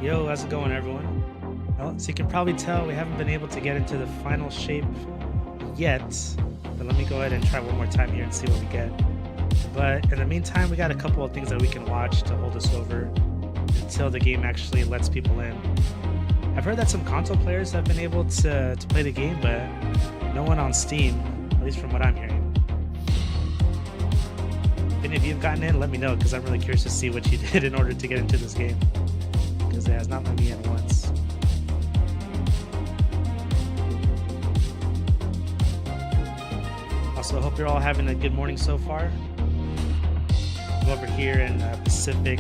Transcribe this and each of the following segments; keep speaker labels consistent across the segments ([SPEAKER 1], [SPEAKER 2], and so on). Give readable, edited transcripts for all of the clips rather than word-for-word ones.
[SPEAKER 1] Yo, how's it going, everyone? Well, so you can probably tell we haven't been able to get into the final shape yet, but let me go ahead and try one more time here and see what we get. But in the meantime, we got a couple of things that we can watch to hold us over until the game actually lets people in. I've heard that some console players have been able to play the game, but no one on Steam, at least from what I'm hearing. If any of you have gotten in, let me know, because I'm really curious to see what you did in order to get into this game. Because it has not let me in once. Also, hope you're all having a good morning so far. I'm over here in Pacific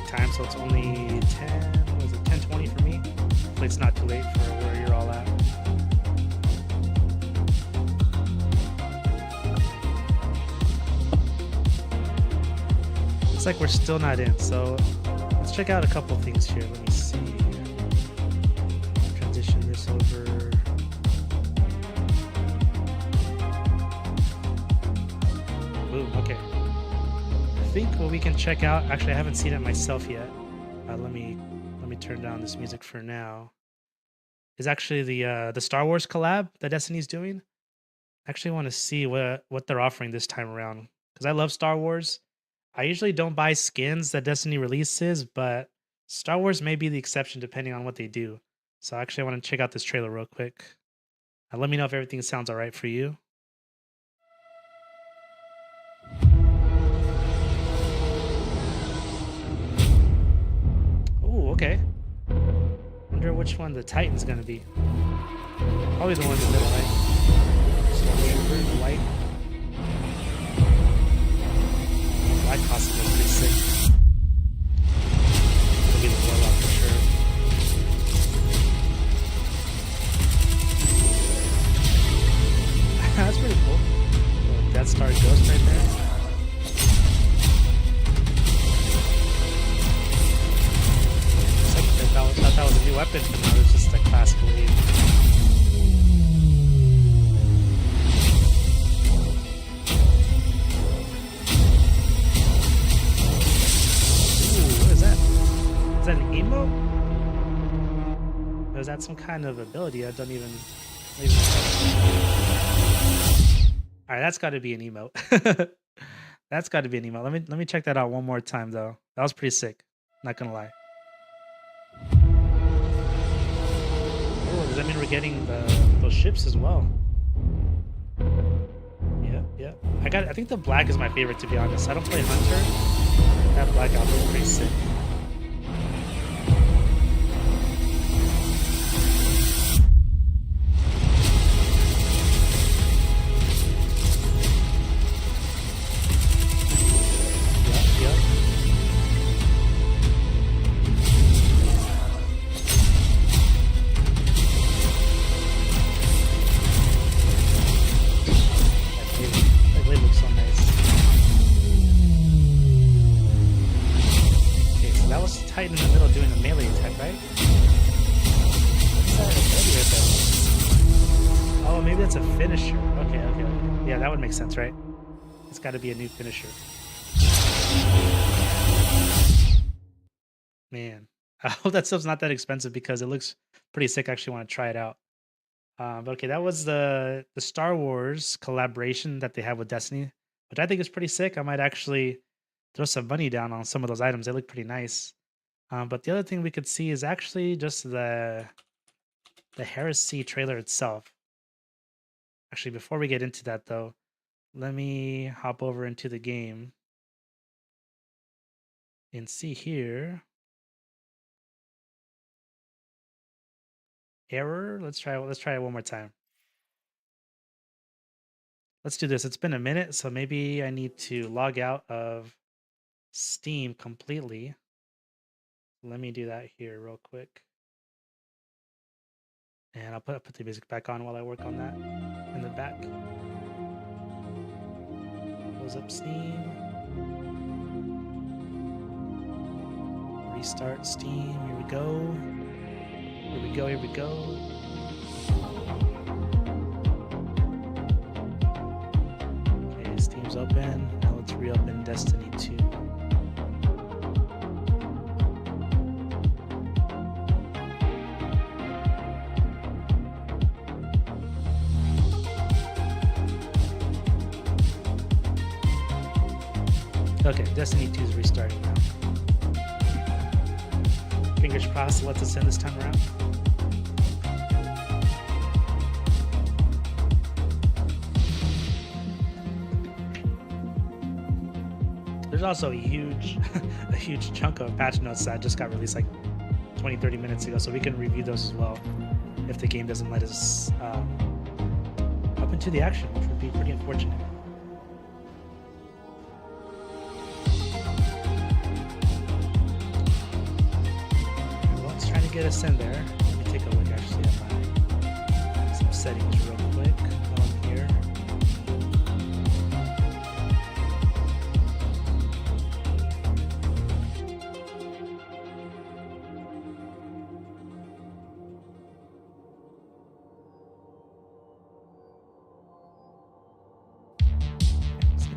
[SPEAKER 1] time, so it's only 10:20 for me. Hopefully it's not too late for where you're all at. Looks like we're still not in, so let's check out a couple things here. Let me see. Transition this over. Boom, okay. I think what we can check out, actually I haven't seen it myself yet. Let me turn down this music for now. Is actually the Star Wars collab that Destiny's doing. I actually want to see what they're offering this time around, because I love Star Wars. I usually don't buy skins that Destiny releases, but Star Wars may be the exception depending on what they do. So actually I want to check out this trailer real quick. Let me know if everything sounds all right for you. Oh, okay. Wonder which one the Titan's gonna be. Probably the one in the middle, right? Stormtrooper in the white. That costume was pretty sick. It'll be the Warlock for sure. That's pretty cool. Little Death Star Ghost right there. I thought that was a new weapon, but no, it's just a classic lead. Is that an emote? Or is that some kind of ability? I don't even know. Alright, that's gotta be an emote. That's gotta be an emote. Let me check that out one more time though. That was pretty sick. Not gonna lie. Oh, does that mean we're getting those ships as well? Yeah. I think the black is my favorite, to be honest. I don't play Hunter. That black outfit is pretty sick. Titan in the middle doing a melee attack, right? Oh, maybe that's a finisher. Okay. Yeah, that would make sense, right? It's got to be a new finisher. Man, I hope that stuff's not that expensive because it looks pretty sick. I actually want to try it out. But okay, that was the Star Wars collaboration that they have with Destiny, which I think is pretty sick. I might actually throw some money down on some of those items. They look pretty nice. But the other thing we could see is actually just the Heresy trailer itself. Actually, before we get into that though, let me hop over into the game and see here. Error. Let's try it one more time. Let's do this. It's been a minute, so maybe I need to log out of Steam completely. Let me do that here real quick. And I'll put the music back on while I work on that in the back. Close up Steam. Restart Steam. Here we go. Here we go. Okay, Steam's open. Now let's reopen Destiny 2. Okay, Destiny 2 is restarting now. Fingers crossed it lets us in this time around. There's also a huge a huge chunk of patch notes that just got released like 20-30 minutes ago, so we can review those as well if the game doesn't let us up into the action, which would be pretty unfortunate. Well, let's try to get us in there. Let me take a look actually at some settings real quick while I'm here.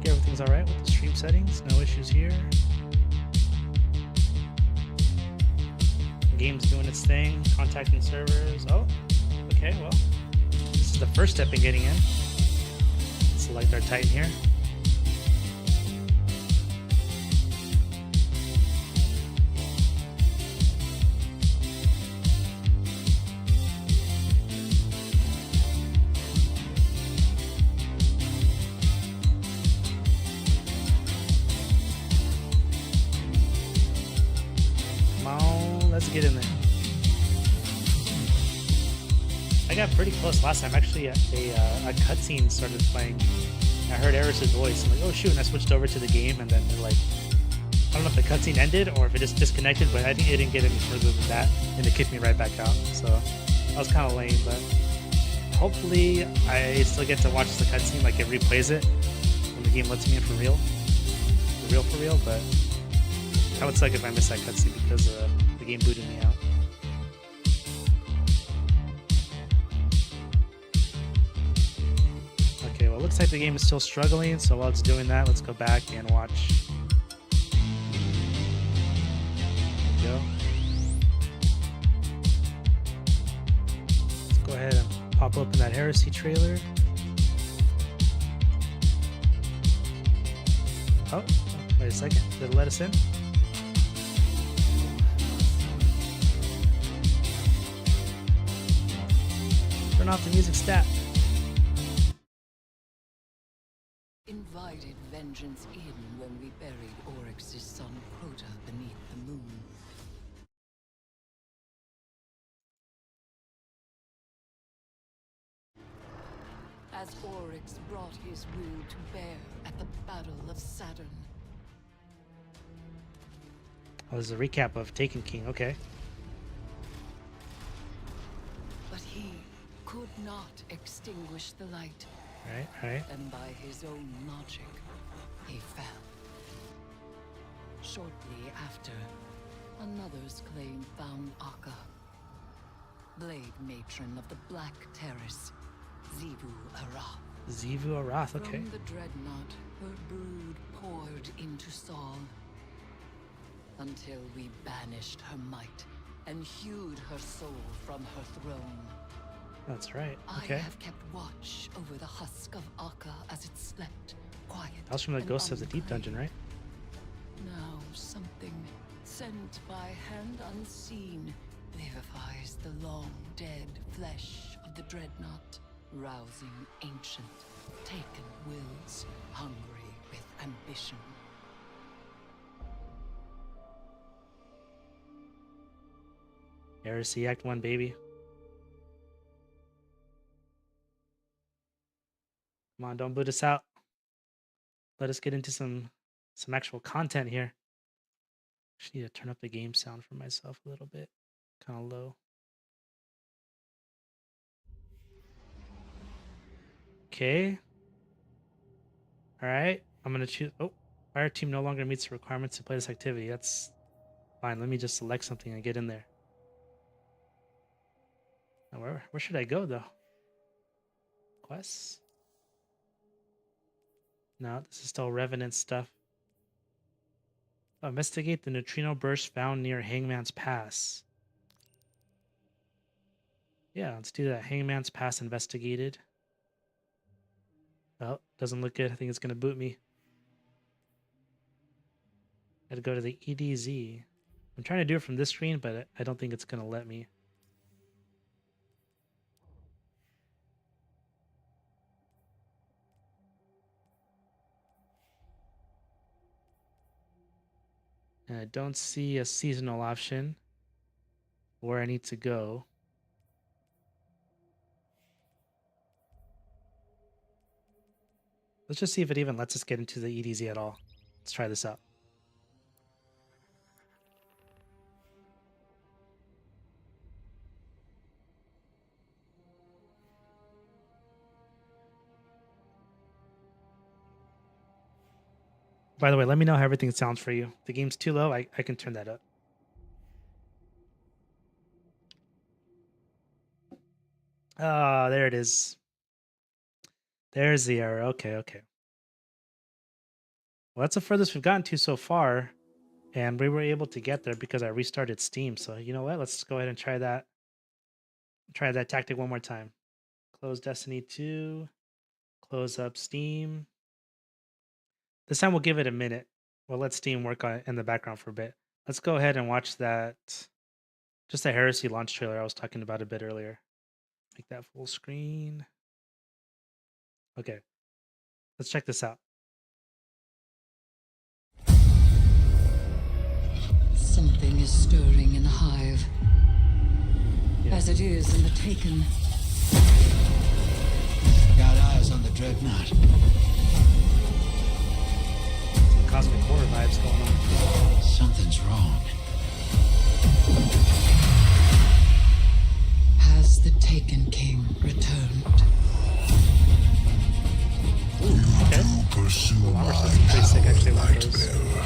[SPEAKER 1] Everything's all right with the stream settings. No issues here. The game's doing its thing. Contacting servers. Oh, okay. Well, this is the first step in getting in. Select our Titan here. Let's get in there. I got pretty close last time. Actually, a cutscene started playing. I heard Eris's voice. I'm like, oh shoot, and I switched over to the game, and then like, I don't know if the cutscene ended or if it just disconnected, but I think it didn't get any further than that, and it kicked me right back out. So that was kind of lame, but hopefully I still get to watch the cutscene, like it replays it when the game lets me in for real. For real, but that would suck if I missed that cutscene because the game booted me out. Okay, well, it looks like the game is still struggling, so while it's doing that, let's go back and watch. There we go. Let's go ahead and pop open that Heresy trailer. Oh, wait a second. Did it let us in? Turn off the music stat.
[SPEAKER 2] Invited vengeance in when we buried Oryx's son Crota beneath the moon. As Oryx brought his will to bear at the Battle of Saturn.
[SPEAKER 1] Oh, this is a recap of Taken King. Okay.
[SPEAKER 2] But he could not extinguish the light.
[SPEAKER 1] Right.
[SPEAKER 2] And by his own logic, he fell. Shortly after, another's claim found Akka, Blade Matron of the Black Terrace, Xivu Arath.
[SPEAKER 1] Xivu Arath, okay.
[SPEAKER 2] From the dreadnought, her brood poured into Saul, until we banished her might and hewed her soul from her throne.
[SPEAKER 1] That's right. Okay.
[SPEAKER 2] I have kept watch over the husk of Akka as it slept, quiet.
[SPEAKER 1] That was from the Ghosts of the Deep dungeon, right?
[SPEAKER 2] Now something sent by hand unseen vivifies the long dead flesh of the dreadnought, rousing ancient, taken wills, hungry with ambition.
[SPEAKER 1] Heresy Act 1, baby. Come on, don't boot us out. Let us get into some actual content here. Just need to turn up the game sound for myself a little bit. Kind of low. Okay. Alright. I'm going to choose... Oh. Fire team no longer meets the requirements to play this activity. That's fine. Let me just select something and get in there. Now, where should I go, though? Quests? No, this is still Revenant stuff. Oh, investigate the neutrino burst found near Hangman's Pass. Yeah, let's do that. Hangman's Pass investigated. Oh, doesn't look good. I think it's going to boot me. Gotta go to the EDZ. I'm trying to do it from this screen, but I don't think it's gonna let me. And I don't see a seasonal option where I need to go. Let's just see if it even lets us get into the EDZ at all. Let's try this out. By the way, let me know how everything sounds for you. If the game's too low, I can turn that up. Ah, there it is. There's the error. Okay, okay. Well, that's the furthest we've gotten to so far. And we were able to get there because I restarted Steam. So you know what? Let's go ahead and try that. Try that tactic one more time. Close Destiny 2. Close up Steam. This time we'll give it a minute. We'll let Steam work on it in the background for a bit. Let's go ahead and watch that. Just the Heresy launch trailer I was talking about a bit earlier. Make that full screen. Okay. Let's check this out.
[SPEAKER 2] Something is stirring in the hive,
[SPEAKER 1] Yeah.
[SPEAKER 2] as it is in the Taken.
[SPEAKER 3] Got eyes on the dreadnought.
[SPEAKER 1] Some cosmic horror vibes going on.
[SPEAKER 3] Something's wrong.
[SPEAKER 2] Has the Taken King returned?
[SPEAKER 1] Okay.
[SPEAKER 4] Pursue
[SPEAKER 1] Well, armor
[SPEAKER 4] my
[SPEAKER 1] system's pretty sick, actually,
[SPEAKER 4] power,
[SPEAKER 1] with those.
[SPEAKER 4] Nightmare.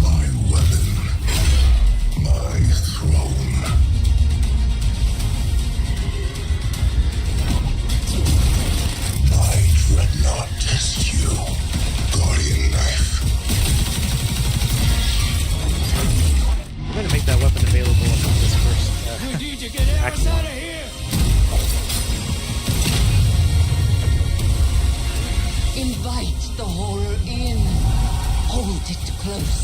[SPEAKER 4] My weapon, my throne. My dreadnought test you, guardian knife.
[SPEAKER 1] I'm gonna make that weapon available on this first.
[SPEAKER 3] We need to get us
[SPEAKER 1] Action.
[SPEAKER 3] out of here.
[SPEAKER 2] Invite the horror in. Hold it close.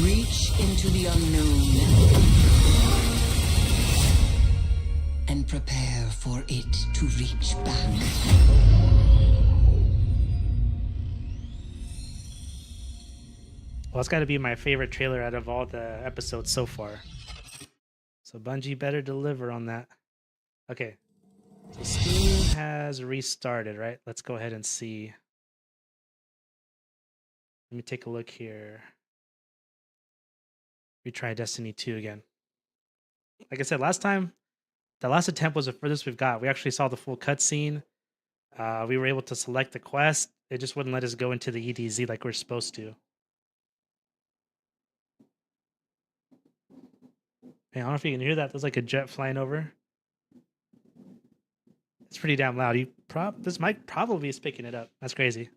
[SPEAKER 2] Reach into the unknown. And prepare for it to reach back.
[SPEAKER 1] Well, it's got to be my favorite trailer out of all the episodes so far. So Bungie better deliver on that. Okay. So Steam has restarted, right? Let's go ahead and see. Let me take a look here. Retry Destiny 2 again. Like I said, last time, the last attempt was the furthest we've got. We actually saw the full cutscene. We were able to select the quest. It just wouldn't let us go into the EDZ like we're supposed to. Hey, I don't know if you can hear that. There's like a jet flying over. It's pretty damn loud. This mic probably is picking it up. That's crazy.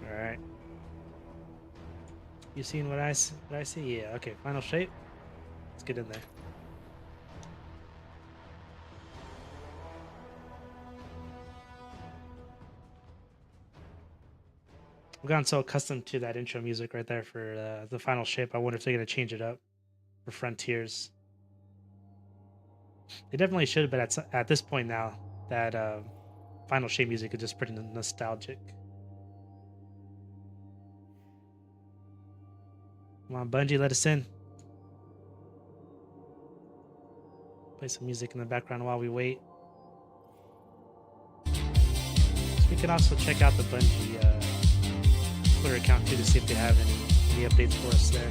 [SPEAKER 1] All right. You seen what I see? Yeah. Okay. Final shape. Let's get in there. I've gotten so accustomed to that intro music right there for the final shape. I wonder if they're going to change it up for Frontiers. They definitely should, but at this point now, that final shape music is just pretty nostalgic. Come on, Bungie, let us in. Play some music in the background while we wait. So we can also check out the Bungie Twitter account too to see if they have any updates for us there.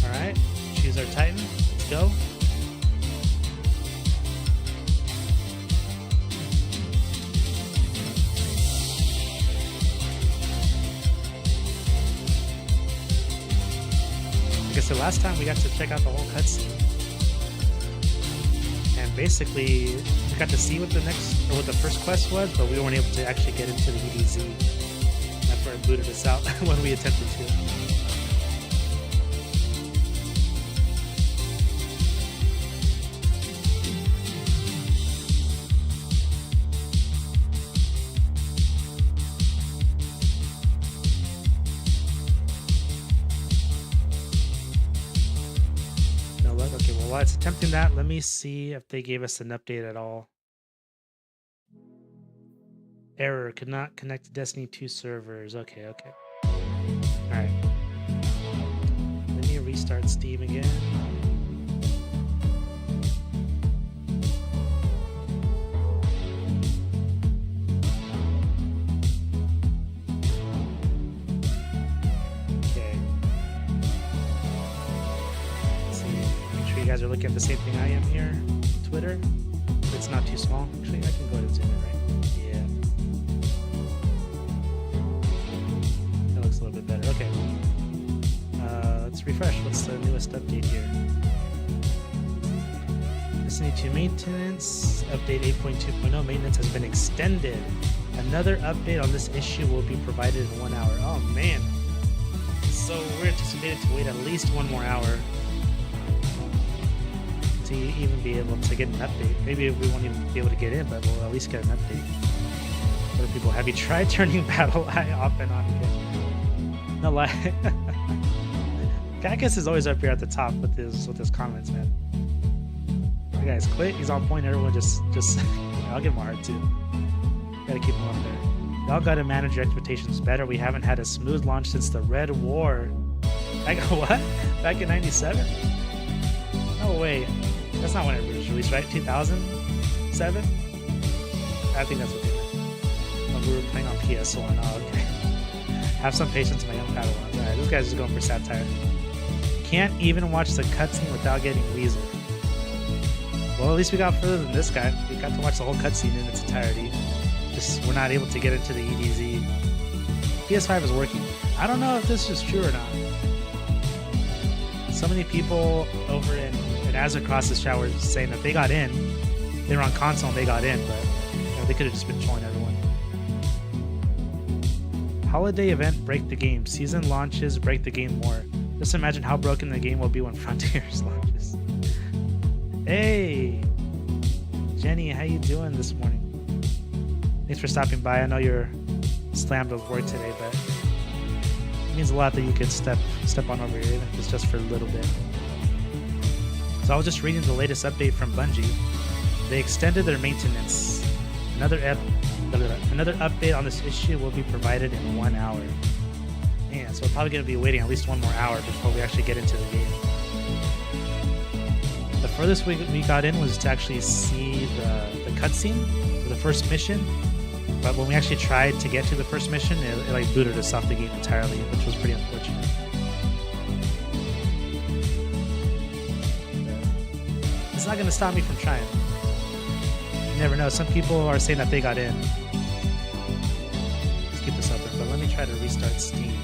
[SPEAKER 1] All right, choose our Titan. Let's go. Like I said, last time we got to check out the whole cutscene, and basically we got to see what the first quest was, but we weren't able to actually get into the EDZ. And I before it booted us out when we attempted to. No luck? Okay, well, while it's attempting that, let me see if they gave us an update at all. Error, could not connect to Destiny 2 servers. Okay. Alright. Let me restart Steam again. Okay. Let's see. Make sure you guys are looking at the same thing I am here. Twitter. It's not too small. Actually, I can go to zoom in, right? Yeah. That looks a little bit better. Okay. Let's refresh. What's the newest update here? Destiny 2 maintenance. Update 8.2.0. Maintenance has been extended. Another update on this issue will be provided in 1 hour. Oh, man. So we're anticipated to wait at least 1 more hour to even be able to get an update. Maybe we won't even be able to get in, but we'll at least get an update. Other people, have you tried turning battle eye off and on again? No lie. Cactus is always up here at the top with his comments, man. You guys quit. He's on point. Everyone just I'll give him a heart too. Gotta keep him up there. Y'all gotta manage your expectations better. We haven't had a smooth launch since the Red War. What? Back in '97? No way. That's not when it was released, right? 2007? I think that's what they meant. When we were playing on PS1. Oh, okay. Have some patience, my young Padawan. Alright, this guy's just going for satire. Can't even watch the cutscene without getting weaseled. Well, at least we got further than this guy. We got to watch the whole cutscene in its entirety. Just we're not able to get into the EDZ. PS5 is working. I don't know if this is true or not. So many people over in As Across the Shower saying that they got in. They were on console and they got in, but they could have just been trolling everyone. Holiday event break the game. Season launches break the game more. Just imagine how broken the game will be when Frontiers launches. Hey, Jenny, how you doing this morning? Thanks for stopping by. I know you're slammed with work today, but it means a lot that you could step on over here, even if it's just for a little bit. So I was just reading the latest update from Bungie. They extended their maintenance. Another update on this issue will be provided in 1 hour. Man, so we're probably going to be waiting at least 1 more hour before we actually get into the game. The furthest we got in was to actually see the cutscene for the first mission. But when we actually tried to get to the first mission, it like booted us off the game entirely, which was pretty unfortunate. It's not going to stop me from trying. You never know. Some people are saying that they got in. Let's keep this up, but let me try to restart Steam here.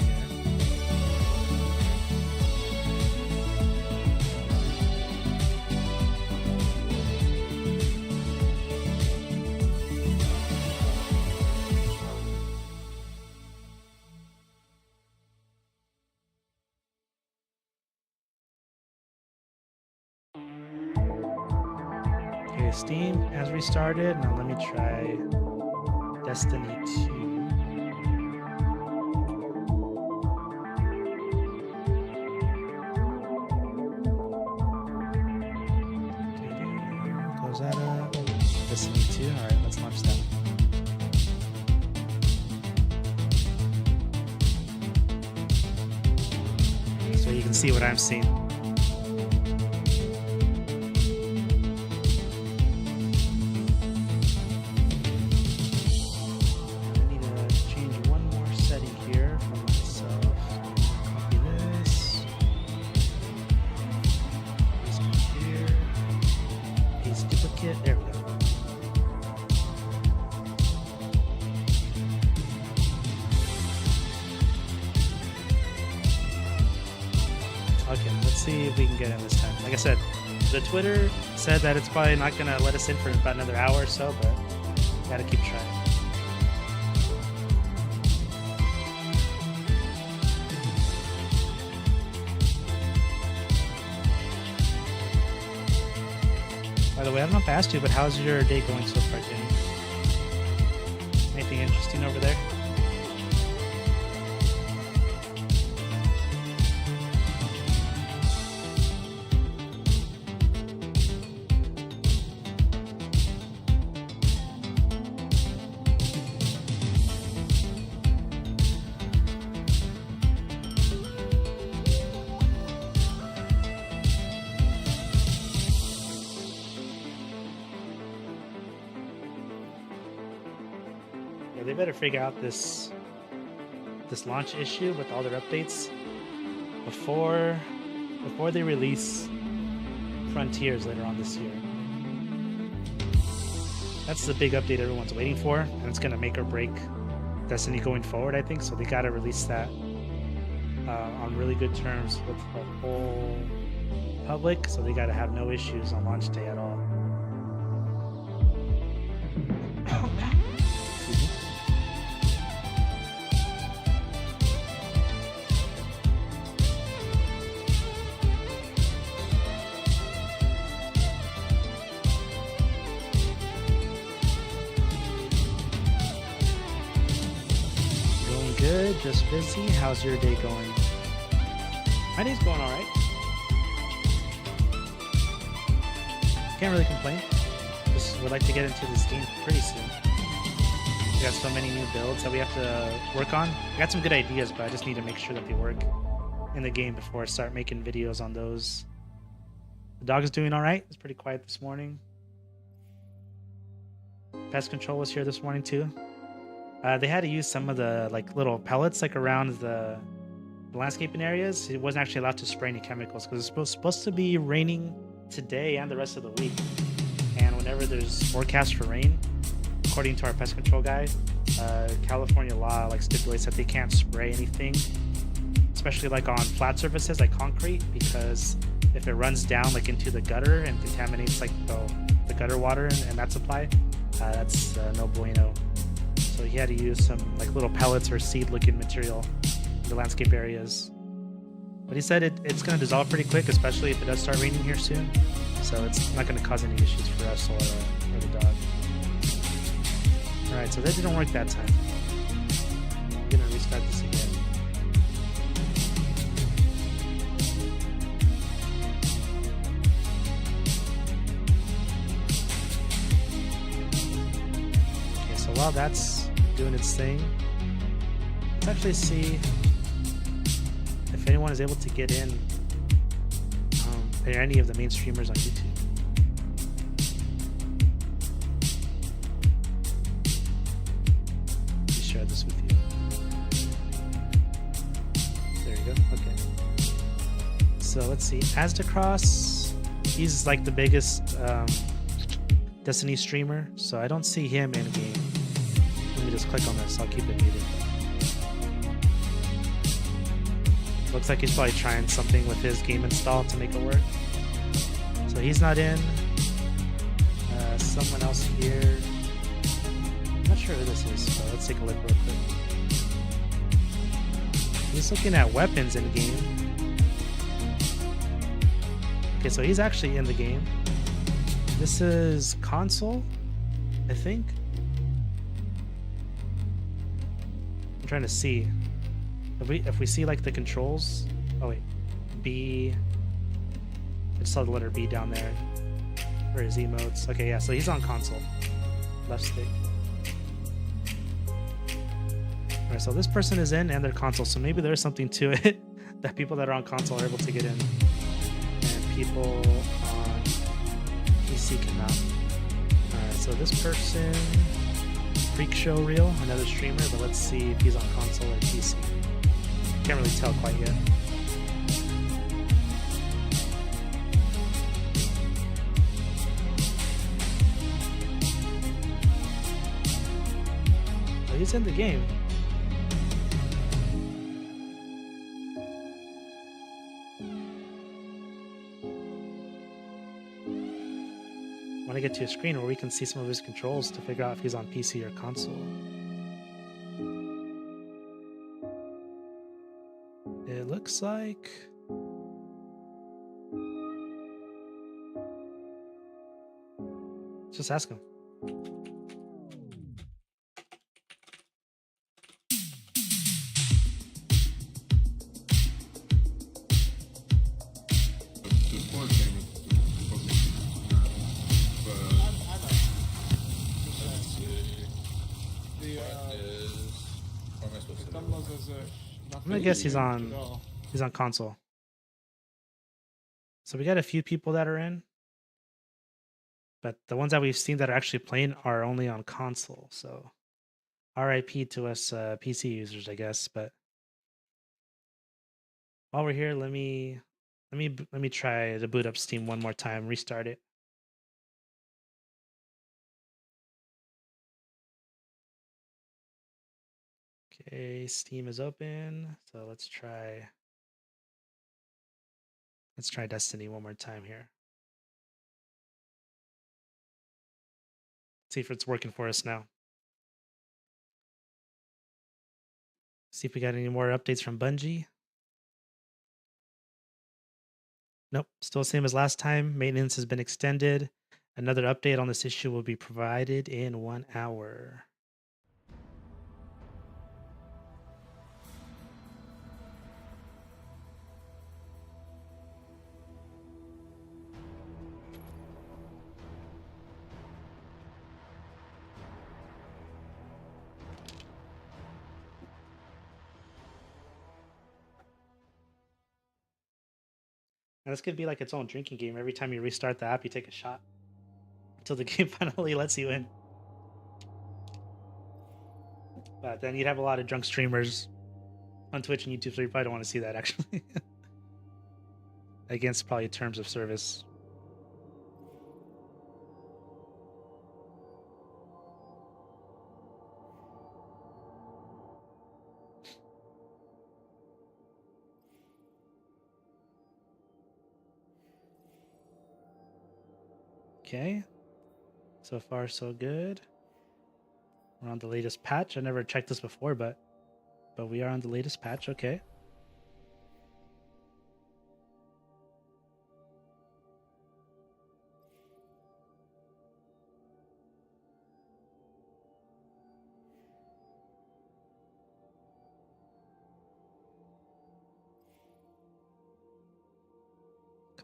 [SPEAKER 1] Okay, Steam has restarted. Now let me try Destiny 2. Close that up. Destiny 2. Alright, let's launch that. So you can see what I'm seeing. There we go. Okay, let's see if we can get in this time. Like I said, the Twitter said that it's probably not going to let us in for about another hour or so, but gotta keep trying. By the way, I don't know if I asked you, but how's your day going so far, Jenny? Anything interesting over there? Yeah, they better figure out this launch issue with all their updates before they release Frontiers later on this year. That's the big update everyone's waiting for, and it's gonna make or break Destiny going forward, I think. So they gotta release that on really good terms with the whole public. So they gotta have no issues on launch day at all. Good, just busy. How's your day going? My day's going all right. Can't really complain. Just would like to get into this game pretty soon. We got so many new builds that we have to work on. I got some good ideas, but I just need to make sure that they work in the game before I start making videos on those. The dog is doing all right. It's pretty quiet this morning. Pest control was here this morning too. They had to use some of the little pellets around the landscaping areas. It wasn't actually allowed to spray any chemicals because it's supposed to be raining today and the rest of the week. And whenever there's forecast for rain, according to our pest control guy, California law stipulates that they can't spray anything, especially on flat surfaces like concrete, because if it runs down into the gutter and contaminates the gutter water and that supply, that's no bueno. So he had to use some little pellets or seed-looking material in the landscape areas. But he said it's going to dissolve pretty quick, especially if it does start raining here soon. So it's not going to cause any issues for us or the dog. All right, so that didn't work that time. I'm going to restart this again. Okay, so while that's doing its thing, let's actually see if anyone is able to get in any of the main streamers on YouTube. Let me share this with you. There you go. Okay. So let's see. Asdacross, he's the biggest Destiny streamer, so I don't see him in game. Let me just click on this. I'll keep it muted. Looks like he's probably trying something with his game install to make it work. So he's not in. Someone else here. I'm not sure who this is, so let's take a look real quick. He's looking at weapons in game. Okay, so he's actually in the game. This is console, I think. I'm trying to see. If we see the controls. Oh wait, B. I just saw the letter B down there. Or his emotes. Okay, yeah, so he's on console. Left stick. Alright, so this person is in and they're console, so maybe there's something to it that people that are on console are able to get in. And people on PC cannot. Alright, so this person, Freak Show Reel, another streamer, but let's see if he's on console or PC. Can't really tell quite yet. Oh, he's in the game. I want to get to a screen where we can see some of his controls to figure out if he's on PC or console. It looks like... Just ask him. I'm gonna guess he's on console. So we got a few people that are in, but the ones that we've seen that are actually playing are only on console. So RIP to us PC users, I guess. But while we're here, let me try to boot up Steam one more time, restart it. Okay, Steam is open. So let's try Destiny one more time here. See if it's working for us now. See if we got any more updates from Bungie. Nope, still same as last time. Maintenance has been extended. Another update on this issue will be provided in 1 hour. And this could be like its own drinking game. Every time you restart the app, you take a shot until the game finally lets you in. But then you'd have a lot of drunk streamers on Twitch and YouTube, so you probably don't want to see that actually. Against probably terms of service. Okay. So far, so good. We're on the latest patch. I never checked this before, but we are on the latest patch. Okay.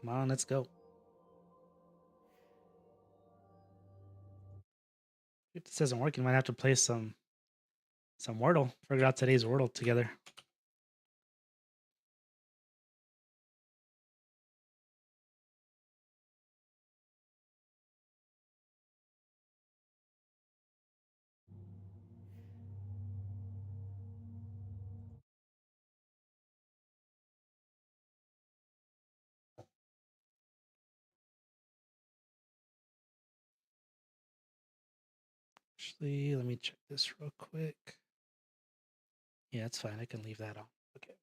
[SPEAKER 1] Come on, let's go. If this isn't working, might have to play some Wordle. Figure out today's Wordle together. Actually, let me check this real quick. Yeah, it's fine. I can leave that on. Okay.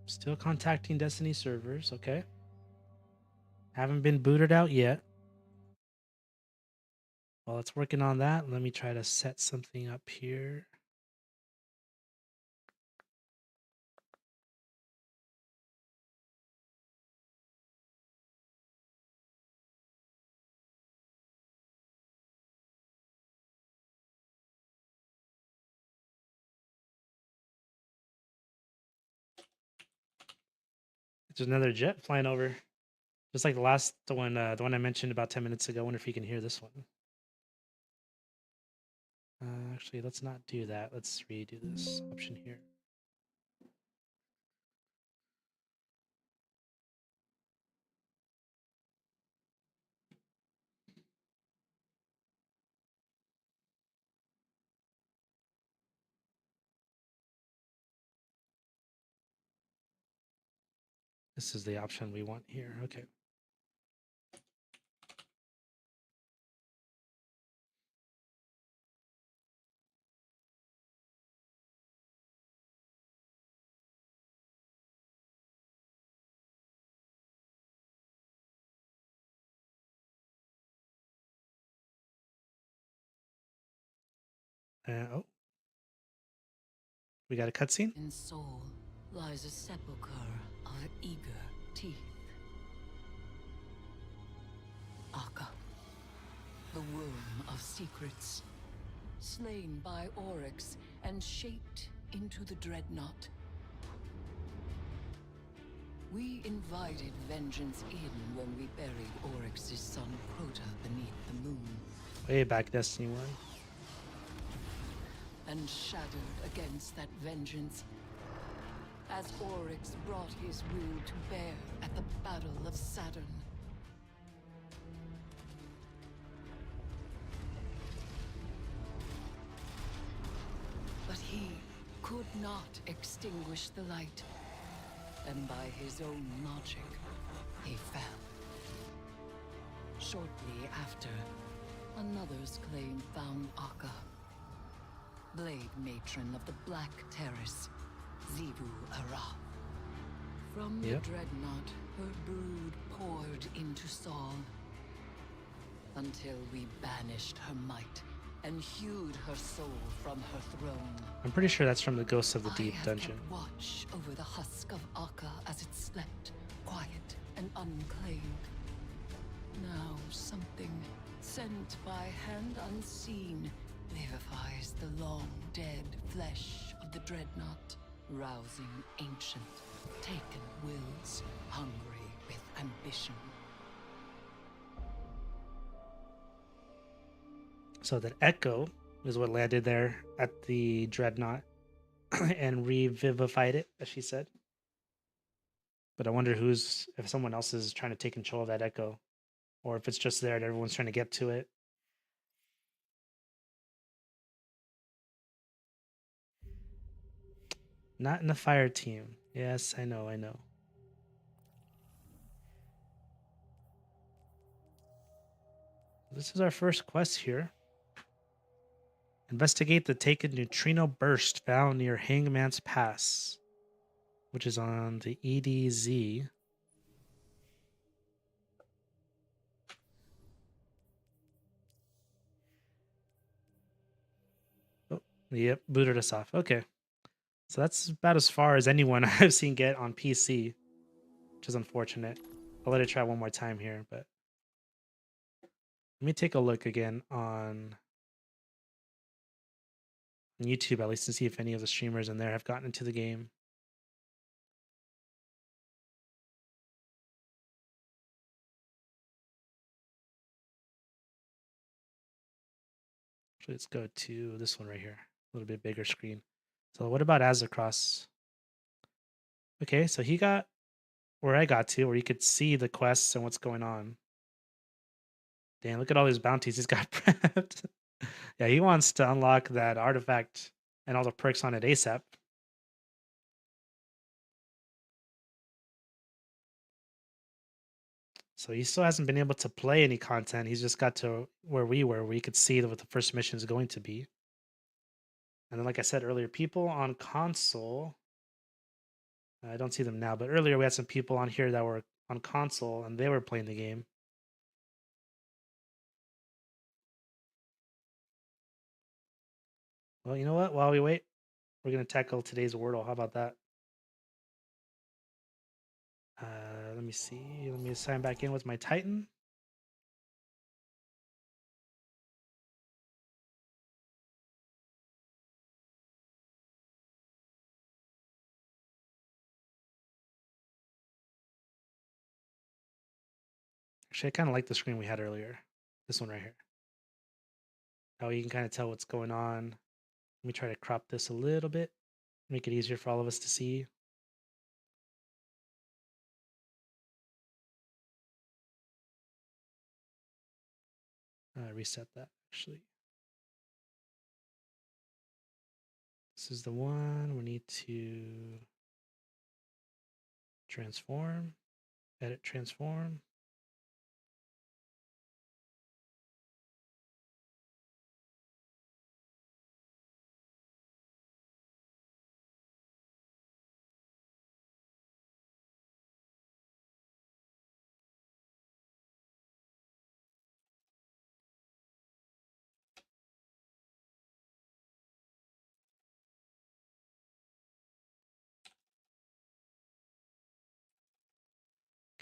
[SPEAKER 1] Still contacting Destiny servers. Okay. Haven't been booted out yet. While it's working on that, let me try to set something up here. There's another jet flying over. Just like the one I mentioned about 10 minutes ago. I wonder if you can hear this one. Actually, let's not do that. Let's redo this option here. This is the option we want here. Okay. Oh. We got a cutscene?
[SPEAKER 2] In soul, lies a sepulchre of eager teeth. Akka, the womb of secrets, slain by Oryx and shaped into the dreadnought. We invited vengeance in when we buried Oryx's son Crota beneath the moon,
[SPEAKER 1] Way back Destiny 1.
[SPEAKER 2] and shadowed against that vengeance as Oryx brought his will to bear at the Battle of Saturn. But he could not extinguish the light, and by his own logic, he fell. Shortly after, another's claim found Akka, Blade Matron of the Black Terrace, Zivu Araf. From the
[SPEAKER 1] Yep.
[SPEAKER 2] dreadnought, her brood poured into Saul, until we banished her might and hewed her soul from her throne.
[SPEAKER 1] I'm pretty sure that's from the Ghosts of the
[SPEAKER 2] I
[SPEAKER 1] Deep
[SPEAKER 2] have
[SPEAKER 1] dungeon.
[SPEAKER 2] kept watch over the husk of Akka as it slept, quiet and unclaimed. Now something, sent by hand unseen, vivifies the long-dead flesh of the dreadnought, rousing ancient, taken wills, hungry with ambition.
[SPEAKER 1] So that echo is what landed there at the dreadnought and revivified it, as she said. But I wonder if someone else is trying to take control of that echo, or if it's just there and everyone's trying to get to it. Not in the fire team. Yes, I know, I know. This is our first quest here. Investigate the taken neutrino burst found near Hangman's Pass, which is on the EDZ. Oh, yep, booted us off. Okay. So that's about as far as anyone I've seen get on PC, which is unfortunate. I'll let it try one more time here, but let me take a look again on YouTube at least to see if any of the streamers in there have gotten into the game. So let's go to this one right here, a little bit bigger screen. So what about Azzacross? Okay, so he got where I got to, where you could see the quests and what's going on. Damn, look at all these bounties he's got prepped. Yeah, he wants to unlock that artifact and all the perks on it ASAP. So he still hasn't been able to play any content. He's just got to where we were, where you could see what the first mission is going to be. And then, like I said earlier, people on console, I don't see them now, but earlier we had some people on here that were on console and they were playing the game. Well, you know what? While we wait, we're going to tackle today's Wordle. How about that? Let me see. Let me sign back in with my Titan. Actually, I kind of like the screen we had earlier. This one right here. How you can kind of tell what's going on. Let me try to crop this a little bit, make it easier for all of us to see. Reset that actually. This is the one we need to transform, edit transform.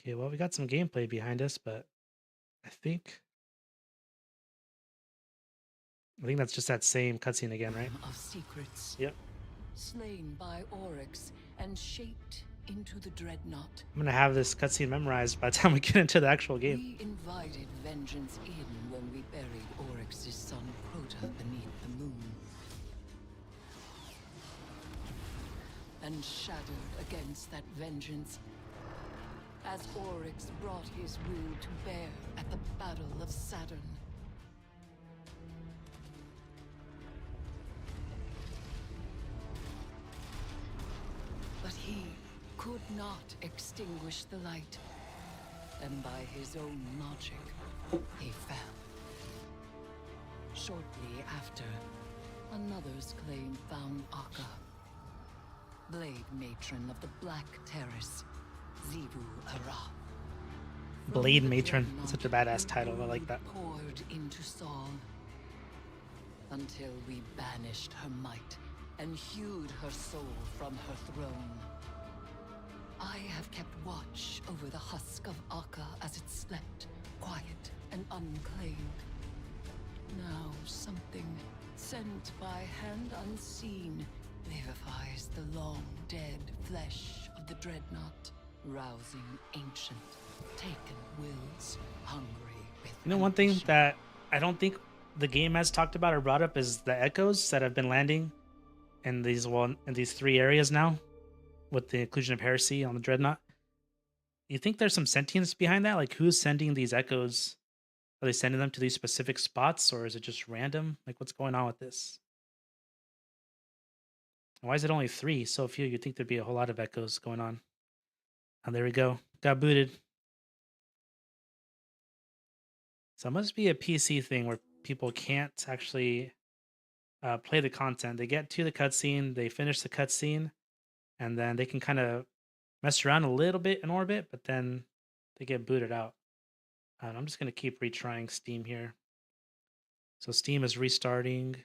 [SPEAKER 1] Okay, well, we got some gameplay behind us, but I think that's just that same cutscene again, right?
[SPEAKER 2] Of secrets,
[SPEAKER 1] Yep.
[SPEAKER 2] slain by Oryx and shaped into the dreadnought.
[SPEAKER 1] I'm gonna have this cutscene memorized by the time we get into the actual game.
[SPEAKER 2] We invited vengeance in when we buried Oryx's son Crota beneath the moon. And shadowed against that vengeance as Oryx brought his will to bear at the Battle of Saturn. But he could not extinguish the light, and by his own logic, he fell. Shortly after, another's claim found Akka, Blade Matron of the Black Terrace, Zivu Ara.
[SPEAKER 1] Blade Matron. Such a badass title. I like that.
[SPEAKER 2] Poured into Saul until we banished her might and hewed her soul from her throne. I have kept watch over the husk of Akka as it slept, quiet and unclaimed. Now something sent by hand unseen vivifies the long dead flesh of the dreadnought, rousing ancient, taken wills, hungry with
[SPEAKER 1] One thing
[SPEAKER 2] ambition.
[SPEAKER 1] that I don't think the game has talked about or brought up is the echoes that have been landing in these three areas now, with the inclusion of Heresy on the dreadnought. You think there's some sentience behind that? Like, who's sending these echoes? Are they sending them to these specific spots, or is it just random? Like, what's going on with this? And why is it only 3? So few. You'd think there'd be a whole lot of echoes going on. And there we go. Got booted. So it must be a PC thing where people can't actually play the content. They get to the cutscene, they finish the cutscene, and then they can kind of mess around a little bit in orbit, but then they get booted out. And I'm just going to keep retrying Steam here. So Steam is restarting.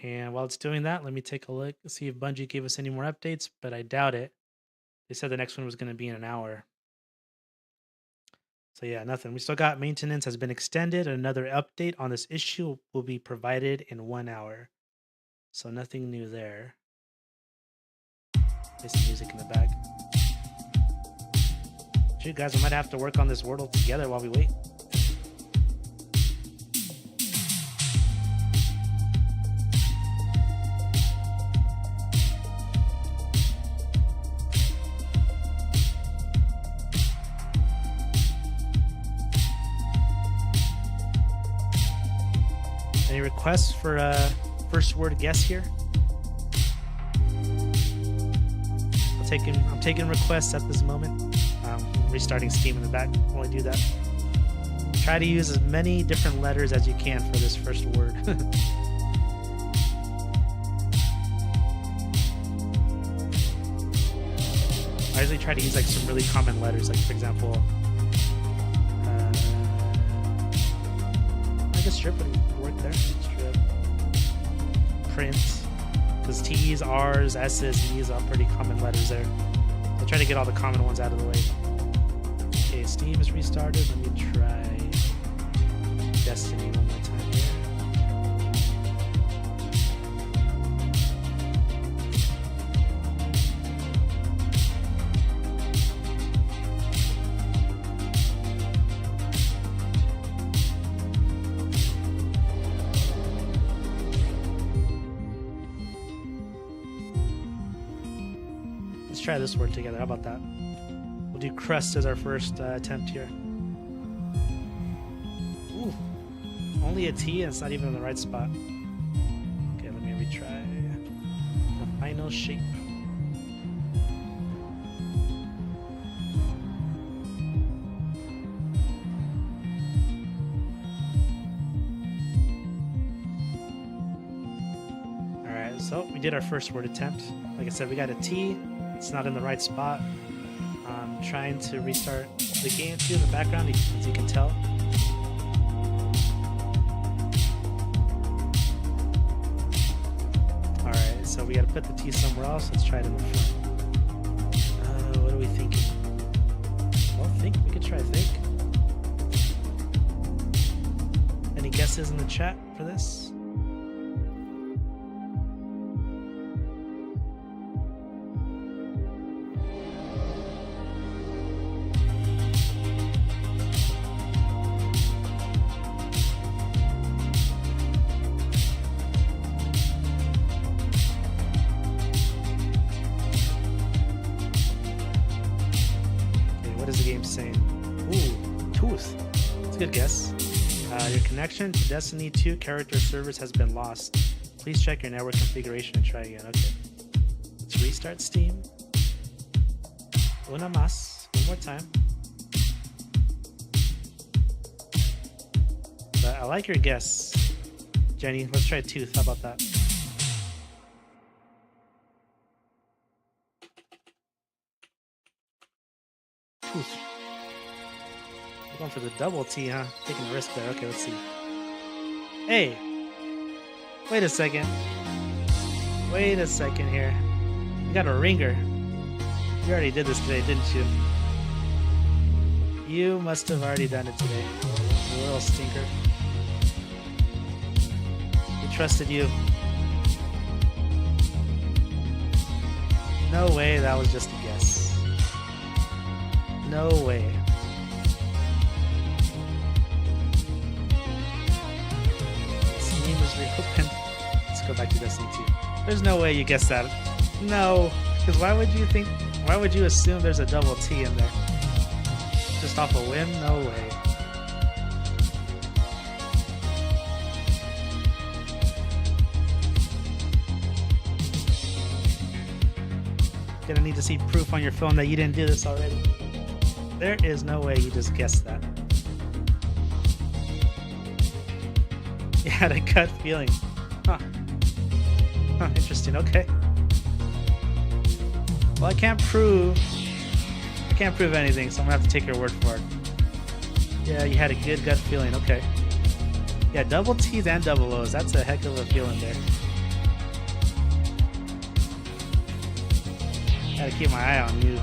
[SPEAKER 1] And while it's doing that, let me take a look, see if Bungie gave us any more updates, but I doubt it. They said the next one was going to be in an hour. So yeah, nothing. We still got maintenance has been extended. Another update on this issue will be provided in 1 hour. So nothing new there. There's some music in the back. Shoot, guys, we might have to work on this Wordle together while we wait. Any requests for first word guess here? I'm taking requests at this moment. Restarting Steam in the back while I do that. Try to use as many different letters as you can for this first word. I usually try to use like some really common letters, like for example, I guess strip would work there. Strip. Print. Because T's, R's, S's, E's are pretty common letters there. I'll try to get all the common ones out of the way. Okay, Steam is restarted. Let me try Destiny one more time here. Let's try this word together. How about that? We'll do crust as our first attempt here. Ooh, only a T and it's not even in the right spot. Okay, let me retry. The final shape. Alright, so we did our first word attempt. Like I said, we got a T. It's not in the right spot. I'm trying to restart the game too in the background, as you can tell. Alright, so we gotta put the T somewhere else. Let's try it in the front. What are we thinking? Well, think. We could try think. Any guesses in the chat for this? What is the game saying? Ooh, tooth. That's a good guess. Your connection to Destiny 2 character servers has been lost. Please check your network configuration and try again. Okay. Let's restart Steam. Una más. One more time. But I like your guess, Jenny. Let's try tooth. How about that? Tooth. We're going for the double T, huh? Taking a risk there. Okay, let's see. Hey! Wait a second. Wait a second here. You got a ringer. You already did this today, didn't you? You must have already done it today. You little stinker. We trusted you. No way that was just a guess. No way. Steam is reopened. Let's go back to Destiny 2. There's no way you guessed that. No, because why would you think? Why would you assume there's a double T in there? Just off a whim? No way. Gonna need to see proof on your phone that you didn't do this already. There is no way you just guessed that. You had a gut feeling. Huh. Huh, interesting, okay. Well, I can't prove anything, so I'm gonna have to take your word for it. Yeah, you had a good gut feeling, okay. Yeah, double T's and double O's, that's a heck of a feeling there. Gotta keep my eye on you.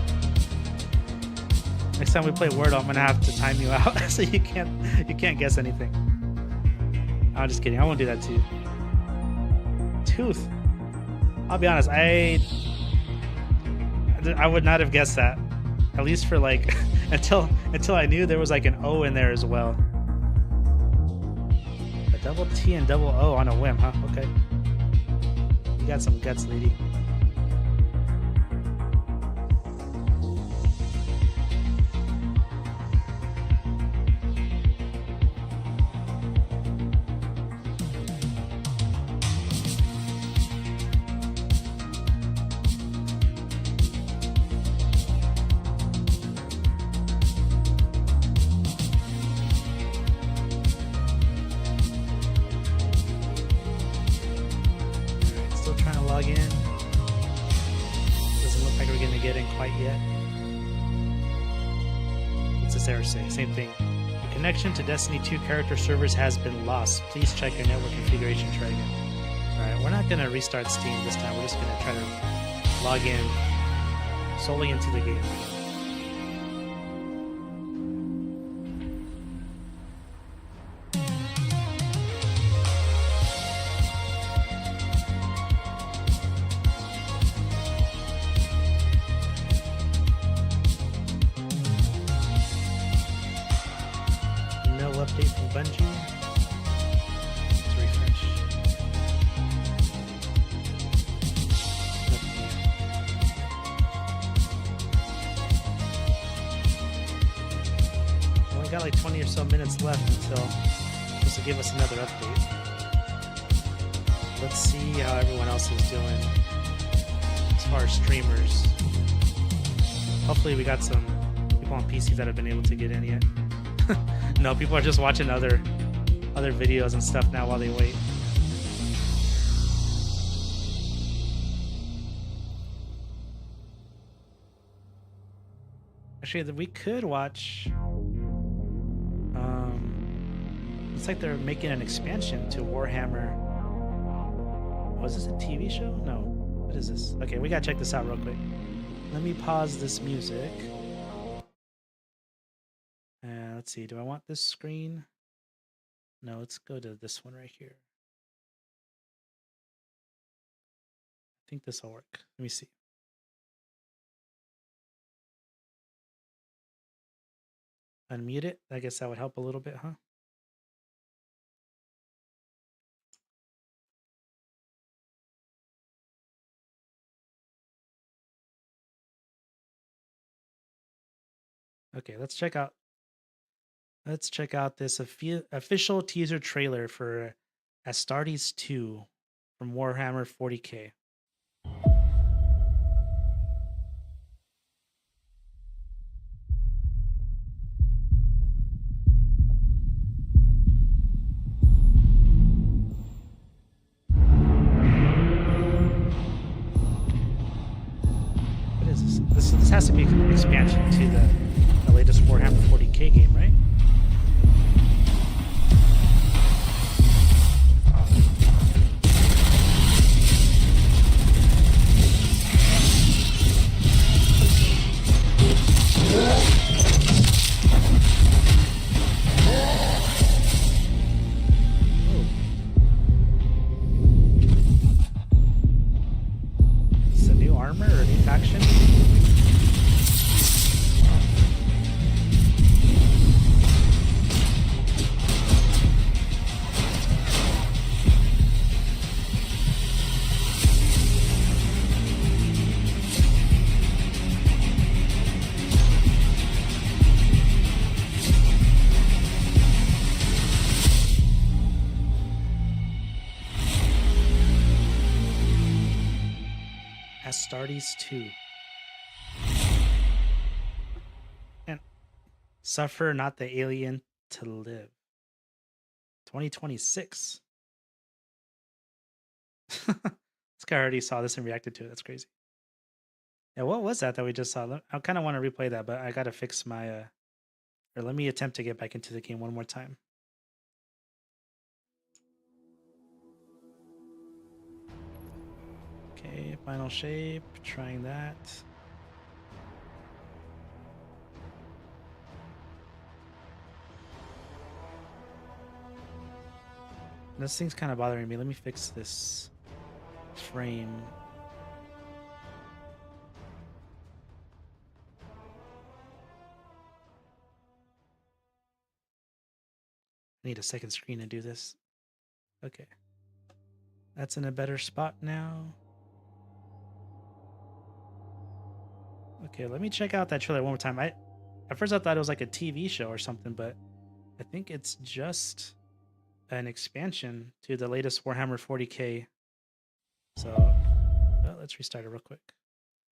[SPEAKER 1] Next time we play Wordle, I'm gonna have to time you out so you can't guess anything. I'm just kidding. I won't do that to you. Tooth. I'll be honest. I would not have guessed that. At least for like until I knew there was like an O in there as well. A double T and double O on a whim, huh? Okay. You got some guts, lady. Heresy, same thing. The connection to Destiny 2 character servers has been lost. Please check your network configuration. Try again. Alright, we're not going to restart Steam this time. We're just going to try to log in solely into the game. Update from Bungie. Let's refresh. Only got like 20 or so minutes left until it's supposed to give us another update. Let's see how everyone else is doing as far as streamers. Hopefully we got some people on PC that have been able to get in yet. No, people are just watching other videos and stuff now while they wait. Actually, we could watch. Looks like they're making an expansion to Warhammer. Was this a TV show? No, What is this? Okay, we gotta check this out real quick. Let me pause this music. And let's see, do I want this screen? No, let's go to this one right here. I think this will work. Let me see. Unmute it. I guess that would help a little bit, huh? Okay, let's check out this official teaser trailer for Astartes 2 from Warhammer 40K. What is this? This has to be an expansion to the latest Warhammer 40K game, right? Is it new armor or new faction? Astartes 2. And suffer not the alien to live. 2026. This guy already saw this and reacted to it. That's crazy. Yeah, what was that we just saw? I kind of want to replay that, but I gotta fix my or let me attempt to get back into the game one more time. Okay, final shape, trying that. This thing's kind of bothering me. Let me fix this frame. I need a second screen to do this. Okay. That's in a better spot now. Okay, let me check out that trailer one more time. At first I thought it was like a TV show or something, but I think it's just an expansion to the latest Warhammer 40K. So let's restart it real quick.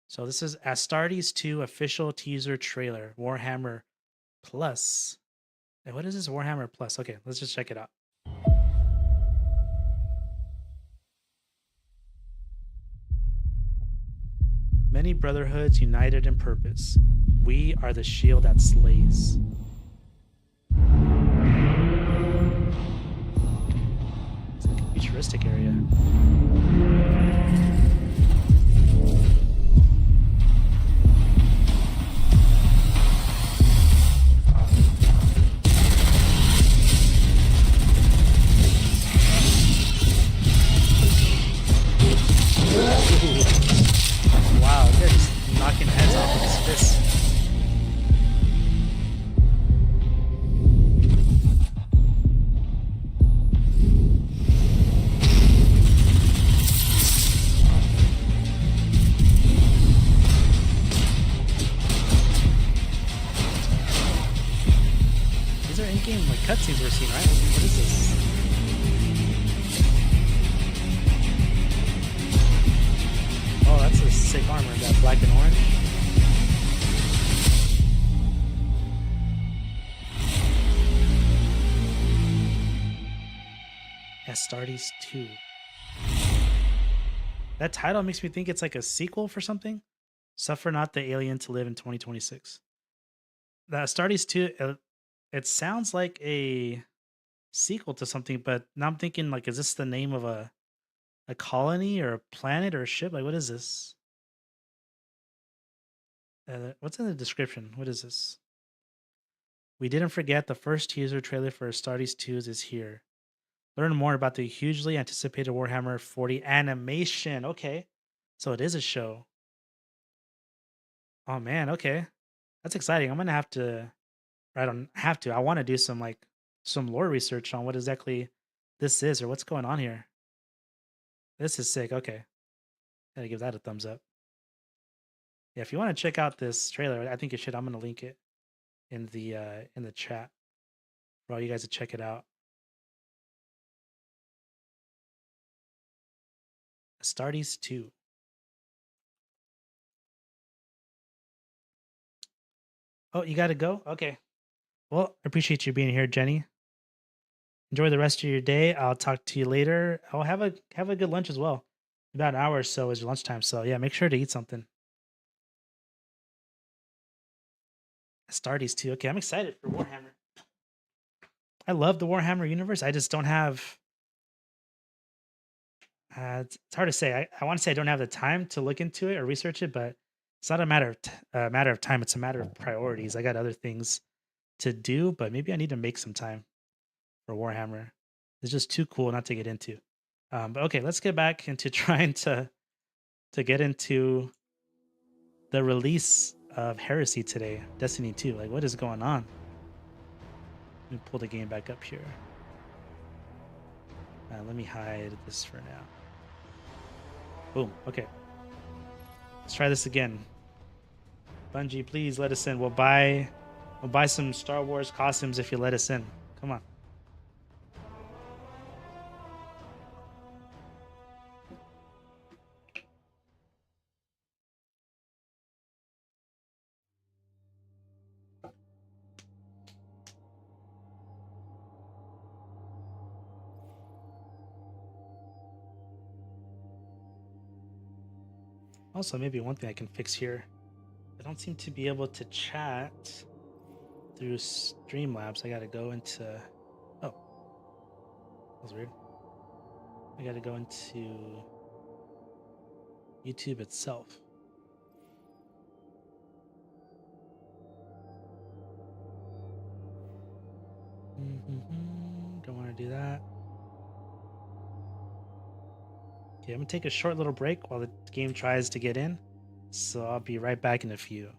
[SPEAKER 1] So this is Astartes 2 official teaser trailer, Warhammer Plus. Hey, what is this Warhammer Plus? Okay, let's just check it out. Many brotherhoods united in purpose. We are the shield that slays. It's like a futuristic area. Wow, they're just knocking heads off with his fists. These are in-game like cutscenes we're seeing, right? What is this? Oh, that's a sick armor, that black and orange. Astartes 2. That title makes me think it's like a sequel for something. Suffer not the alien to live in 2026. The Astartes 2, it sounds like a sequel to something, but now I'm thinking like, is this the name of a A colony or a planet or a ship? Like, what is this? What's in the description? What is this? We didn't forget the first teaser trailer for Astartes 2 is here. Learn more about the hugely anticipated Warhammer 40 animation. Okay. So it is a show. Oh man, okay. That's exciting. I'm gonna have to I don't have to. I want to do some lore research on what exactly this is or what's going on here. This is sick. Okay. Gotta give that a thumbs up. Yeah, if you want to check out this trailer, I think you should. I'm gonna link it in the chat for all you guys to check it out. Astartes 2. Oh, you gotta go? Okay. Well, I appreciate you being here, Jenny. Enjoy the rest of your day. I'll talk to you later. I'll have a good lunch as well. About an hour or so is your lunchtime. So yeah, make sure to eat something. Astartes 2. Okay, I'm excited for Warhammer. I love the Warhammer universe. I just don't have it's hard to say. I want to say I don't have the time to look into it or research it, but it's not a matter of time. It's a matter of priorities. I got other things to do, but maybe I need to make some time for Warhammer. It's just too cool not to get into. But okay, let's get back into trying to get into the release of Heresy today, Destiny 2. Like, what is going on? Let me pull the game back up here. Let me hide this for now. Boom. Okay. Let's try this again. Bungie, please let us in. We'll buy some Star Wars costumes if you let us in. Come on. Also, maybe one thing I can fix here. I don't seem to be able to chat through Streamlabs. I gotta go into. Oh, that was weird. I gotta go into YouTube itself. Don't want to do that. Okay, I'm gonna take a short little break while the game tries to get in. So I'll be right back in a few.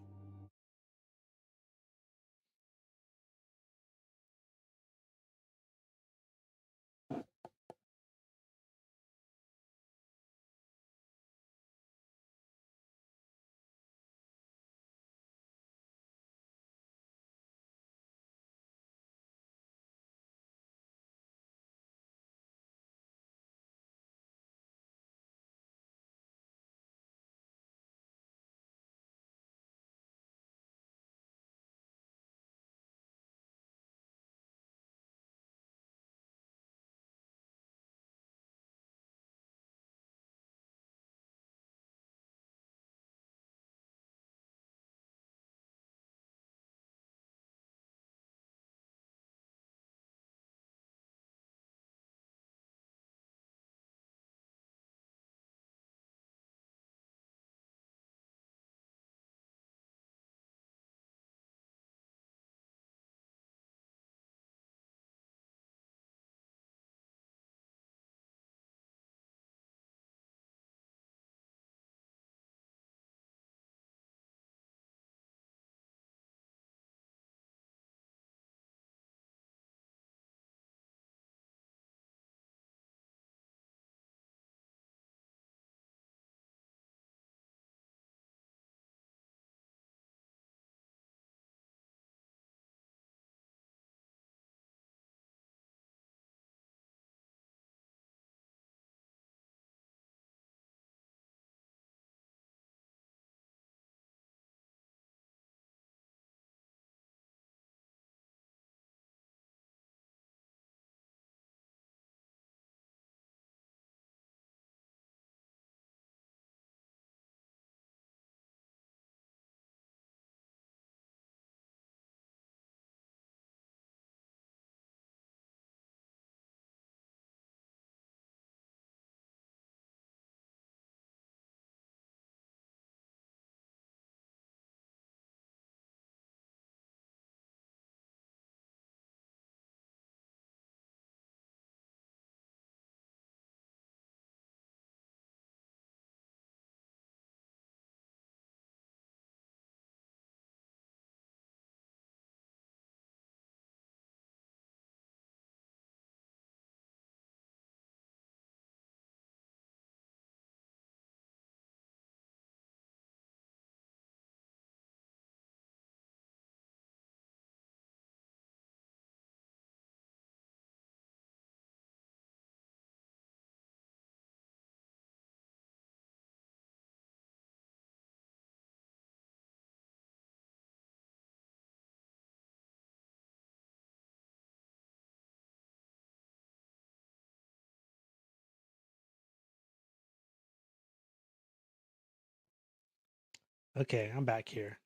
[SPEAKER 1] Okay, I'm back here.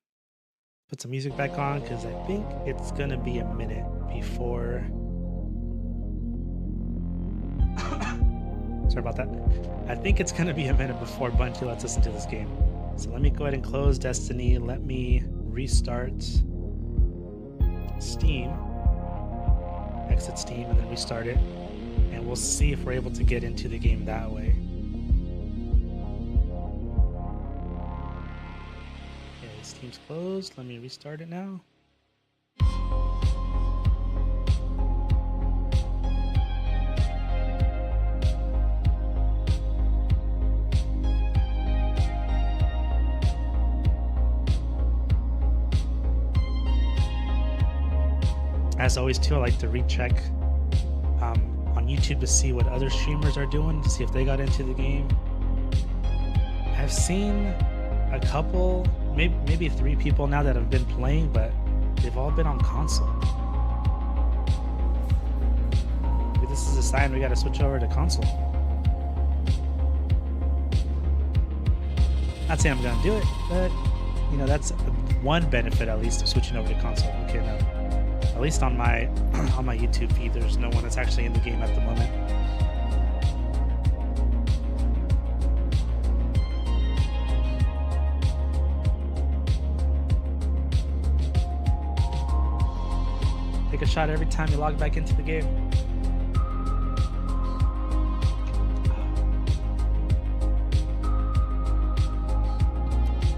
[SPEAKER 1] Put some music back on because I think it's gonna be a minute before. Sorry about that. I think it's gonna be a minute before Bungie lets us into this game. So let me go ahead and close Destiny. Let me restart Steam. Exit Steam and then restart it. And we'll see if we're able to get into the game that way. Okay, Steam's closed. Let me restart it now. As always, too, I like to recheck on YouTube to see what other streamers are doing, to see if they got into the game. I've seen a couple, maybe 3 people now that have been playing, but they've all been on console. Maybe this is a sign we got to switch over to console. Not saying I'm gonna do it, but you know, that's one benefit at least of switching over to console. Okay, now. At least on my on my YouTube feed, there's no one that's actually in the game at the moment. Take a shot every time you log back into the game.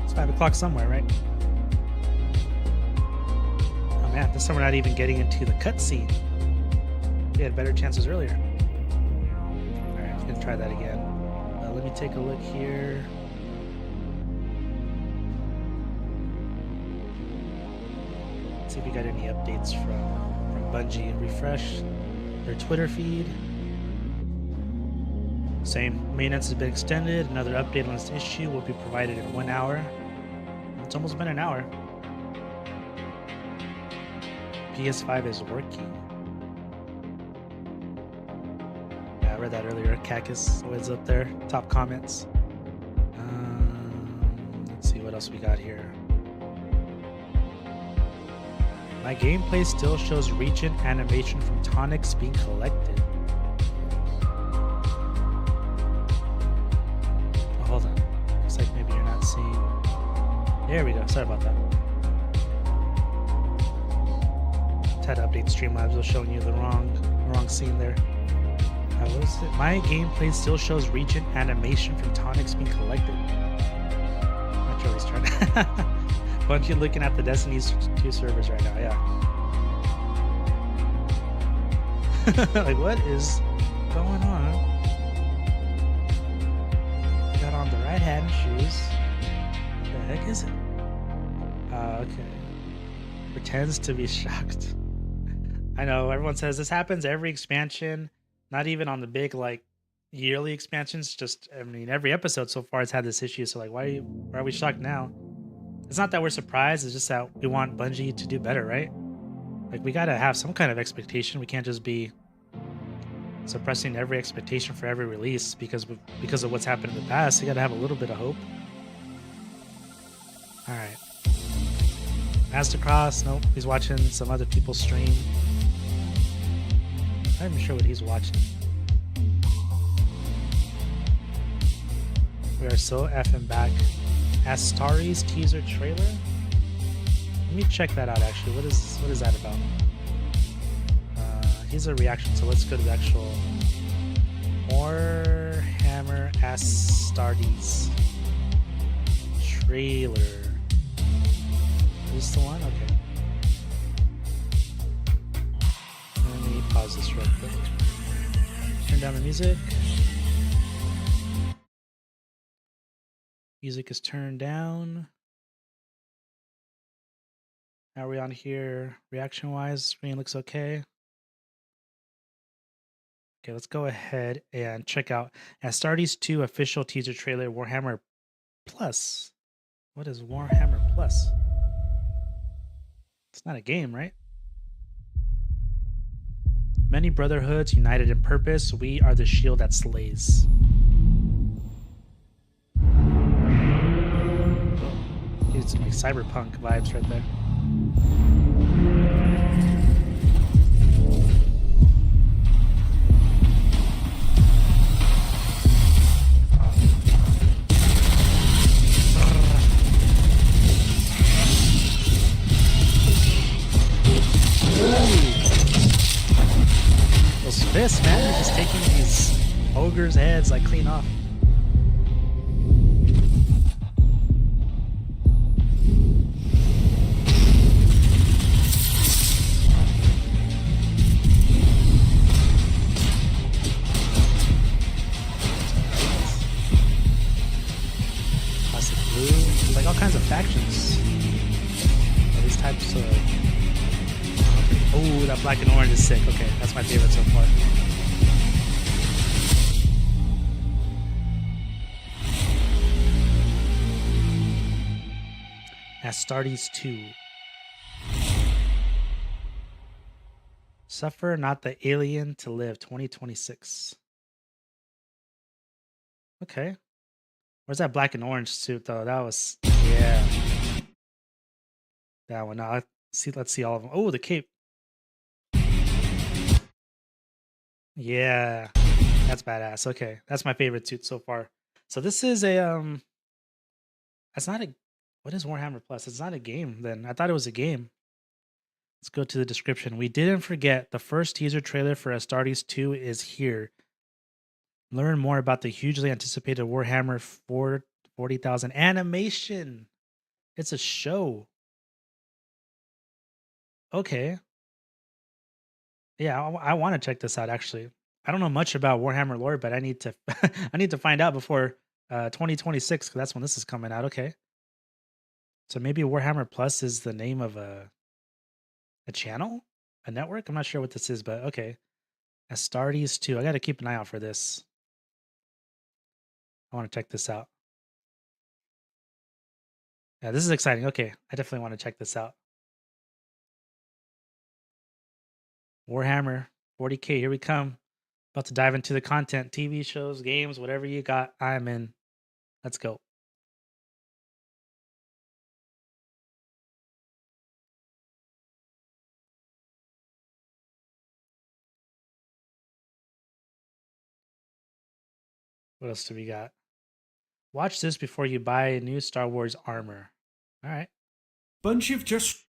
[SPEAKER 1] It's 5 o'clock somewhere, right? Man, this time we're not even getting into the cutscene. We had better chances earlier. Alright, I'm gonna try that again. Let me take a look here. Let's see if we got any updates from Bungie. Refresh their Twitter feed. Same. Maintenance has been extended. Another update on this issue will be provided in 1 hour. It's almost been an hour. PS5 is working. Yeah, I read that earlier. Cactus always up there. Top comments. Let's see what else we got here. My gameplay still shows region animation from tonics being collected. Oh, hold on. Looks like maybe you're not seeing. There we go. Sorry about that. Had to update Streamlabs. Was showing you the wrong scene there. What was it? My gameplay still shows region animation from tonics being collected. Not sure he's trying to. Bungie looking at the Destiny 2 servers right now. Yeah. Like, what is going on? Got on the right hand shoes. What the heck is it? Okay. Pretends to be shocked. I know everyone says this happens every expansion, not even on the big like yearly expansions. Just I mean, every episode so far has had this issue. So like, why are we shocked now? It's not that we're surprised. It's just that we want Bungie to do better, right? Like we gotta have some kind of expectation. We can't just be suppressing every expectation for every release because of what's happened in the past. You gotta have a little bit of hope. All right. Mastercross, nope, he's watching some other people's stream. I'm not even sure what he's watching. We are so effing back. Astari's teaser trailer? Let me check that out actually. What is that about? Here's a reaction, so let's go to the actual Warhammer Astartes trailer. Is this the one? Okay. Let me pause this real quick. Turn down the music. Music is turned down. How are we on here? Reaction wise, screen looks okay. Okay, let's go ahead and check out Astartes 2 official teaser trailer Warhammer Plus. What is Warhammer Plus? It's not a game, right? Many brotherhoods united in purpose. We are the shield that slays. some like cyberpunk vibes right there. Those fists, man, they're just taking these ogres' heads like clean off. Classic blue. There's like all kinds of factions. All these types of. Oh, that black and orange is sick. Okay, that's my favorite so far. Astartes 2. Suffer not the alien to live 2026. Okay. Where's that black and orange suit though? That was yeah. That one. Now let's see all of them. Oh, the cape. Yeah. That's badass. Okay. That's my favorite suit so far. So this is a that's not a what is Warhammer Plus? It's not a game then. I thought it was a game. Let's go to the description. We didn't forget the first teaser trailer for Astartes 2 is here. Learn more about the hugely anticipated Warhammer 40,000 animation. It's a show. Okay. Yeah, I want to check this out actually. I don't know much about Warhammer lore, but I need to I need to find out before 2026 because that's when this is coming out. Okay. So maybe Warhammer Plus is the name of a channel, a network. I'm not sure what this is, but okay. Astartes 2. I got to keep an eye out for this. I want to check this out. Yeah, this is exciting. Okay, I definitely want to check this out. Warhammer 40K, here we come. About to dive into the content, TV shows, games, whatever you got, I'm in. Let's go. What else do we got? Watch this before you buy new Star Wars armor. All right.
[SPEAKER 5] Bungie have just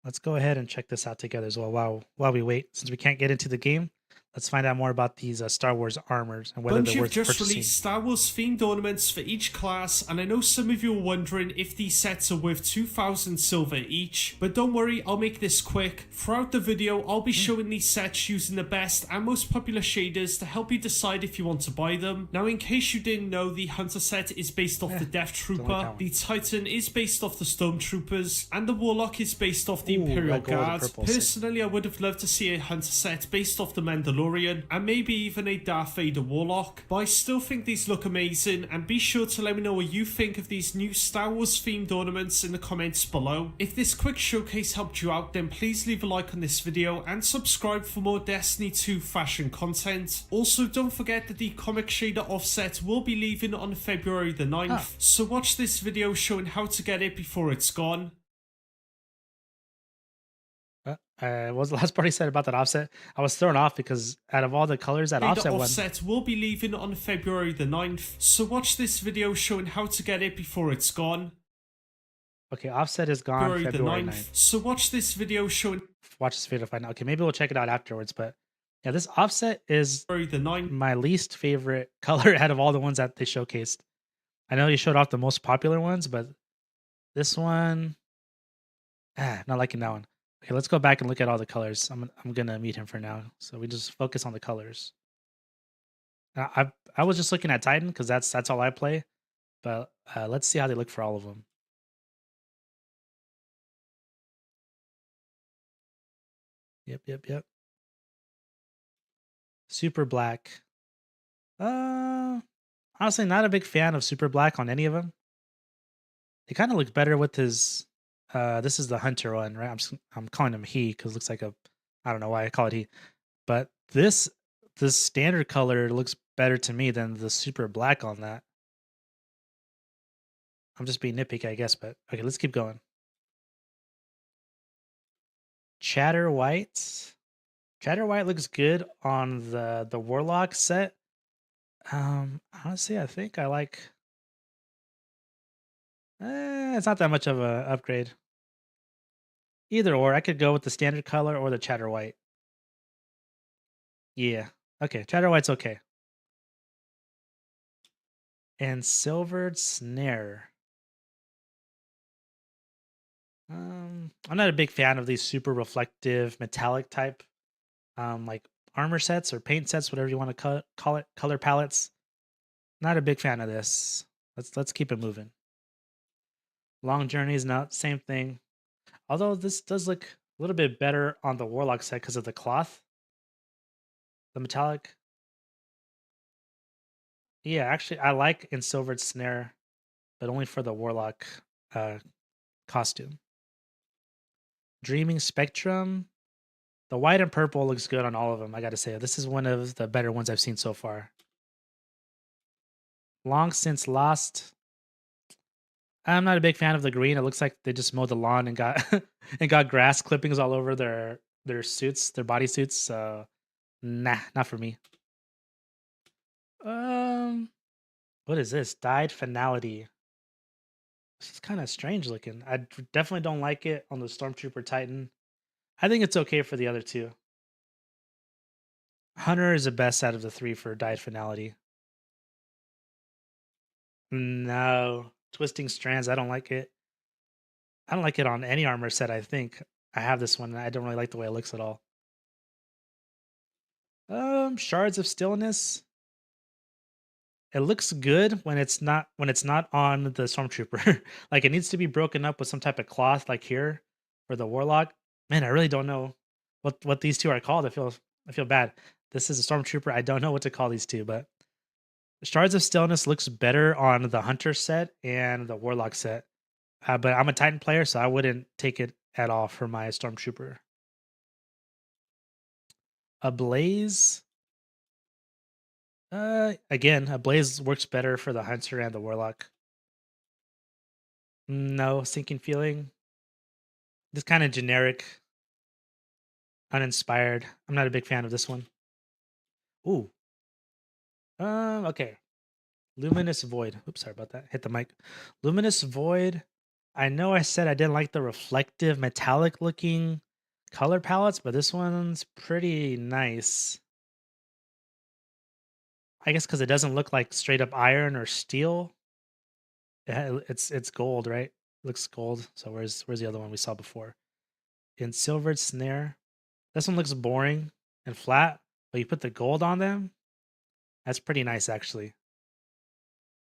[SPEAKER 1] Let's go ahead and check this out together as well while we wait. Since we can't get into the game, let's find out more about these Star Wars armors and whether
[SPEAKER 5] Bungie
[SPEAKER 1] they're
[SPEAKER 5] have
[SPEAKER 1] worth
[SPEAKER 5] just
[SPEAKER 1] purchasing.
[SPEAKER 5] released Star Wars themed ornaments for each class, and I know some of you are wondering if these sets are worth 2,000 silver each, but don't worry, I'll make this quick. Throughout the video, I'll be showing these sets using the best and most popular shaders to help you decide if you want to buy them. Now, in case you didn't know, the Hunter set is based off the Death Trooper, the Titan is based off the Stormtroopers, and the Warlock is based off the Imperial
[SPEAKER 1] red, gold, and
[SPEAKER 5] Guard.
[SPEAKER 1] purple,
[SPEAKER 5] Personally, I would have loved to see a Hunter set based off the Mandalorian, and maybe even a Darth Vader Warlock, but I still think these look amazing, and be sure to let me know what you think of these new Star Wars themed ornaments in the comments below. If this quick showcase helped you out, then please leave a like on this video and subscribe for more Destiny 2 fashion content. Also, don't forget that the comic shader offset will be leaving on February the 9th, so watch this video showing how to get it before it's gone.
[SPEAKER 1] What was the last part he said about that offset? I was thrown off because out of all the colors, that
[SPEAKER 5] The
[SPEAKER 1] offset one.
[SPEAKER 5] will be leaving on February the 9th, so watch this video showing how to get it before it's gone.
[SPEAKER 1] Okay, offset is gone February 9th.
[SPEAKER 5] So watch this video showing
[SPEAKER 1] Watch this video to find out. Okay, maybe we'll check it out afterwards. But yeah, this offset is
[SPEAKER 5] February the 9th.
[SPEAKER 1] my least favorite color out of all the ones that they showcased. I know you showed off the most popular ones, but this one, not liking that one. Okay, let's go back and look at all the colors. I'm gonna mute him for now, so we just focus on the colors. I was just looking at Titan because that's all I play, but let's see how they look for all of them. Yep. Super black. Honestly, not a big fan of super black on any of them. He kind of looks better with his. This is the hunter one, right? I'm calling him he because it looks like a. I don't know why I call it he, but this standard color looks better to me than the super black on that. I'm just being nitpicky, I guess, but okay, let's keep going. Chatter White. Chatter White looks good on the Warlock set. Honestly, I think I like. It's not that much of a upgrade. Either or, I could go with the standard color or the Chatter White. Yeah. Okay, Chatter White's okay. And Silvered Snare. I'm not a big fan of these super reflective metallic type, like armor sets or paint sets, whatever you want to call it, color palettes. Not a big fan of this. Let's keep it moving. Long Journey is not same thing. Although this does look a little bit better on the Warlock set because of the cloth, the metallic. Yeah, actually, I like in Silvered Snare, but only for the Warlock uh, costume. Dreaming Spectrum. The white and purple looks good on all of them. I got to say, this is one of the better ones I've seen so far. Long Since Lost. I'm not a big fan of the green. It looks like they just mowed the lawn and got and got grass clippings all over their suits, their body suits. So nah, not for me. Um, what is this? Dyed Finality. This is kind of strange looking. Definitely don't like it on the Stormtrooper Titan. I think it's okay for the other two. Hunter is the best out of the three for Dyed Finality. No, Twisting Strands. I don't like it. I don't like it on any armor set. I think I have this one. And I don't really like the way it looks at all. Shards of Stillness. It looks good when it's not on the Stormtrooper. Like it needs to be broken up with some type of cloth, like here for the Warlock. Man, I really don't know what these two are called. I feel bad. This is a Stormtrooper. I don't know what to call these two, but Shards of Stillness looks better on the Hunter set and the Warlock set. But I'm a Titan player, so I wouldn't take it at all for my Stormtrooper. Ablaze. Again, Ablaze works better for the Hunter and the Warlock. No, Sinking Feeling. Just kind of generic, uninspired. I'm not a big fan of this one. Ooh. Okay. Luminous Void. Oops, sorry about that. Hit the mic. Luminous Void. I know I said I didn't like the reflective metallic looking color palettes, but this one's pretty nice. I guess because it doesn't look like straight up iron or steel. It's gold, right? Looks gold. So where's the other one we saw before? In Silvered Snare. This one looks boring and flat, but you put the gold on them. That's pretty nice, actually.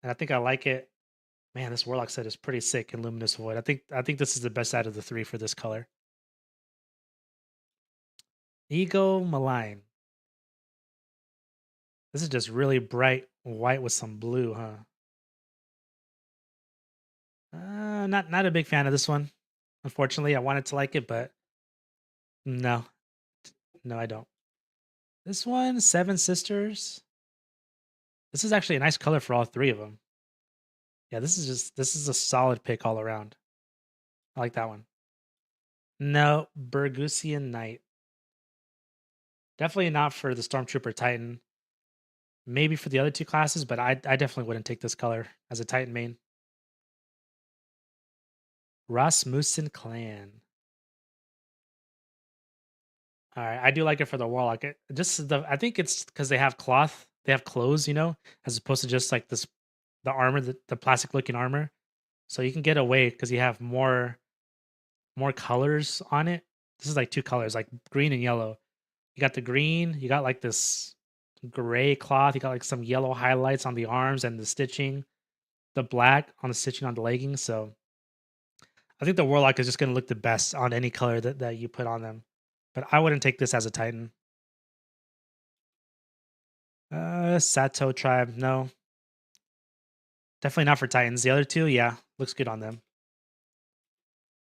[SPEAKER 1] And I think I like it. Man, this Warlock set is pretty sick in Luminous Void. I think this is the best out of the three for this color. Ego Malign. This is just really bright white with some blue, huh? Not a big fan of this one. Unfortunately, I wanted to like it, but no. No, I don't. This one, Seven Sisters. This is actually a nice color for all three of them. Yeah, this is a solid pick all around. I like that one. No, Burgusian Knight. Definitely not for the Stormtrooper Titan. Maybe for the other two classes, but I definitely wouldn't take this color as a Titan main. Rasmussen Clan. All right, I do like it for the Warlock. I think it's because they have cloth, they have clothes, as opposed to just like this, the armor, the plastic looking armor. So you can get away because you have more colors on it. This is like two colors, like green and yellow. You got the green, you got like this gray cloth, you got like some yellow highlights on the arms and the stitching, the black on the stitching on the leggings. So I think the Warlock is just going to look the best on any color that you put on them. But I wouldn't take this as a Titan. Sato Tribe, no. Definitely not for Titans. The other two, yeah, looks good on them.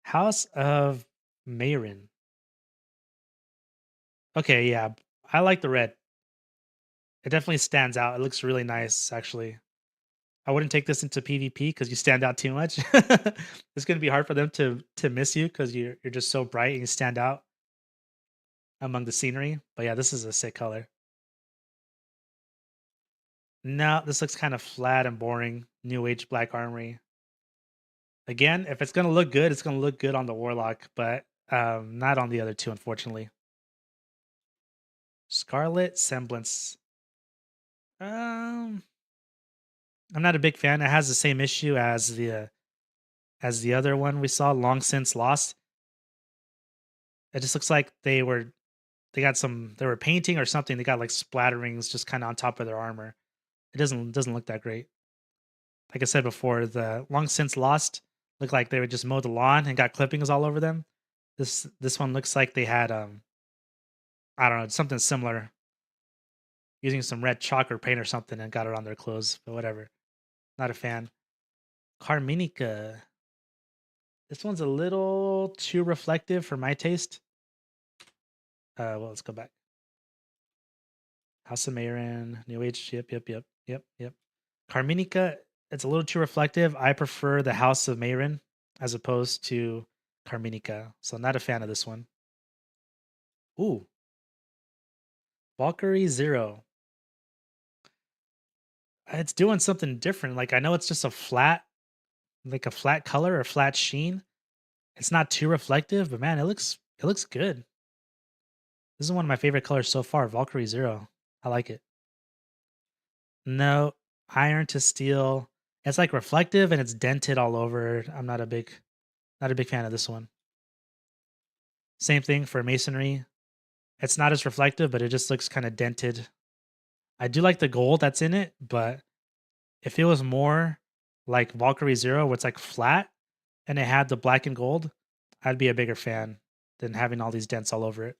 [SPEAKER 1] House of Mayrin. Okay, yeah, I like the red. It definitely stands out. It looks really nice, actually. I wouldn't take this into PvP because you stand out too much. It's gonna be hard for them to miss you because you're just so bright and you stand out among the scenery. But yeah, this is a sick color. No, this looks kind of flat and boring. New Age Black Armory. Again, if it's gonna look good, it's gonna look good on the Warlock, but not on the other two, unfortunately. Scarlet Semblance. Um, I'm not a big fan. It has the same issue as the other one we saw, Long Since Lost. It just looks like they were painting or something. They got like splatterings just kind of on top of their armor. It doesn't look that great. Like I said before, the Long Since Lost looked like they would just mow the lawn and got clippings all over them. This one looks like they had I don't know, something similar, using some red chalk or paint or something and got it on their clothes, but whatever. Not a fan. Carminica. This one's a little too reflective for my taste. Well, let's go back. House of Mayrin, New Age. Yep. Carminica, it's a little too reflective. I prefer the House of Mayrin as opposed to Carminica. So not a fan of this one. Ooh. Valkyrie Zero. It's doing something different. Like I know it's just a flat color or flat sheen. It's not too reflective, but man, it looks good. This is one of my favorite colors so far, Valkyrie Zero. I like it. No, iron to steel. It's like reflective and it's dented all over. I'm not a big fan of this one. Same thing for masonry. It's not as reflective, but it just looks kind of dented. I do like the gold that's in it, but if it was more like Valkyrie Zero, where it's like flat and it had the black and gold, I'd be a bigger fan than having all these dents all over it.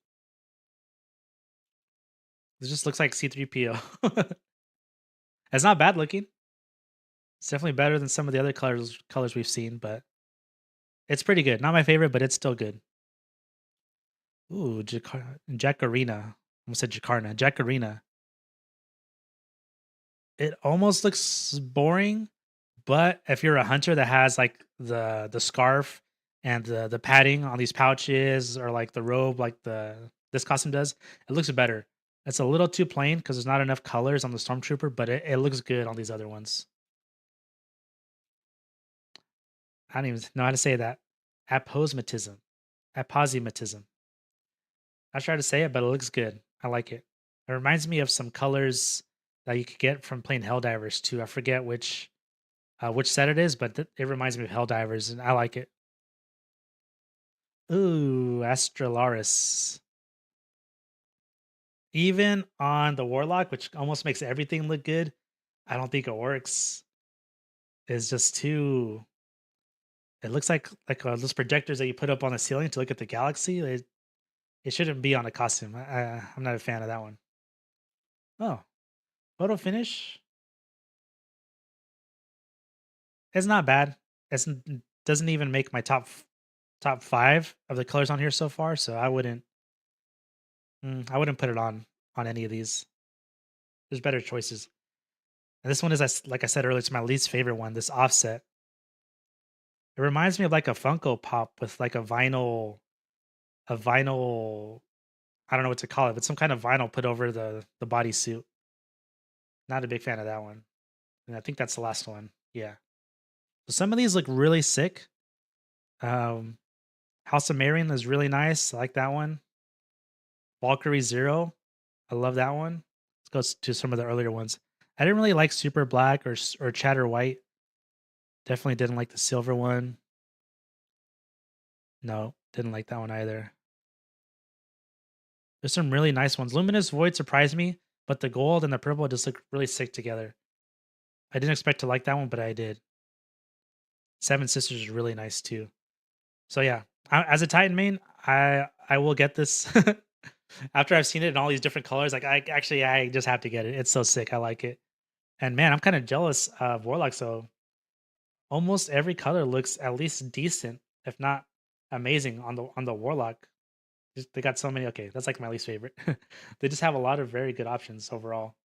[SPEAKER 1] It just looks like C3PO. It's not bad looking. It's definitely better than some of the other colors we've seen, but it's pretty good. Not my favorite, but it's still good. Ooh, Jacarina. Almost said Jacarna. Jacarina. It almost looks boring, but if you're a hunter that has like the scarf and the padding on these pouches or like the robe like this costume does, it looks better. It's a little too plain because there's not enough colors on the Stormtrooper, but it looks good on these other ones. I don't even know how to say that. Aposematism. Aposematism. I try to say it, but it looks good. I like it. It reminds me of some colors that you could get from playing Helldivers too. I forget which set it is, but it reminds me of Helldivers, and I like it. Ooh, Astralaris. Even on the Warlock, which almost makes everything look good, I don't think it works. It's just too. It looks like those projectors that you put up on the ceiling to look at the galaxy. It shouldn't be on a costume. I'm not a fan of that one. Oh, photo finish. It's not bad. It doesn't even make my top 5 of the colors on here so far. So I wouldn't put it on any of these. There's better choices. And this one is, like I said earlier, it's my least favorite one. This offset. It reminds me of like a Funko Pop with like a vinyl. I don't know what to call it, but some kind of vinyl put over the bodysuit. Not a big fan of that one. And I think that's the last one. Yeah. So some of these look really sick. House of Marion is really nice. I like that one. Valkyrie Zero. I love that one. Let's go to some of the earlier ones. I didn't really like Super Black or Chatter White. Definitely didn't like the silver one. No, didn't like that one either. There's some really nice ones. Luminous Void surprised me, but the gold and the purple just look really sick together. I didn't expect to like that one, but I did. Seven Sisters is really nice too. So yeah, as a Titan main, I will get this after I've seen it in all these different colors. Like I just have to get it. It's so sick. I like it. And man, I'm kind of jealous of Warlock. So almost every color looks at least decent, if not amazing on the Warlock. They got so many. Okay, that's like my least favorite. They just have a lot of very good options overall.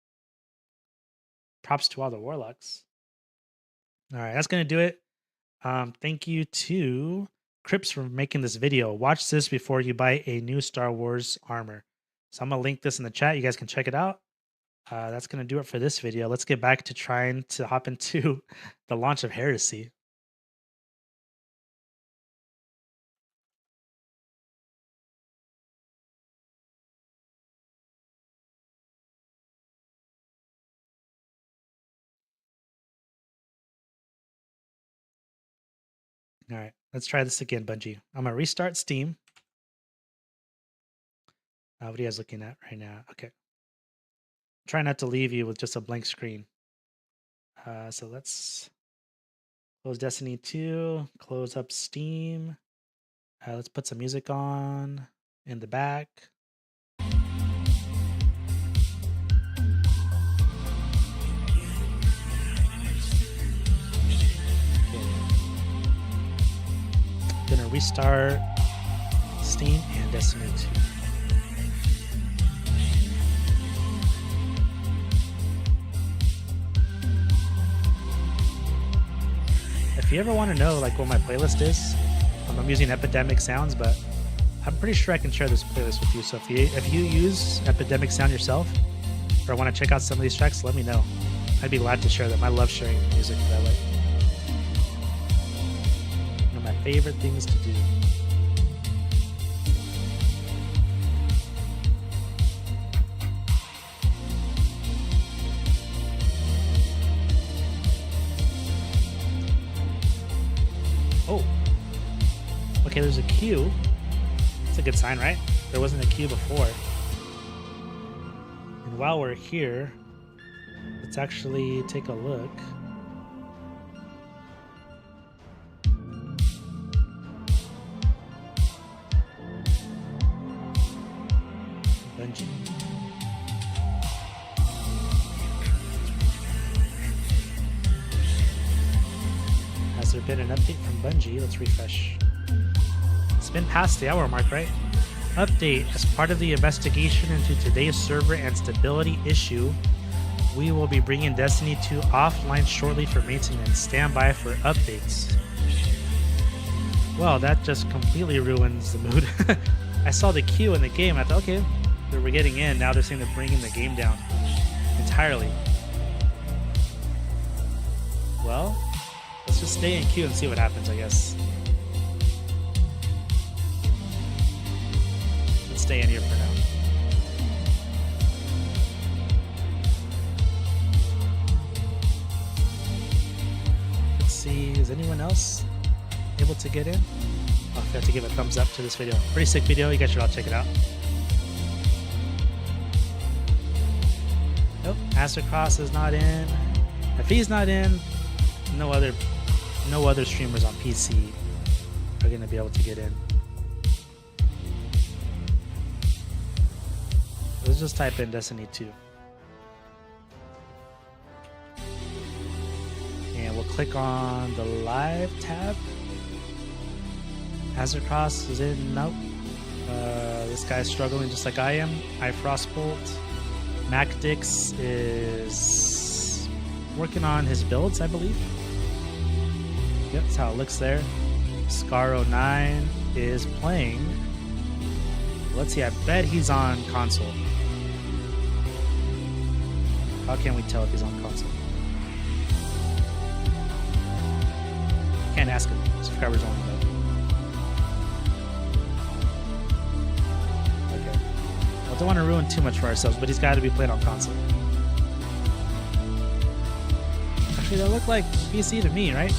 [SPEAKER 1] props to all the warlocks. All right, that's gonna do it. Thank you to Crips for making this video. Watch this before you buy a new Star Wars armor. So I'm gonna link this in the chat. You guys can check it out. That's gonna do it for this video. Let's get back to trying to hop into the launch of Heresy. All right, let's try this again, Bungie. I'm gonna restart Steam. What are you guys looking at right now? Okay. Try not to leave you with just a blank screen. So let's close Destiny 2, close up Steam. Let's put some music on in the back. Gonna restart Steam and Destiny 2. If you ever want to know like what my playlist is, I'm using Epidemic Sounds, but I'm pretty sure I can share this playlist with you. So if you use Epidemic Sound yourself, or want to check out some of these tracks, let me know. I'd be glad to share them. I love sharing music that way. One of my favorite things to do. Oh, okay, there's a queue. That's a good sign, right? There wasn't a queue before. And while we're here, let's actually take a look. Bungie. Has there been an update from Bungie? Let's refresh. It's been past the hour mark, right? Update. As part of the investigation into today's server and stability issue, we will be bringing Destiny 2 offline shortly for maintenance. Stand by for updates. Well, that just completely ruins the mood. I saw the queue in the game. I thought, okay, we're getting in. Now they're saying they're bringing the game down entirely. Well, let's just stay in queue and see what happens, I guess. Let's stay in here for now. Let's see, is anyone else able to get in? Oh, I have to give a thumbs up to this video. Pretty sick video. You guys should all check it out. Nope, Mastercross is not in. If he's not in, no other streamers on PC are gonna be able to get in. Let's just type in Destiny 2. And we'll click on the live tab. Hazard Cross is in. Nope. This guy's struggling just like I am. Frostbolt. MacDix is working on his builds, I believe. Yep, that's how it looks there. Scar09 is playing. Let's see, I bet he's on console. How can we tell if he's on console? Can't ask him. Subscribers only though. Okay. Well, don't want to ruin too much for ourselves, but he's got to be played on console. Actually, they look like PC to me, right?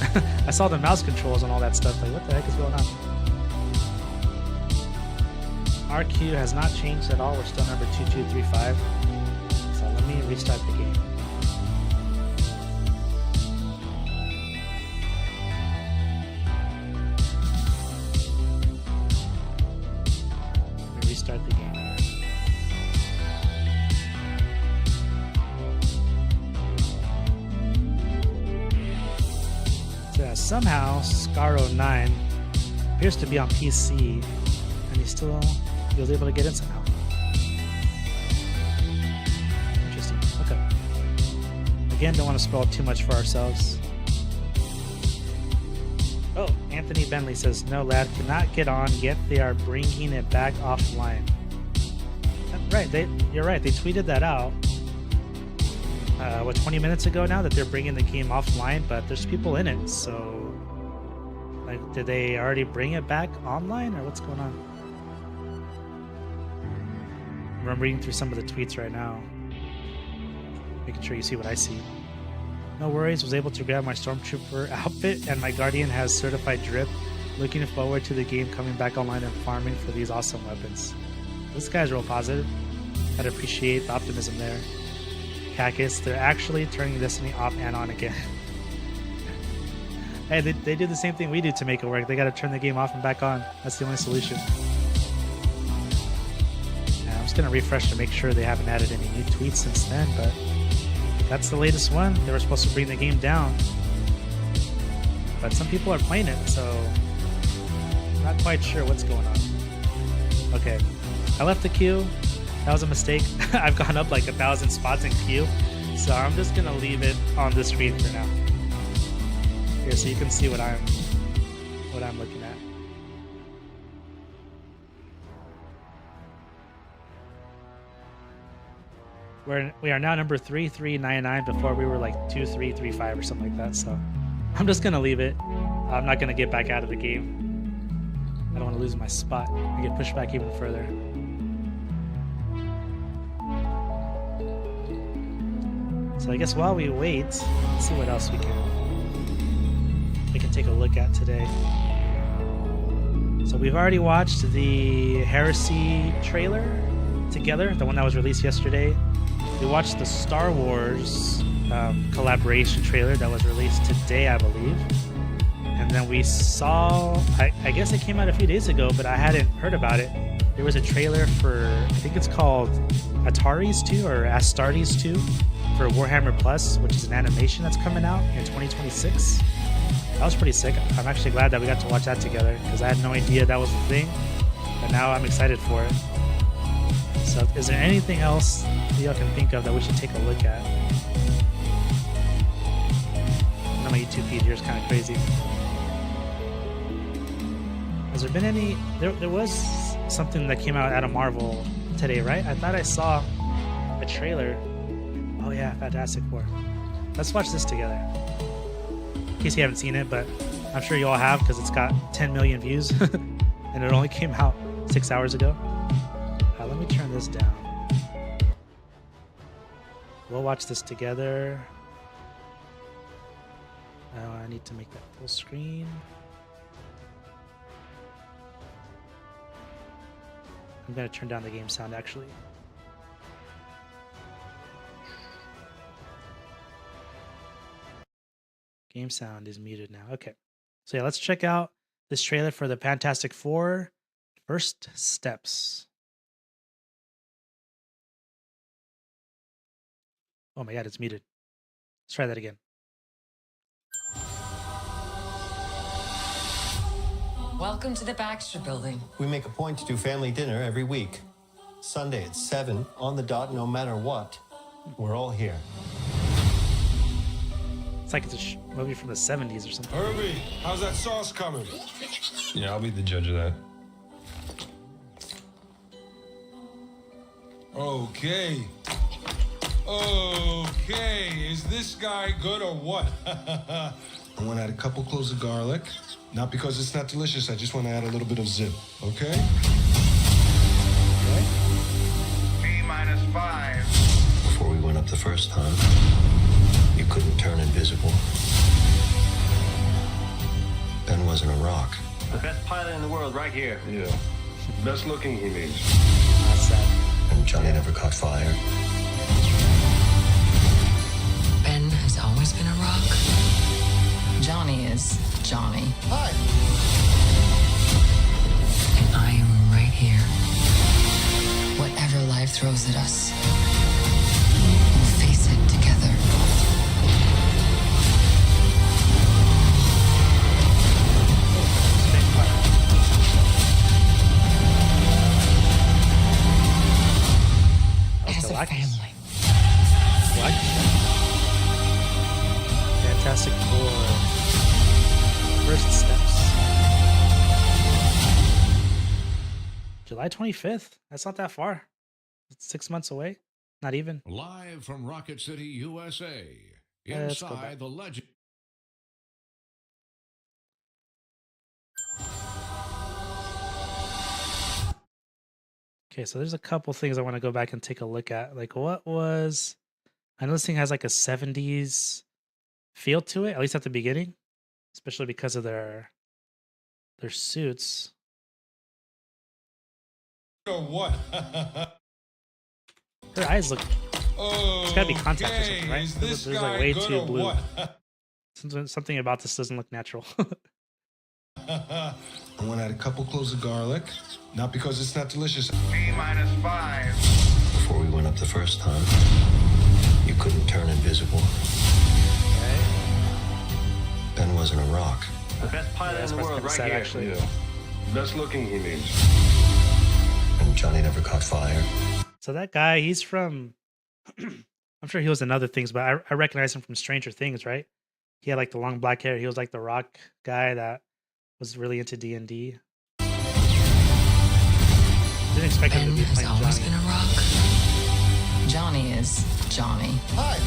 [SPEAKER 1] I saw the mouse controls and all that stuff. Like, what the heck is going on? Our queue has not changed at all. We're still number 2235. So let me restart the game. Let me restart the game. So somehow Scar09 appears to be on PC, and he was able to get in somehow. Interesting. Okay. Again, don't want to spoil too much for ourselves. Oh, Anthony Bentley says, no, lad, cannot get on, yet they are bringing it back offline. Right, you're right. They tweeted that out, 20 minutes ago now, that they're bringing the game offline, but there's people in it, so... Like, did they already bring it back online, or what's going on? I'm reading through some of the tweets right now, making sure you see what I see. No worries, was able to grab my Stormtrooper outfit, and my Guardian has certified drip. Looking forward to the game coming back online and farming for these awesome weapons. This guy's real positive. I'd appreciate the optimism there. Cactus, they're actually turning Destiny off and on again. Hey, they do the same thing we do to make it work. They gotta turn the game off and back on. That's the only solution. Yeah, I'm just gonna refresh to make sure they haven't added any new tweets since then, but that's the latest one. They were supposed to bring the game down. But some people are playing it, so I'm not quite sure what's going on. Okay, I left the queue. That was a mistake. I've gone up like 1,000 spots in queue, so I'm just gonna leave it on the screen for now. Here, so you can see what I'm looking at. We are now number 3399. Before we were like 2335 or something like that. So I'm just gonna leave it. I'm not gonna get back out of the game. I don't want to lose my spot. I get pushed back even further. So I guess while we wait, let's see what else we can take a look at today. So we've already watched the Heresy trailer together, the one that was released yesterday. We watched the Star Wars collaboration trailer that was released today, I believe. And then we saw, I guess it came out a few days ago, but I hadn't heard about it. There was a trailer for, I think it's called Ataris 2 or Astartes 2 for Warhammer Plus, which is an animation that's coming out in 2026. That was pretty sick. I'm actually glad that we got to watch that together because I had no idea that was a thing, but now I'm excited for it. So is there anything else that y'all can think of that we should take a look at? I know my YouTube feed here is kind of crazy. Has there been any... There was something that came out of Marvel today, right? I thought I saw a trailer. Oh yeah, Fantastic Four. Let's watch this together. In case you haven't seen it, but I'm sure you all have because it's got 10 million views and it only came out 6 hours ago. Let me turn this down. We'll watch this together. I need to make that full screen. I'm going to turn down the game sound actually. Game sound is muted now. Okay. So yeah, let's check out this trailer for the Fantastic Four First Steps. Oh my god, it's muted. Let's try that again.
[SPEAKER 2] Welcome to the Baxter Building.
[SPEAKER 6] We make a point to do family dinner every week. Sunday at 7 on the dot, no matter what. We're all here.
[SPEAKER 1] It's like it's a movie from the 70s or something.
[SPEAKER 7] Herbie, how's that sauce coming?
[SPEAKER 8] Yeah, I'll be the judge of that.
[SPEAKER 7] Okay. Okay, is this guy good or what? I want to add a couple cloves of garlic. Not because it's not delicious, I just want to add a little bit of zip, okay?
[SPEAKER 4] T-5.
[SPEAKER 6] Before we went up the first time, you couldn't turn invisible. Ben wasn't a rock.
[SPEAKER 9] The best pilot in the world right here.
[SPEAKER 8] Yeah. Best looking, he means.
[SPEAKER 1] That's sad.
[SPEAKER 6] And Johnny never caught fire.
[SPEAKER 2] Ben has always been a rock. Johnny is Johnny.
[SPEAKER 6] Hi.
[SPEAKER 2] And I am right here. Whatever life throws at us, we'll face it together. As a family.
[SPEAKER 1] July 25th. That's not that far. It's 6 months away. Not even.
[SPEAKER 3] Live from Rocket City, USA.
[SPEAKER 1] Let's go back.
[SPEAKER 3] Inside the legend.
[SPEAKER 1] Okay, so there's a couple things I want to go back and take a look at. Like, what was. I know this thing has like a 70s feel to it, at least at the beginning, especially because of their suits.
[SPEAKER 7] Or what?
[SPEAKER 1] Their eyes look. It's gotta be contact or something,
[SPEAKER 7] Okay,
[SPEAKER 1] right?
[SPEAKER 7] is this
[SPEAKER 1] There's
[SPEAKER 7] guy
[SPEAKER 1] like way
[SPEAKER 7] good
[SPEAKER 1] too
[SPEAKER 7] or
[SPEAKER 1] blue.
[SPEAKER 7] what?
[SPEAKER 1] Something about this doesn't look natural.
[SPEAKER 7] I want to add a couple cloves of garlic. Not because it's not delicious.
[SPEAKER 9] T-5.
[SPEAKER 6] Before we went up the first time, you couldn't turn invisible. Ben wasn't a rock.
[SPEAKER 9] The best pilot in the world right
[SPEAKER 1] sad,
[SPEAKER 9] here.
[SPEAKER 1] actually.
[SPEAKER 8] Yeah. Best looking, he means.
[SPEAKER 6] And Johnny never caught fire.
[SPEAKER 1] So that guy, he's from. I'm sure he was in other things, but I recognize him from Stranger Things, right? He had like the long black hair. He was like the rock guy that was really into D&D. Didn't expect him
[SPEAKER 2] Ben
[SPEAKER 1] to be
[SPEAKER 2] has
[SPEAKER 1] playing
[SPEAKER 2] always
[SPEAKER 1] Johnny.
[SPEAKER 2] been a rock. Johnny is Johnny.
[SPEAKER 6] Hi.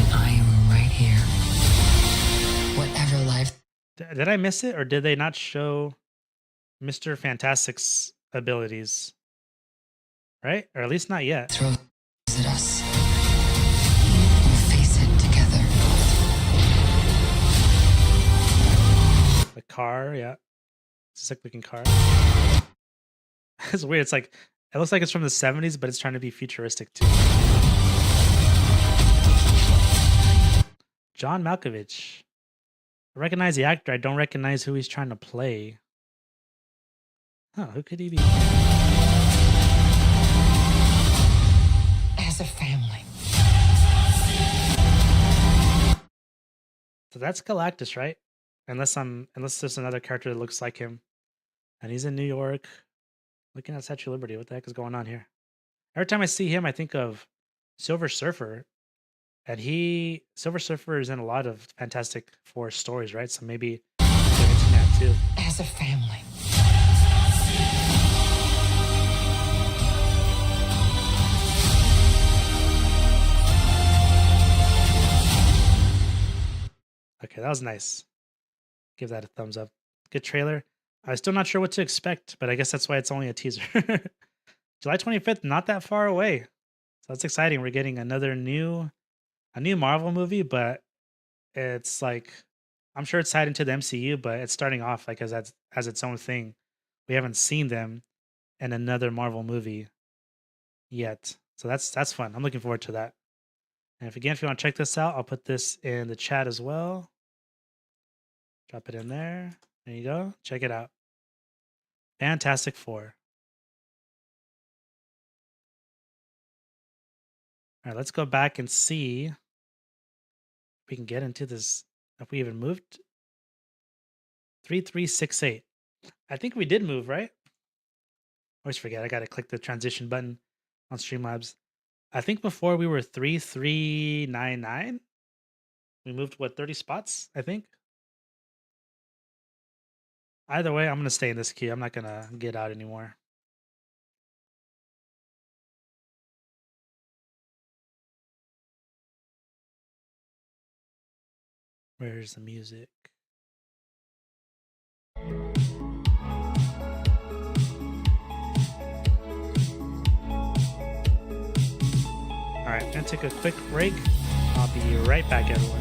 [SPEAKER 2] And I am right here. Whatever life
[SPEAKER 1] Did I miss it, or did they not show Mr. Fantastic's abilities? Right? Or at least not yet.
[SPEAKER 2] throws at us, we'll face it together.
[SPEAKER 1] The car, yeah. It's a sick looking car. It's weird. It's like, it looks like it's from the 70s, but it's trying to be futuristic too. John Malkovich. I recognize the actor. I don't recognize who he's trying to play. Huh, who could he be?
[SPEAKER 2] As a family.
[SPEAKER 1] So that's Galactus, right? Unless there's another character that looks like him. And he's in New York. Looking at Statue of Liberty. What the heck is going on here? Every time I see him, I think of Silver Surfer. And Silver Surfer is in a lot of Fantastic Four stories, right? So maybe they're into that too.
[SPEAKER 2] As a family.
[SPEAKER 1] Okay, that was nice. Give that a thumbs up. Good trailer. I'm still not sure what to expect, but I guess that's why it's only a teaser. July 25th, not that far away. So that's exciting. We're getting a new Marvel movie, but it's like, I'm sure it's tied into the MCU, but it's starting off like as its own thing. We haven't seen them in another Marvel movie yet. So that's fun. I'm looking forward to that. And if you want to check this out, I'll put this in the chat as well. Drop it in there. There you go. Check it out. Fantastic Four. All right, let's go back and see if we can get into this. If we even moved. 3368. I think we did move, right? Always forget. I got to click the transition button on Streamlabs. I think before we were 3399. We moved, what, 30 spots, I think? Either way, I'm going to stay in this queue. I'm not going to get out anymore. Where's the music? All right, gonna take a quick break. I'll be right back, everyone.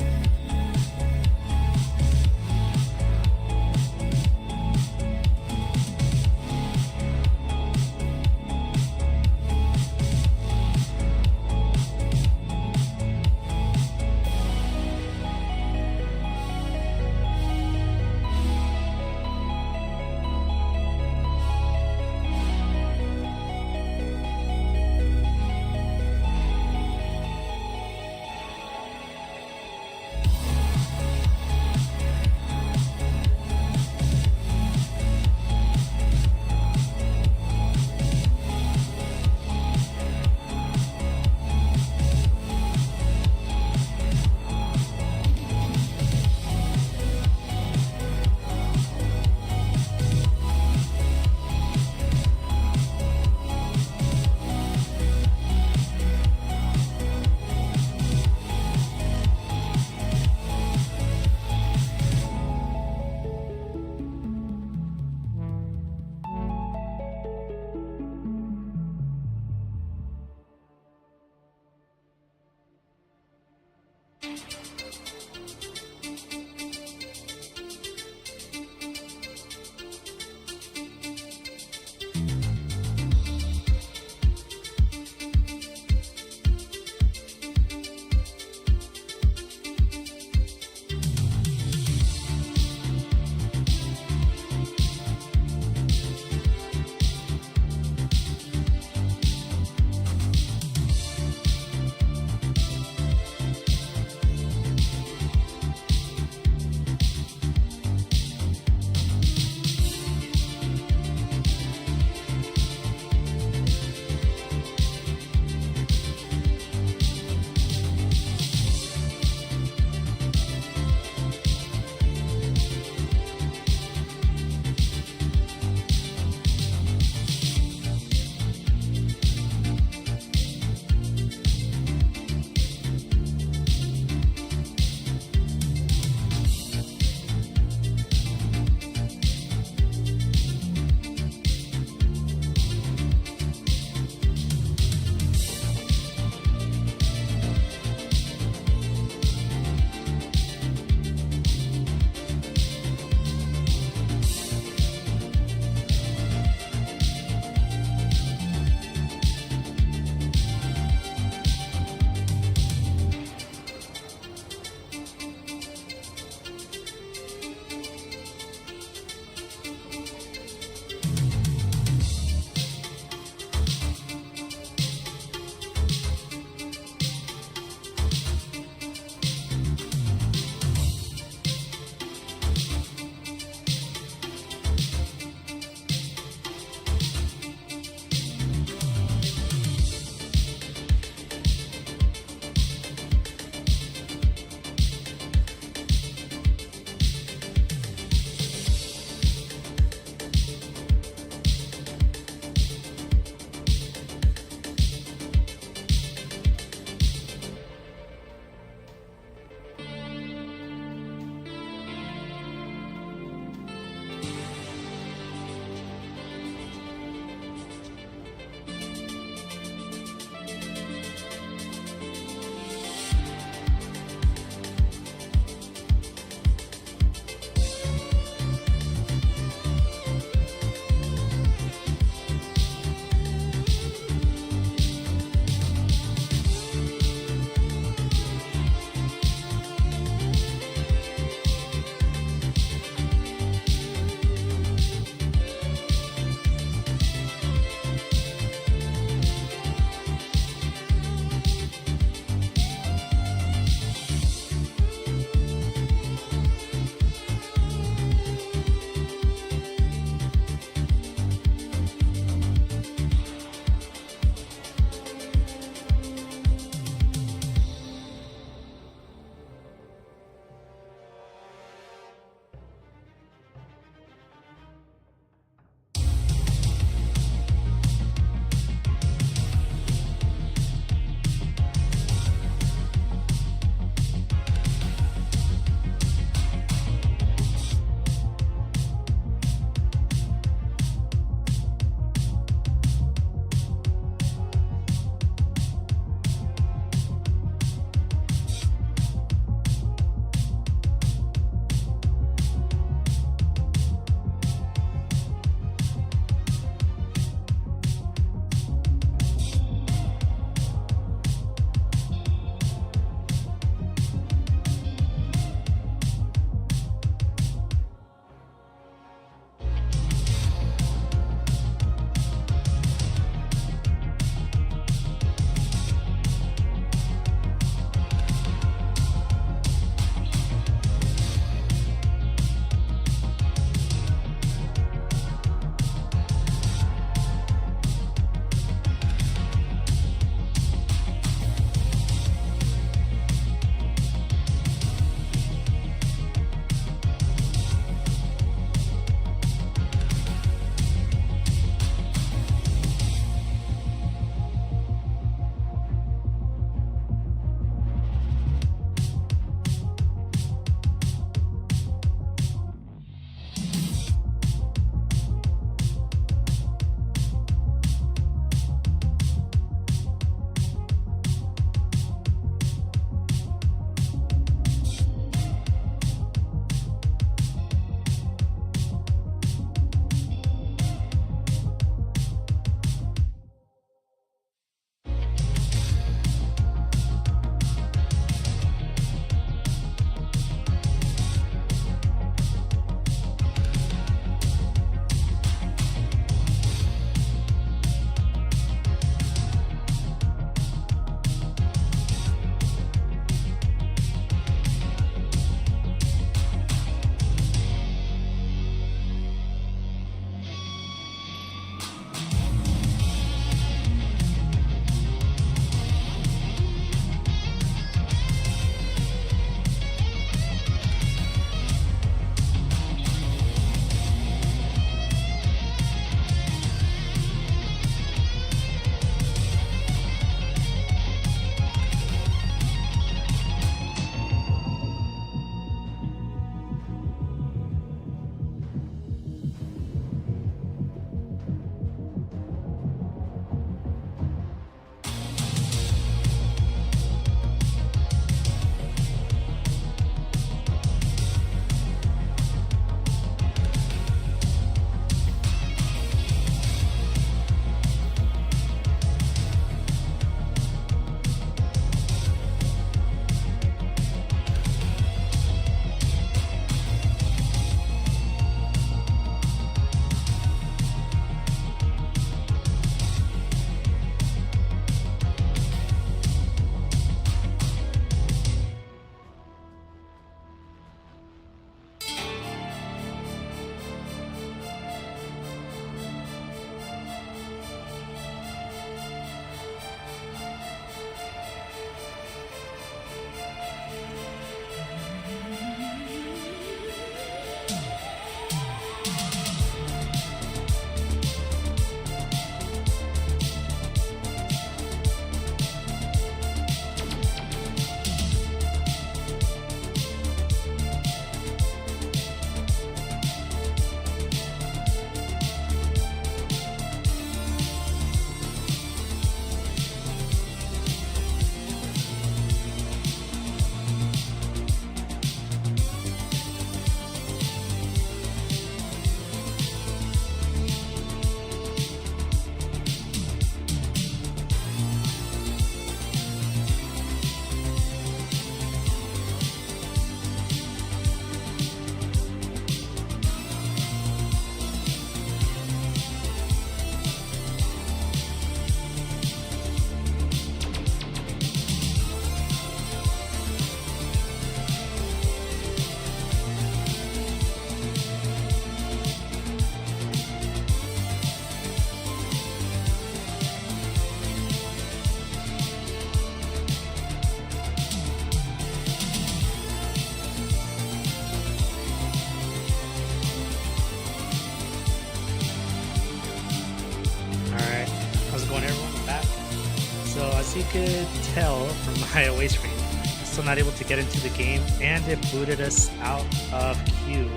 [SPEAKER 1] as you could tell from my away screen, I'm still not able to get into the game, and it booted us out of queue.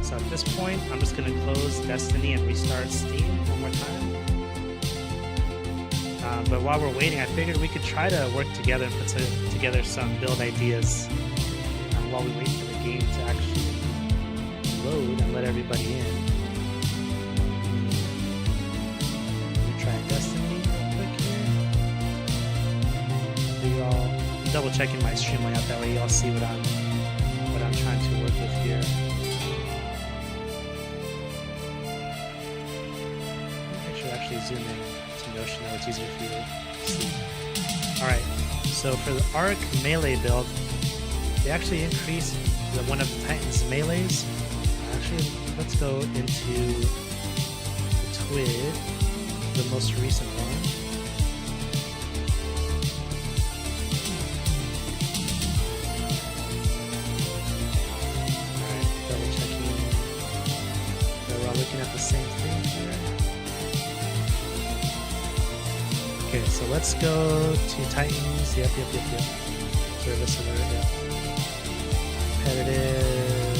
[SPEAKER 1] So at this point, I'm just gonna close Destiny and restart Steam one more time. But while we're waiting, I figured we could try to work together and put together some build ideas while we wait for the game to actually load and let everybody in. Let me try Destiny real quick here. You all double checking my stream layout, that way y'all see what I'm trying to work with here. I should actually zoom in to Notion, that it's easier for you to see. Alright, so for the Arc melee build, they actually increased one of the Titan's melees. Actually, let's go into the TWID, the most recent one. Alright, double checking. So we're all looking at the same thing here. Okay, so let's go to Titans. Yep. Service alert, yep. Competitive.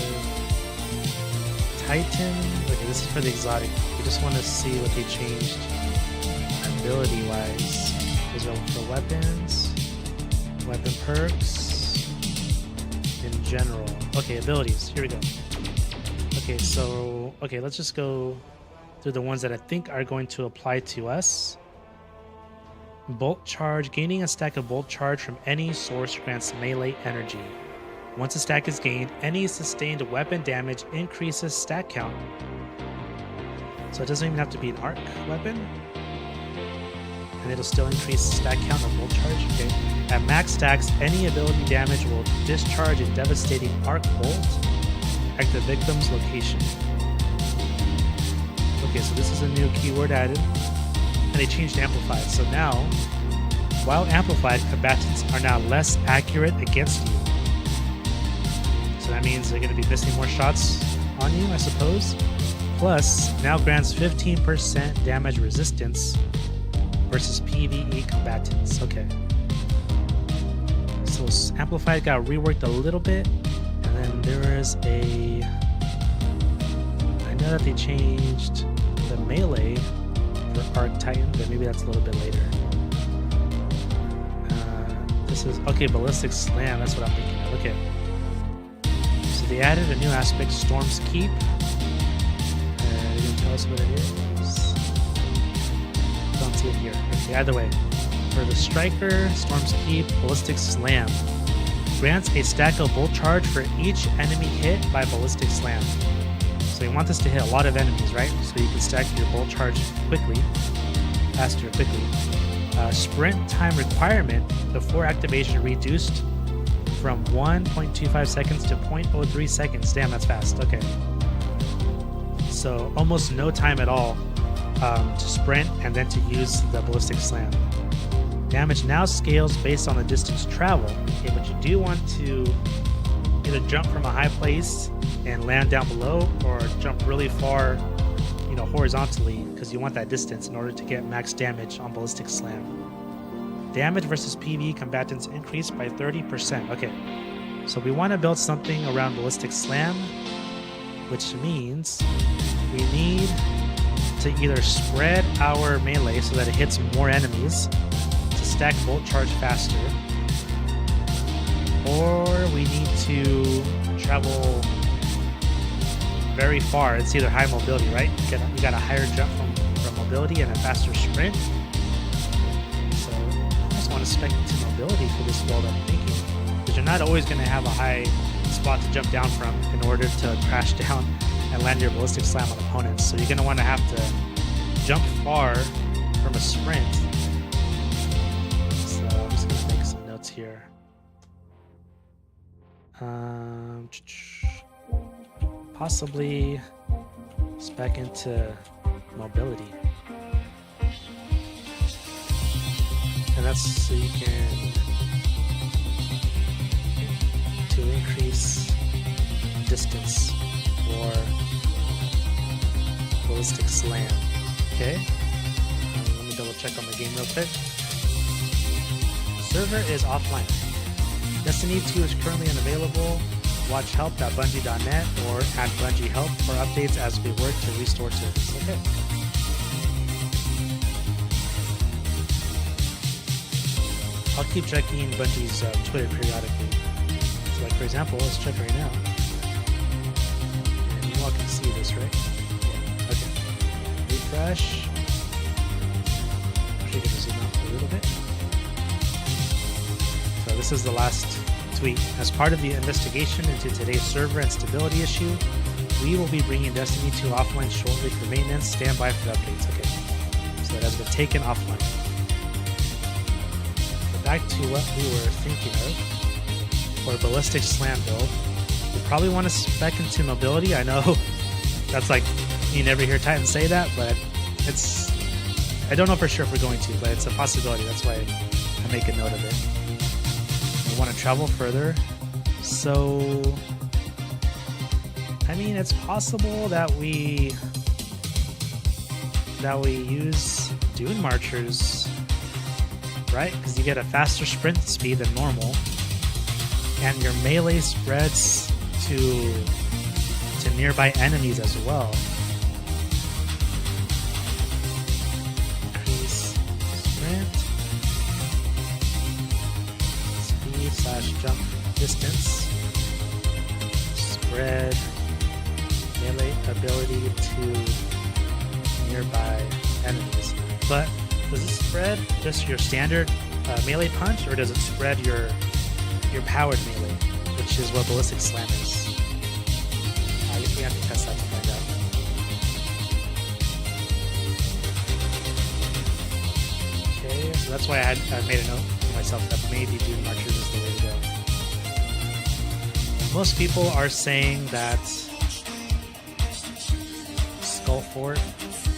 [SPEAKER 1] Titan. Okay, this is for the exotic. We just want to see what they changed ability-wise. These are for weapons, weapon perks, in general. Okay, abilities. Here we go. Okay, so let's just go through the ones that I think are going to apply to us. Bolt charge. Gaining a stack of bolt charge from any source grants melee energy. Once a stack is gained, any sustained weapon damage increases stack count. So it doesn't even have to be an arc weapon. And it'll still increase stack count of bolt charge. Okay. At max stacks, any ability damage will discharge a devastating arc bolt at the victim's location. Okay, so this is a new keyword added. And they changed Amplified. So now, while Amplified, combatants are now less accurate against you. So that means they're going to be missing more shots on you, I suppose. Plus, now grants 15% damage resistance versus PvE combatants. Okay. So Amplified got reworked a little bit. And then there is a... I know that they changed the melee for Arc Titan, but maybe that's a little bit later. This is... Okay, Ballistic Slam. That's what I'm thinking of. Okay. So they added a new aspect, Storm's Keep. They didn't tell us what it is. Don't see it here. Okay, either way. For the Striker, Storm's Keep, Ballistic Slam. Grants a stack of bolt charge for each enemy hit by Ballistic Slam. So you want this to hit a lot of enemies, right? So you can stack your bolt charge quickly. Faster, quickly. Sprint time requirement before activation reduced from 1.25 seconds to 0.03 seconds. Damn, that's fast. Okay. So almost no time at all to sprint and then to use the Ballistic Slam. Damage now scales based on the distance traveled. Okay, but you do want to either jump from a high place and land down below, or jump really far, horizontally, because you want that distance in order to get max damage on Ballistic Slam. Damage versus PvE combatants increased by 30%. Okay, so we want to build something around Ballistic Slam, which means we need to either spread our melee so that it hits more enemies to stack bolt charge faster, or we need to travel very far. It's either high mobility, right? You got a higher jump from mobility and a faster sprint. So I just want to spec into mobility for this build, I'm thinking, because you're not always going to have a high spot to jump down from in order to crash down and land your Ballistic Slam on opponents. So you're going to want to have to jump far from a sprint. So I'm just going to make some notes here. Possibly spec into mobility. And that's so you can to increase distance for Ballistic Slam. Okay? Let me double check on the game real quick. server is offline. Destiny 2 is currently unavailable. Watch help.bungie.net or add Bungie help for updates as we work to restore service. Okay. I'll keep checking Bungie's Twitter periodically. So like for example, let's check right now. And you all can see this, right? Yeah. Okay. Refresh. Actually, gonna zoom out a little bit. So this is the last tweet. As part of the investigation into today's server and stability issue, we will be bringing Destiny 2 offline shortly for maintenance. Stand by for updates. Okay. So it has been taken offline. Back to what we were thinking of for ballistic slam build. We probably want to spec into mobility. I know that's like, you never hear Titans say that, but it's, I don't know for sure if we're going to, but it's a possibility. That's why I make a note of it. We want to travel further. So, I mean, it's possible that we use Dune Marchers, right? Because you get a faster sprint speed than normal, and your melee spreads to nearby enemies as well. Increase sprint speed / jump distance, spread melee ability to nearby enemies. But does it spread just your standard melee punch, or does it spread your powered melee, which is what ballistic slam is? I guess we have to test that to find out. Okay, so that's why I made a note for myself that maybe Dune Marchers is the way to go. Most people are saying that Skull Fort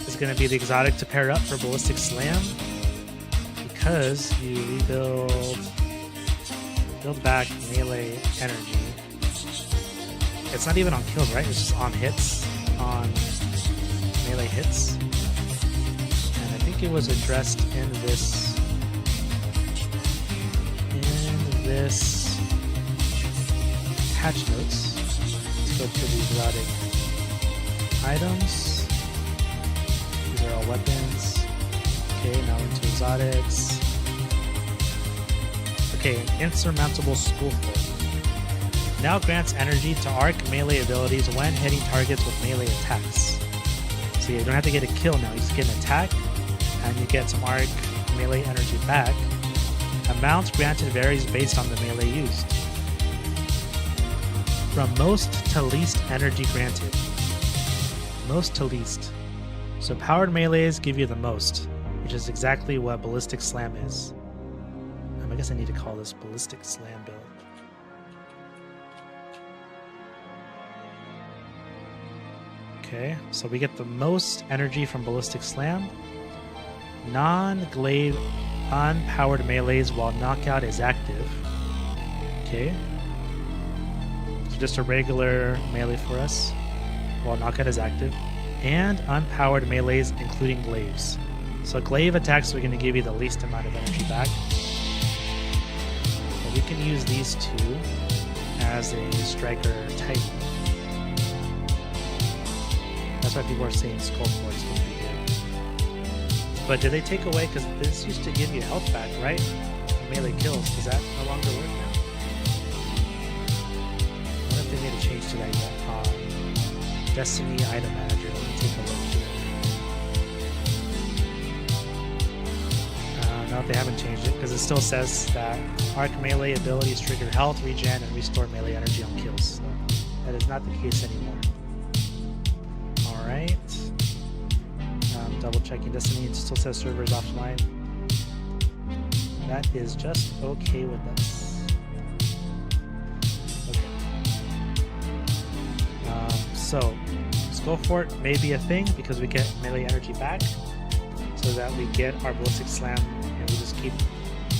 [SPEAKER 1] is going to be the exotic to pair up for ballistic slam, because you build back melee energy. It's not even on kills, right? It's just on hits, on melee hits. And I think it was addressed in this patch notes. Let's go to the exotic items. These are all weapons. Okay, now into exotics. Okay, insurmountable school fort. Now grants energy to arc melee abilities when hitting targets with melee attacks. So you don't have to get a kill now, you just get an attack, and you get some arc melee energy back. Amount granted varies based on the melee used. From most to least energy granted. Most to least. So powered melees give you the most, which is exactly what ballistic slam is. I guess I need to call this ballistic slam build. Okay, so we get the most energy from ballistic slam. Non-glaive, unpowered melees while knockout is active. Okay. So just a regular melee for us while knockout is active. And unpowered melees including glaives. So glaive attacks are going to give you the least amount of energy back. We can use these two as a striker type. That's why people are saying Skull Fort is going to be good. But did they take away, because this used to give you health back, right? Melee kills. Does that no longer work now? I wonder if they made a change to that yet. Destiny Item Manager. Let me take a look here. No, they haven't changed it, because it still says that arc melee abilities trigger health, regen, and restore melee energy on kills. So that is not the case anymore. Alright. Double checking Destiny, it still says servers offline. That is just okay with us. Okay. So, Skull Fort may be a thing because we get melee energy back, so that we get our ballistic slam, and we just keep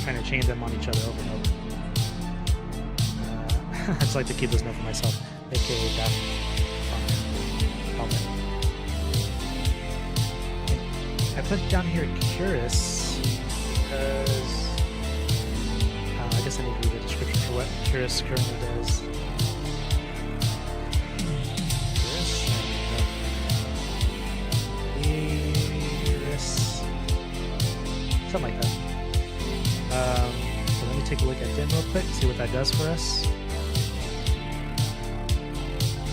[SPEAKER 1] trying to chain them on each other over and over. I just like to keep this note for myself, aka that comment. I put down here curious because guess I need to read a description for what Curus currently does. Curus. Something like that. So let me take a look at Dim real quick, see what that does for us.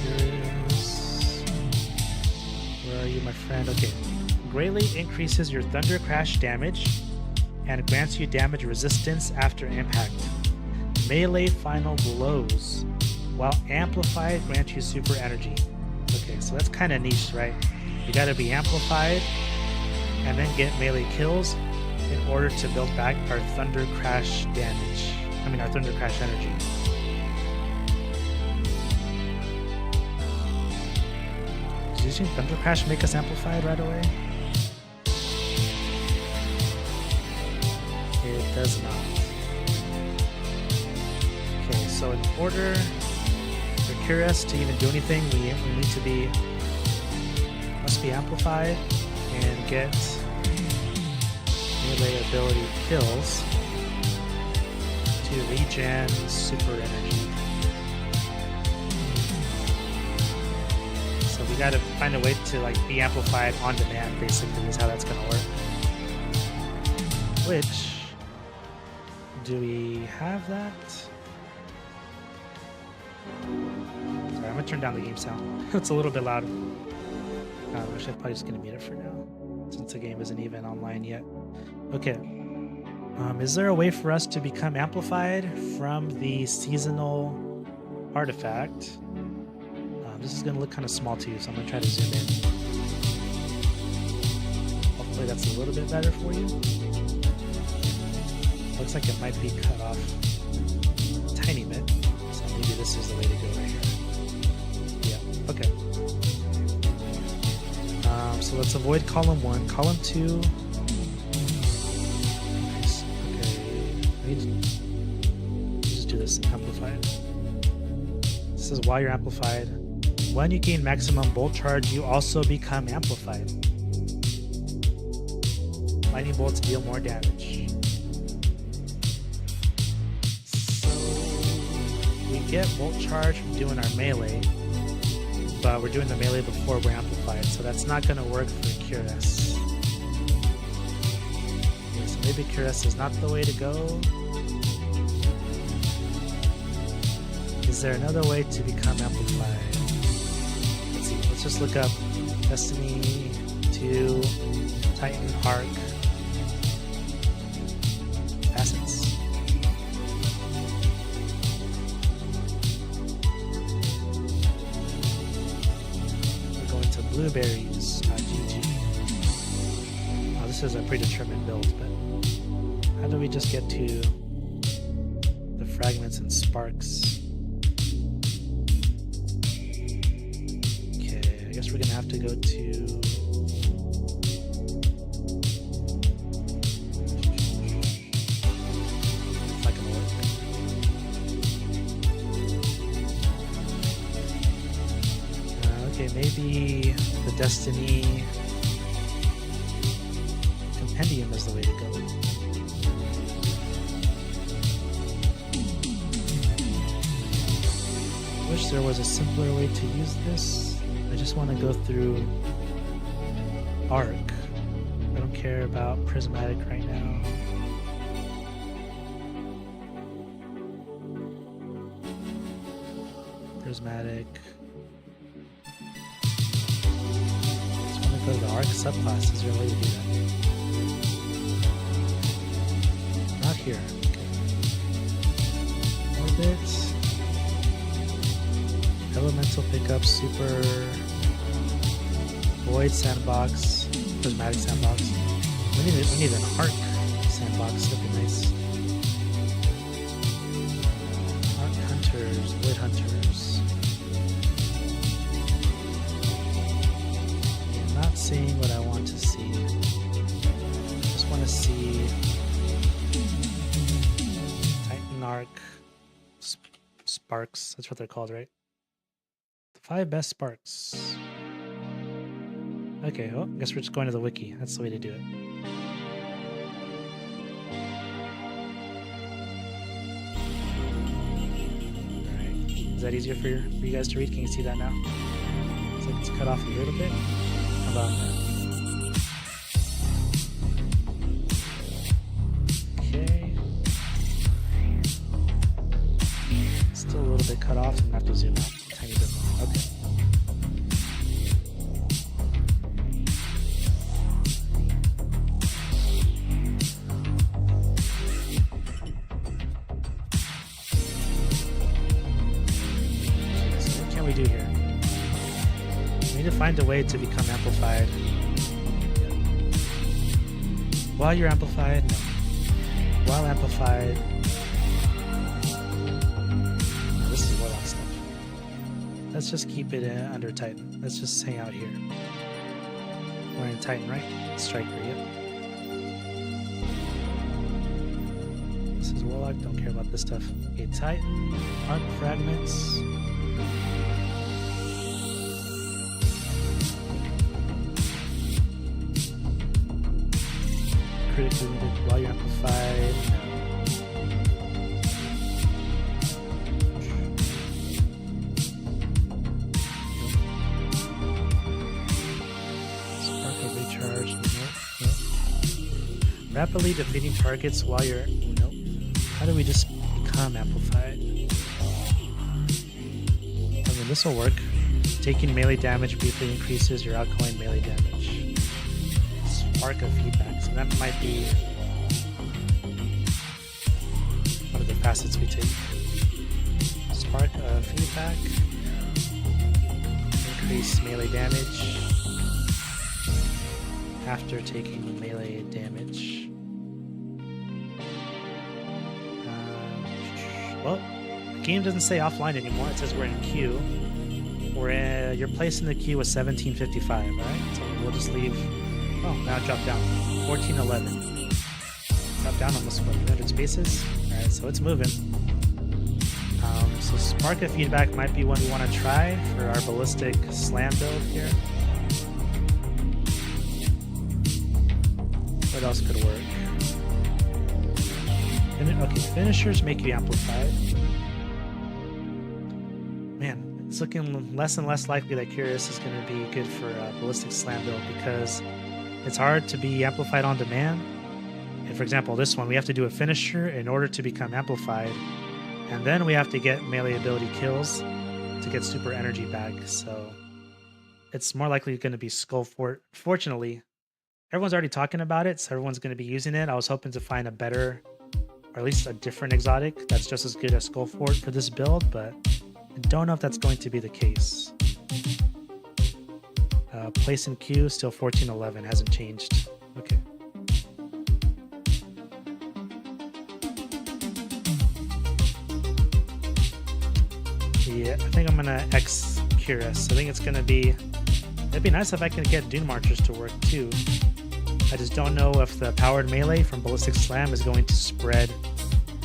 [SPEAKER 1] Curus. Where are you, my friend? Okay. Greatly increases your Thunder Crash damage and grants you damage resistance after impact. Melee final blows, while amplified grants you super energy. Okay, so that's kind of niche, right? You gotta be amplified and then get melee kills in order to build back our Thunder Crash damage. I mean, our Thunder Crash energy. Does using Thunder Crash make us amplified right away? It does not. Okay, so in order for Curus to even do anything, we need to be must be amplified and get melee ability kills to regen super energy. So we gotta find a way to like be amplified on demand, basically, is how that's gonna work. Which, do we have that? Sorry, I'm gonna turn down the game sound. It's a little bit loud. Actually, I'm probably just gonna mute it for now, since the game isn't even online yet. Okay. Is there a way for us to become amplified from the seasonal artifact? This is gonna look kind of small to you, so I'm gonna try to zoom in. Hopefully that's a little bit better for you. Looks like it might be cut off a tiny bit, so maybe this is the way to go right here. Yeah, okay. So let's avoid column 1. Column 2. Nice. Okay. We need to just do this amplified. This is while you're amplified. When you gain maximum bolt charge, you also become amplified. Lightning bolts deal more damage. So we get bolt charge from doing our melee, but we're doing the melee before we're amplified, so that's not going to work for Curus. Okay, so maybe Curus is not the way to go. Is there another way to become amplified? Let's see, let's just look up Destiny 2 Titan Arc assets. Blueberries.gg. Oh, this is a predetermined build, but how do we just get to the fragments and sparks? Okay, I guess we're gonna have to go to maybe the Destiny Compendium is the way to go. I wish there was a simpler way to use this. I just want to go through Arc. I don't care about Prismatic right now. Prismatic. Go to the Arc subclass. Is there a way to do that? Not here. Okay. Orbit. Elemental pickup. Super. Void sandbox. Prismatic sandbox. We need an Arc sandbox. That'd be nice. Arc hunters. Void hunters. Seeing what I want to see. Just want to see Titan Arc sparks. That's what they're called, right? The 5 best sparks. Okay, well, I guess we're just going to the wiki. That's the way to do it. Is that easier for you guys to read? Can you see that now? Looks like it's cut off a little bit. How about now? Okay. Still a little bit cut off. I'm gonna have to zoom out a tiny bit more. Okay. So what can we do here? We need to find a way to become amplified. While you're amplified, no. While amplified, this is Warlock stuff. Let's just keep it under Titan. Let's just hang out here. We're in Titan, right? Striker, yep. This is Warlock, don't care about this stuff. Okay, Titan, Arc Fragments. Critically wounded while you're amplified. Spark of recharge. Nope. Rapidly defeating targets while you're. Nope. How do we just become amplified? I mean, this will work. Taking melee damage briefly increases your outgoing melee damage. Spark of feedback. So that might be one of the facets we take. Spark of feedback. Increase melee damage after taking melee damage. Well, the game doesn't say offline anymore. It says we're in queue. Your place in the queue was 1755, alright? So we'll just leave. Oh, now it dropped down. 1411. Dropped down almost 300 spaces. Alright, so it's moving. So Spark of Feedback might be one we want to try for our ballistic slam build here. What else could work? Okay, finishers make you amplified. Man, it's looking less and less likely that Curious is going to be good for a ballistic slam build because it's hard to be amplified on demand. And for example, this one, we have to do a finisher in order to become amplified. And then we have to get melee ability kills to get super energy back. So it's more likely going to be Skull Fort. Fortunately, everyone's already talking about it, so everyone's going to be using it. I was hoping to find a better, or at least a different exotic that's just as good as Skull Fort for this build, but I don't know if that's going to be the case. Place in queue, still 1411, hasn't changed. Okay. Yeah, I think I'm gonna X Curious. I think it's gonna be. It'd be nice if I can get Dune Marchers to work too. I just don't know if the powered melee from Ballistic Slam is going to spread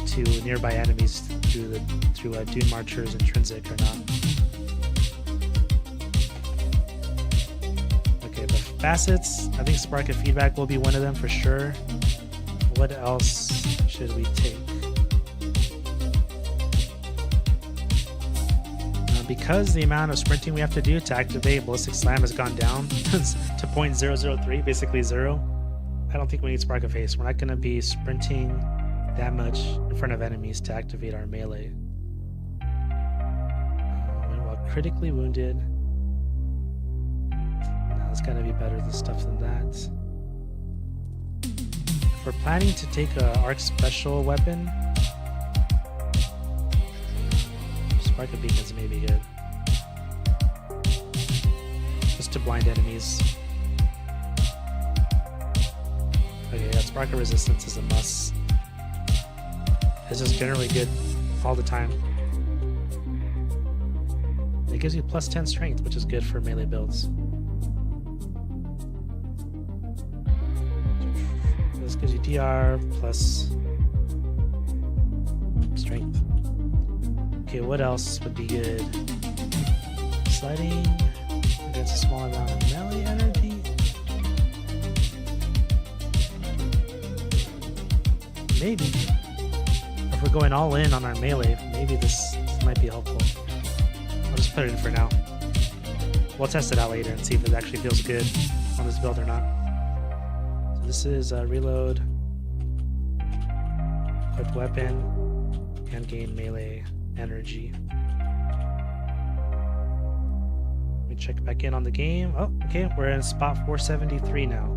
[SPEAKER 1] to nearby enemies through Dune Marcher's intrinsic or not. Okay, but facets, I think Spark of Feedback will be one of them for sure. What else should we take? Because the amount of sprinting we have to do to activate Ballistic Slam has gone down to 0.003, basically 0. I don't think we need Spark of Haste. We're not going to be sprinting that much in front of enemies to activate our melee. While critically wounded, no, it's got to be better than stuff than that. If we're planning to take a Arc Special weapon, Spark of Beacons may be good. Just to blind enemies. Okay, yeah, Spark of Resistance is a must. It's just generally good all the time. It gives you plus 10 strength, which is good for melee builds. This gives you DR plus strength. Okay, what else would be good? Sliding against a small amount of melee energy. Maybe. If we're going all in on our melee, maybe this might be helpful. put it in for now. We'll test it out later and see if it actually feels good on this build or not. So this is reload, equip weapon, and gain melee energy. Let me check back in on the game. Oh, okay, we're in spot 473 now.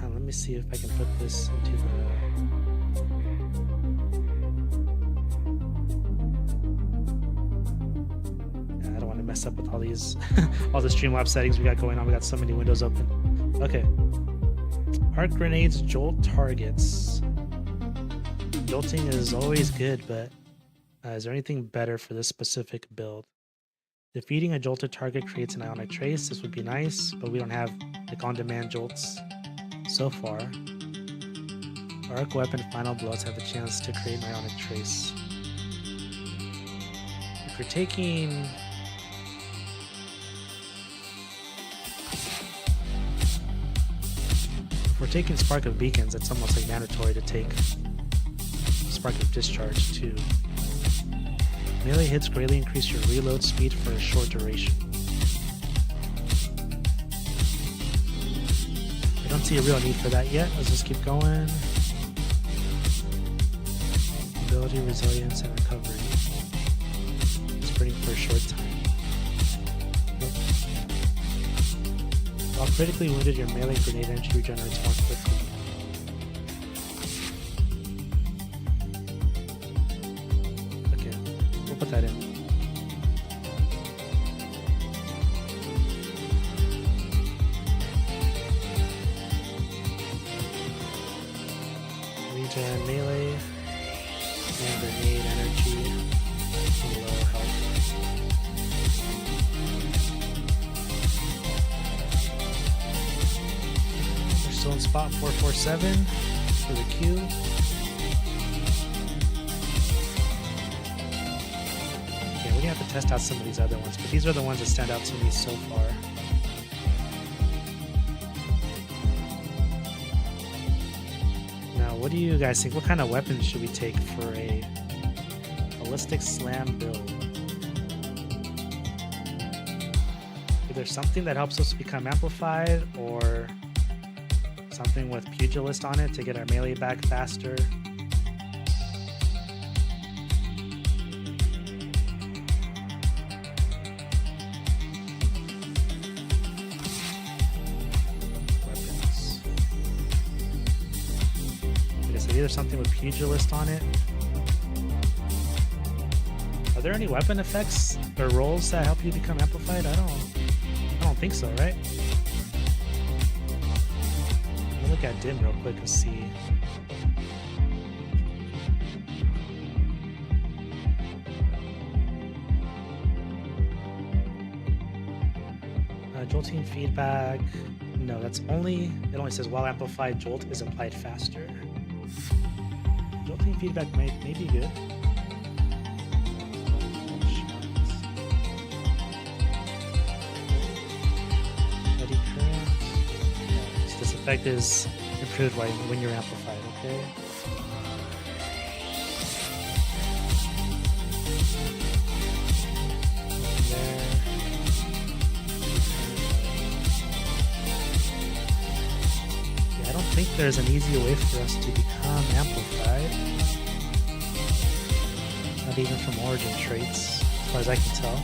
[SPEAKER 1] Let me see if I can put this into the... I don't want to mess up with all these all the Streamlabs settings we got going on. We got so many windows open. Okay. Arc grenades jolt targets. Jolting is always good, but is there anything better for this specific build? Defeating a jolted target creates an ionic trace. This would be nice, but we don't have like on-demand jolts so far. Arc weapon final blows have a chance to create an ionic trace. If we're taking... If we're taking Spark of Beacons, it's almost like mandatory to take Spark of Discharge too. Melee hits greatly increase your reload speed for a short duration. I don't see a real need for that yet. Let's just keep going. Ability, resilience, and recovery. Sprinting for a short time. Nope. While critically wounded, your melee grenade energy regenerates more quickly. Okay, we'll put that in. Regen melee and grenade energy and low health. We're still in spot 447 for the Q. Okay, we're gonna have to test out some of these other ones, but these are the ones that stand out to me so far. What do you guys think? What kind of weapons should we take for a ballistic slam build? Either something that helps us become amplified or something with pugilist on it to get our melee back faster. Either something with pugilist on it. Are there any weapon effects or rolls that help you become amplified? I don't think so, right? Let me look at dim real quick and see. Jolting feedback. No, that's only, it only says while amplified, jolt is applied faster. Jolting feedback may be good. Eddy current. No, this effect is improved when you're amplified, okay? There. Yeah, I don't think there's an easy way for us to become amplified. Not even from origin traits, as far as I can tell.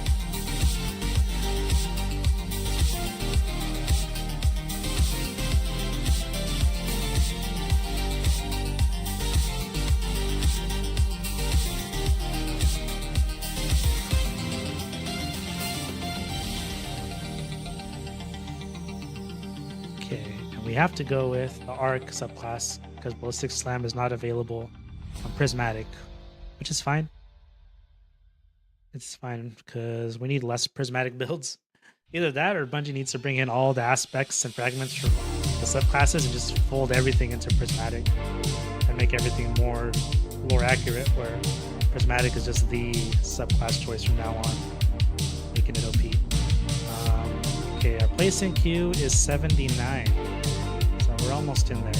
[SPEAKER 1] Okay, and we have to go with the Arc subclass because Ballistic Slam is not available on Prismatic, which is fine. It's fine because we need less prismatic builds. Either that or Bungie needs to bring in all the aspects and fragments from the subclasses and just fold everything into prismatic and make everything more lore accurate, where prismatic is just the subclass choice from now on, making it OP. Okay, our place in queue is 79, so we're almost in there.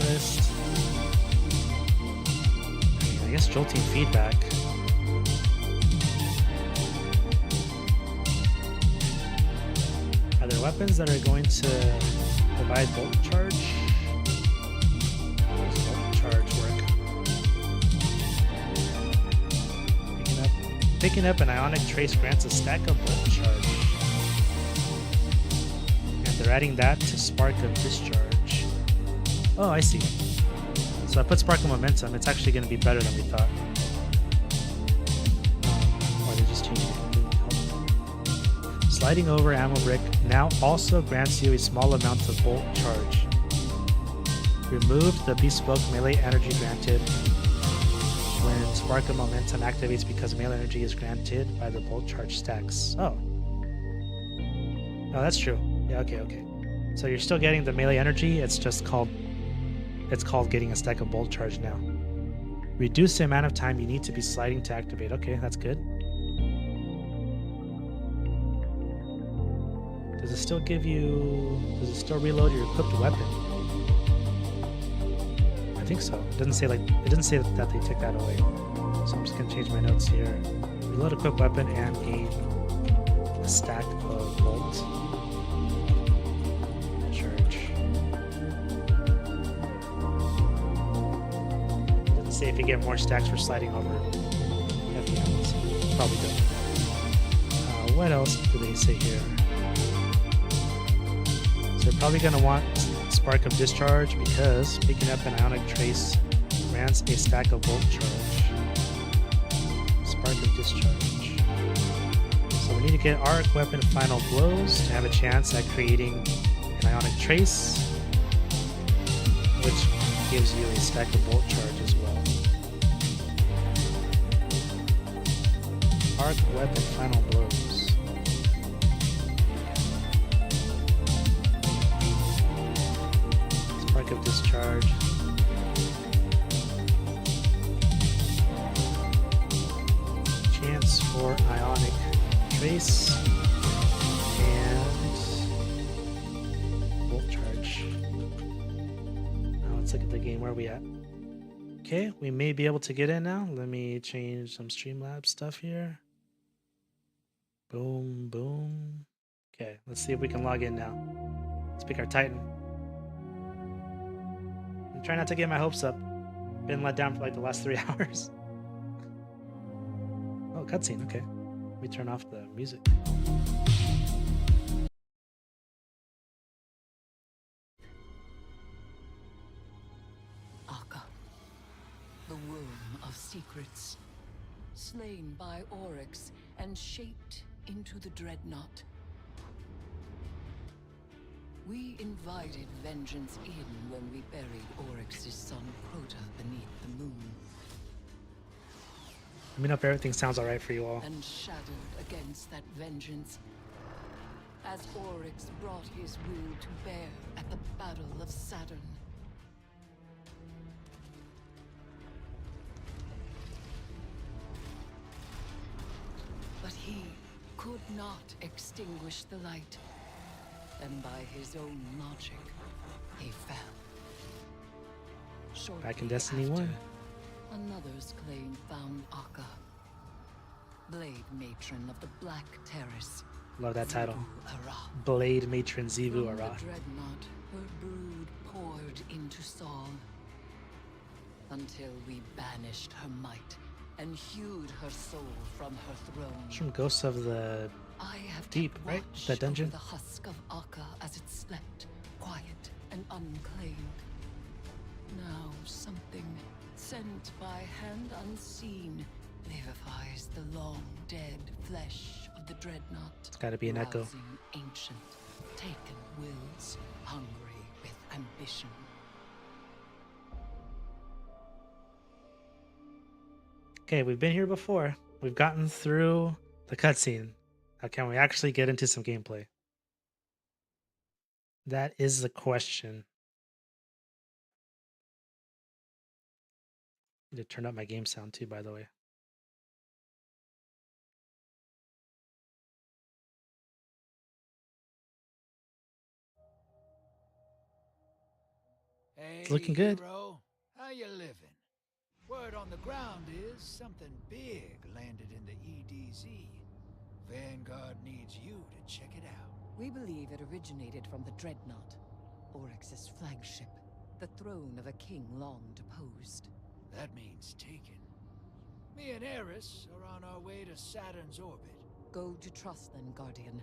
[SPEAKER 1] List. I guess jolting feedback. Are there weapons that are going to provide bolt charge? How does bolt charge work? Picking up an ionic trace grants a stack of bolt charge. And they're adding that to spark of discharge. Oh, I see. So I put spark of momentum. It's actually going to be better than we thought. Or they just changed it completely. Sliding over ammo brick now also grants you a small amount of bolt charge. Remove the bespoke melee energy granted when spark of momentum activates because melee energy is granted by the bolt charge stacks. Oh. Oh, that's true. Yeah, okay. So you're still getting the melee energy, it's called getting a stack of bolt charge now. Reduce the amount of time you need to be sliding to activate. Okay, that's good. Does it still reload your equipped weapon? I think so. It didn't say that they took that away. So I'm just gonna change my notes here. Reload equipped weapon and gain a stack of bolt charge. It doesn't say if you get more stacks for sliding over heavy ammo. Probably don't. What else do they say here? So they're probably gonna want spark of discharge because picking up an ionic trace grants a stack of bolt charge. Spark of discharge. So we need to get arc weapon final blows to have a chance at creating an ionic trace, which gives you a stack of bolt charge as well. Arc weapon final blows. Of discharge. Chance for ionic trace and bolt charge. Now let's look at the game. Where are we at? Okay, we may be able to get in now. Let me change some Streamlabs stuff here. Boom, boom. Okay, let's see if we can log in now. Let's pick our Titan. Try not to get my hopes up. Been let down for like the last 3 hours. Oh, cutscene. Okay. Let me turn off the music.
[SPEAKER 2] Akka, the womb of secrets, slain by Oryx and shaped into the dreadnought. We invited vengeance in when we buried Oryx's son Crota beneath the moon.
[SPEAKER 1] Let me know if everything sounds alright for you all.
[SPEAKER 2] And shadowed against that vengeance as Oryx brought his will to bear at the Battle of Saturn. But he could not extinguish the light. And by his own logic, he fell. Shortly
[SPEAKER 1] Back in Destiny
[SPEAKER 2] after,
[SPEAKER 1] 1.
[SPEAKER 2] Another's claim found Akka, Blade Matron of the Black Terrace.
[SPEAKER 1] Love that title.
[SPEAKER 2] Arath.
[SPEAKER 1] Blade Matron Zivu
[SPEAKER 2] From the
[SPEAKER 1] Arath.
[SPEAKER 2] dreadnought, her brood poured into Saul, until we banished her might and hewed her soul from her throne.
[SPEAKER 1] It's from Ghosts of the
[SPEAKER 2] I have
[SPEAKER 1] Deep,
[SPEAKER 2] kept
[SPEAKER 1] right?
[SPEAKER 2] watch
[SPEAKER 1] That dungeon?
[SPEAKER 2] over the husk of Akka as it slept, quiet and unclaimed. Now something sent by hand unseen vivifies the long dead flesh of the dreadnought.
[SPEAKER 1] It's gotta be an echo.
[SPEAKER 2] Rousing ancient, taken wills, hungry with ambition.
[SPEAKER 1] Okay, we've been here before. We've gotten through the cutscene. Now, can we actually get into some gameplay? That is the question. I need to turn up my game sound too, by the way.
[SPEAKER 10] Hey,
[SPEAKER 1] It's looking good.
[SPEAKER 10] hero. How you living? Word on the ground is something big landed in the EDZ. Vanguard needs you to check it out.
[SPEAKER 2] We believe it originated from the Dreadnought, Oryx's flagship, the throne of a king long deposed.
[SPEAKER 10] That means taken. Me and Eris are on our way to Saturn's orbit.
[SPEAKER 2] Go to trust then, Guardian.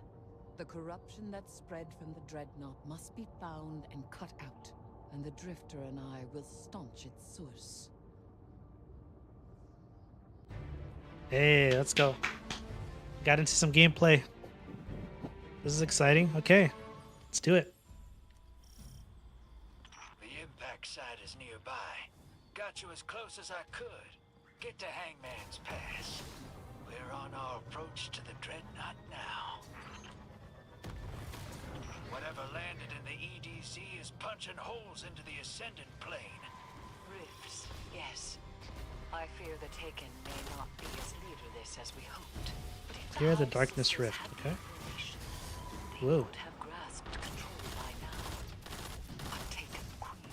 [SPEAKER 2] The corruption that spread from the Dreadnought must be found and cut out, and the Drifter and I will staunch its source.
[SPEAKER 1] Hey, let's go. Got into some gameplay. This is exciting. Okay, let's do it.
[SPEAKER 10] The impact site is nearby. Got you as close as I could. Get to Hangman's Pass. We're on our approach to the Dreadnought now. Whatever landed in the EDZ is punching holes into the Ascendant plane.
[SPEAKER 2] Rifts, yes. I fear the Taken may not be as leaderless as we hoped. But if
[SPEAKER 1] Here the
[SPEAKER 2] High
[SPEAKER 1] Darkness
[SPEAKER 2] Sisters
[SPEAKER 1] Rift,
[SPEAKER 2] had
[SPEAKER 1] okay.
[SPEAKER 2] information, they
[SPEAKER 1] Whoa.
[SPEAKER 2] would have grasped control by now. A Taken queen.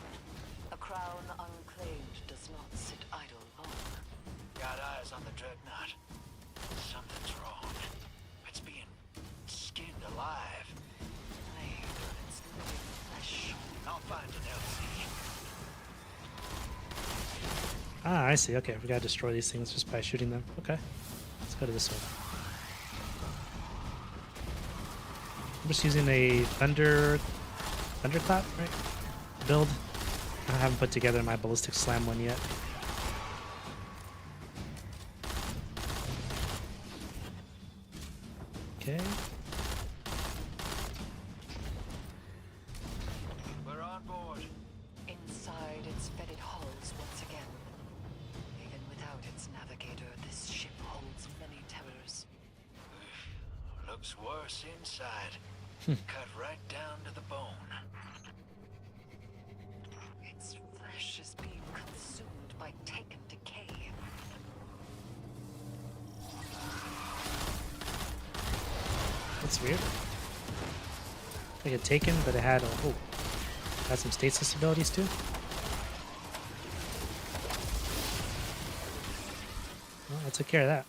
[SPEAKER 2] A crown unclaimed does not sit idle long.
[SPEAKER 10] Got eyes on the Dreadnought. Something's wrong. It's being skinned alive.
[SPEAKER 2] Played on its living flesh.
[SPEAKER 10] I'll find an LC.
[SPEAKER 1] Ah, I see. Okay, we gotta destroy these things just by shooting them. Okay, let's go to this one. I'm just using a thunderclap, right? Build. I haven't put together my ballistic slam one yet. Okay.
[SPEAKER 10] We're on board.
[SPEAKER 2] Inside its fetid halls once again. Even without its navigator, this ship holds many terrors.
[SPEAKER 10] Looks worse inside. Cut right down to the bone.
[SPEAKER 2] Its flesh is being consumed by Taken decay.
[SPEAKER 1] That's weird. Like a Taken, but it had had some stasis abilities too. Well, I took care of that.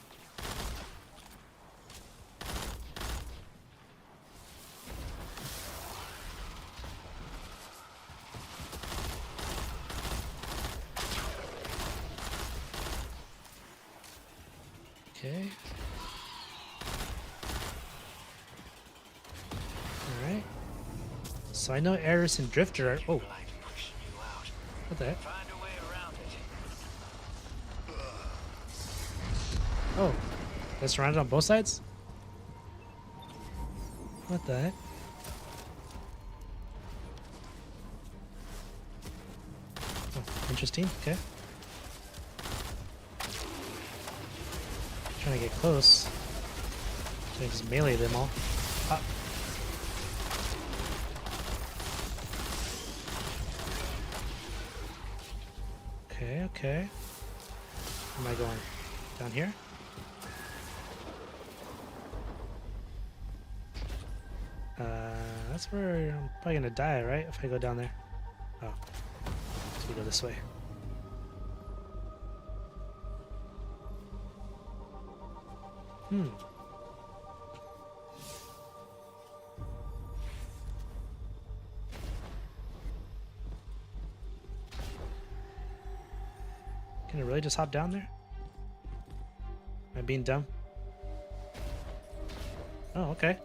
[SPEAKER 1] Okay. Alright. So I know Eris and Drifter are. Oh,
[SPEAKER 10] Like pushing you out.
[SPEAKER 1] what the heck?
[SPEAKER 10] Find a way around it.
[SPEAKER 1] Oh, they're surrounded on both sides? What the heck? Oh, interesting. Okay. Trying to get close. Trying to just melee them all. Ah. Okay, okay. Where am I going? Down here? That's where I'm probably gonna die, right? If I go down there. Oh. So we go this way. Can I really just hop down there? Am I being dumb? Oh, okay.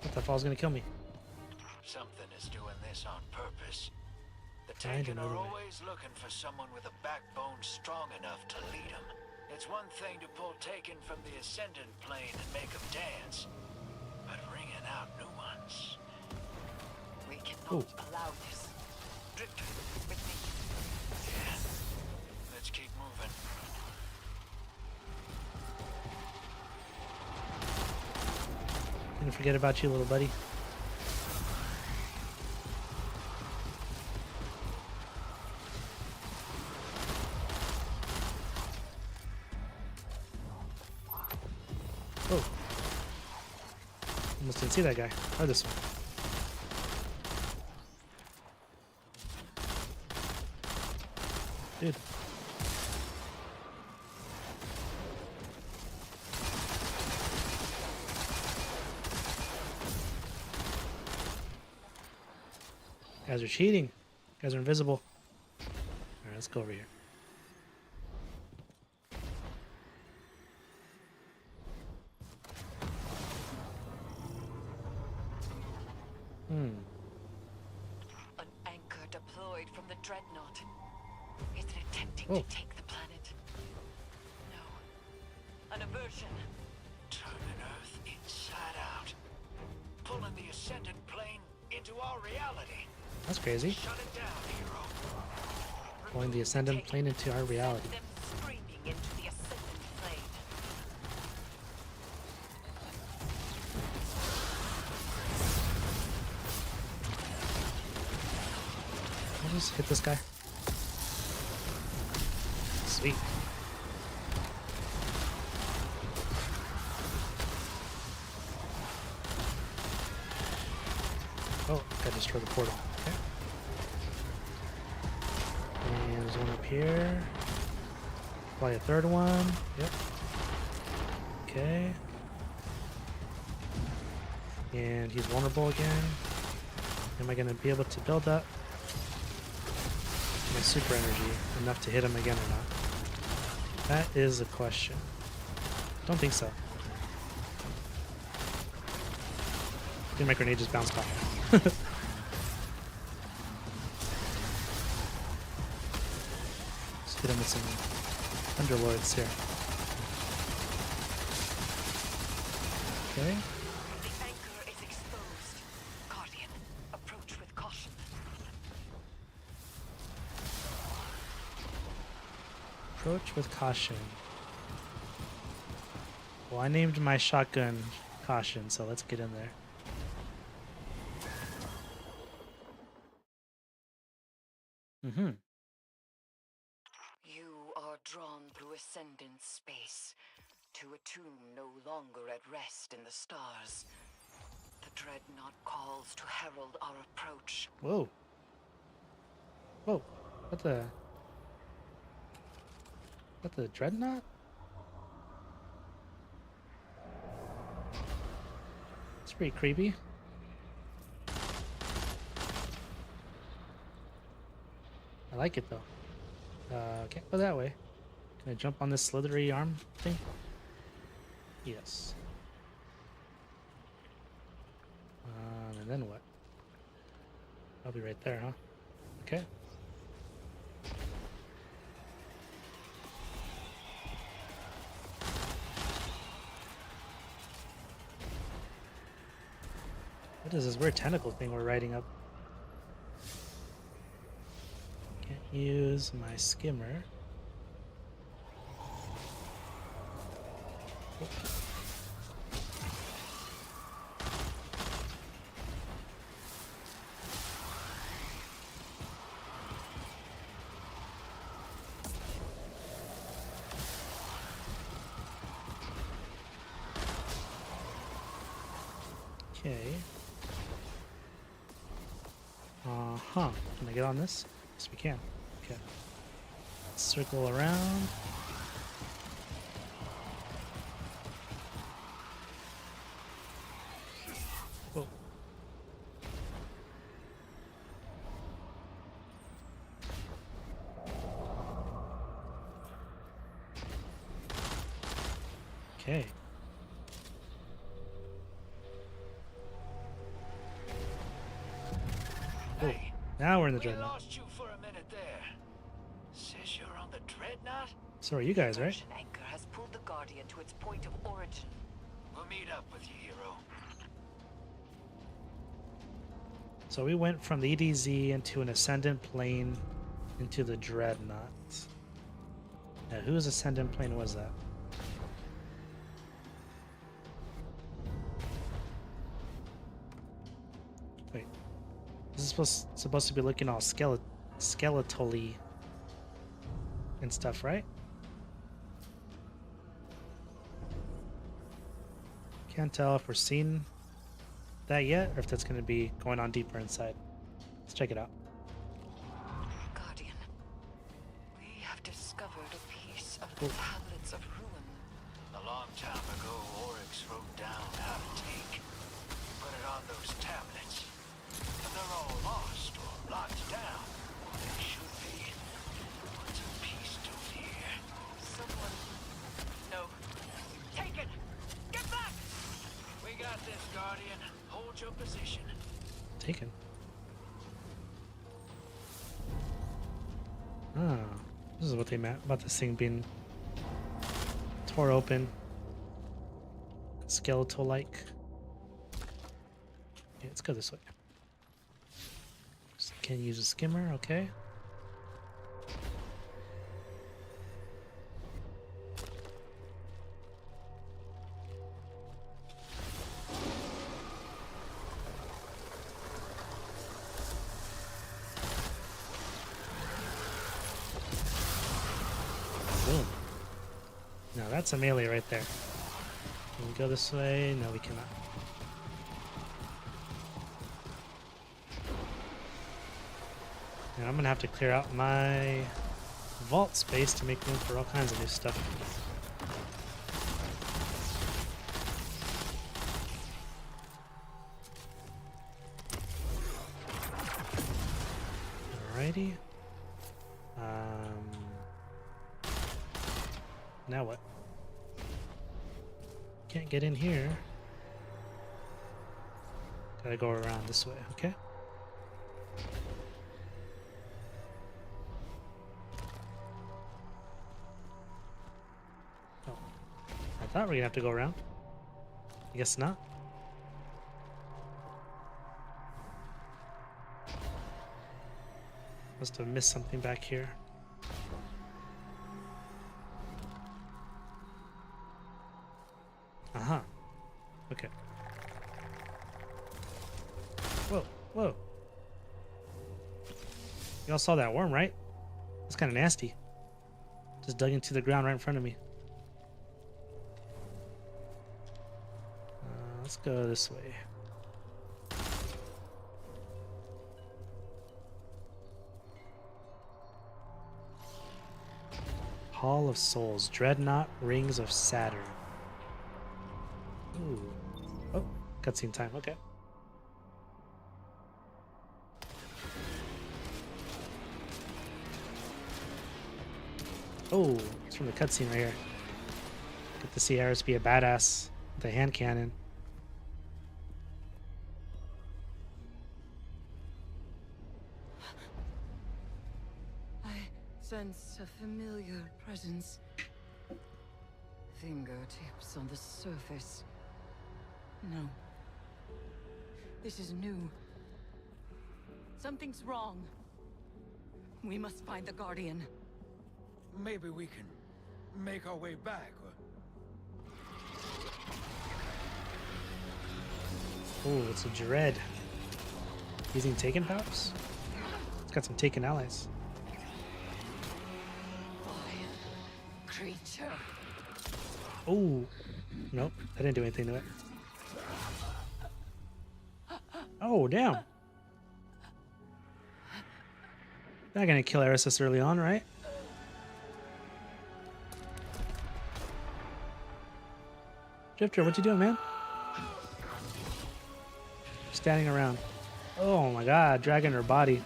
[SPEAKER 1] I thought I was gonna kill me.
[SPEAKER 10] Something is doing this on purpose. The
[SPEAKER 1] Find
[SPEAKER 10] Taken are
[SPEAKER 1] another way.
[SPEAKER 10] always looking for someone with a backbone strong enough to lead them. It's one thing to pull Taken from the Ascendant plane and make them dance, but ringing out new ones.
[SPEAKER 2] We cannot
[SPEAKER 1] Ooh.
[SPEAKER 2] allow this. Drifter, with me.
[SPEAKER 10] Yeah. Let's keep moving.
[SPEAKER 1] Didn't forget about you, little buddy. Oh. Almost didn't see that guy. Or this one. Dude. Guys are cheating. Guys are invisible. Alright, let's go over here.
[SPEAKER 2] An anchor deployed from the dreadnought. Is it attempting to take the planet? No. An aversion.
[SPEAKER 10] Turning Earth inside out. Pulling the ascendant plane into our reality.
[SPEAKER 1] That's crazy.
[SPEAKER 10] Shut it down, hero.
[SPEAKER 1] Pulling the ascendant plane into our reality.
[SPEAKER 2] Send them screaming into the ascendant plane.
[SPEAKER 1] I'll just hit this guy. Sweet. Oh, I destroyed the portal. Okay. And there's one up here. Probably a third one. Yep. Okay. And he's vulnerable again. Am I going to be able to build up my super energy enough to hit him again or not? That is a question. Don't think so. I think my grenade just bounced off. Let's hit him with some Underlords here. Okay.
[SPEAKER 2] The anchor is exposed. Guardian, approach with caution.
[SPEAKER 1] Approach with caution. Well, I named my shotgun Caution, so let's get in there.
[SPEAKER 2] You are drawn through ascendant space to a tomb no longer at rest in the stars. The dreadnought calls to herald our approach.
[SPEAKER 1] Whoa. Whoa. What the? What the dreadnought? It's pretty creepy. I like it though. Can't go that way. Can I jump on this slithery arm thing? Yes. And then what? I'll be right there, huh? Okay. What is this weird tentacle thing we're riding up? Can't use my skimmer. Oh. Okay. Can I get on this? Yes, we can. Okay. Circle around. Whoa. Okay. Oh, now we're in the
[SPEAKER 10] We
[SPEAKER 1] dreadnought.
[SPEAKER 10] lost you for a minute there. Says you're on the dreadnought?
[SPEAKER 1] So are you guys, right?
[SPEAKER 2] Aversion anchor has pulled the Guardian to its point of origin.
[SPEAKER 10] We'll meet up with you, hero.
[SPEAKER 1] So we went from the EDZ into an ascendant plane into the dreadnought. Now, whose ascendant plane was that? Wait, this is supposed to be looking all skeletally and stuff, right? Can't tell if we're seeing that yet, or if that's going to be going on deeper inside. Let's check it out.
[SPEAKER 2] Guardian, we have discovered a piece of the tablets of ruin.
[SPEAKER 10] A long time ago, Oryx wrote down how to take. Put it on those tablets. But they're all lost or Death Guardian. Hold your position.
[SPEAKER 1] Taken. Ah, this is what they meant about this thing being tore open. Skeletal-like. Okay, let's go this way. Just can't use a skimmer, okay. Boom. Now that's a melee right there. Can we go this way? No, we cannot. Now I'm gonna have to clear out my vault space to make room for all kinds of new stuff. Alrighty. Now what? Can't get in here. Gotta go around this way, okay? Oh. I thought we were gonna have to go around. I guess not. Must have missed something back here. Uh-huh. Okay. Whoa, whoa. Y'all saw that worm, right? It's kind of nasty. Just dug into the ground right in front of me. Let's go this way. Hall of Souls, Dreadnought, Rings of Saturn. Ooh. Oh, cutscene time, okay. Oh, it's from the cutscene right here. Get to see Heresy be a badass with a hand cannon.
[SPEAKER 2] I sense a familiar presence. Fingertips on the surface. No. This is new. Something's wrong. We must find the Guardian.
[SPEAKER 10] Maybe we can make our way back.
[SPEAKER 1] Oh, it's a Dread. Using Taken powers? It's got some Taken allies.
[SPEAKER 2] Creature.
[SPEAKER 1] Oh, nope, I didn't do anything to it. Oh, damn. Not gonna kill Heresy early on, right? Drifter, what you doing, man? Standing around. Oh my god, dragging her body.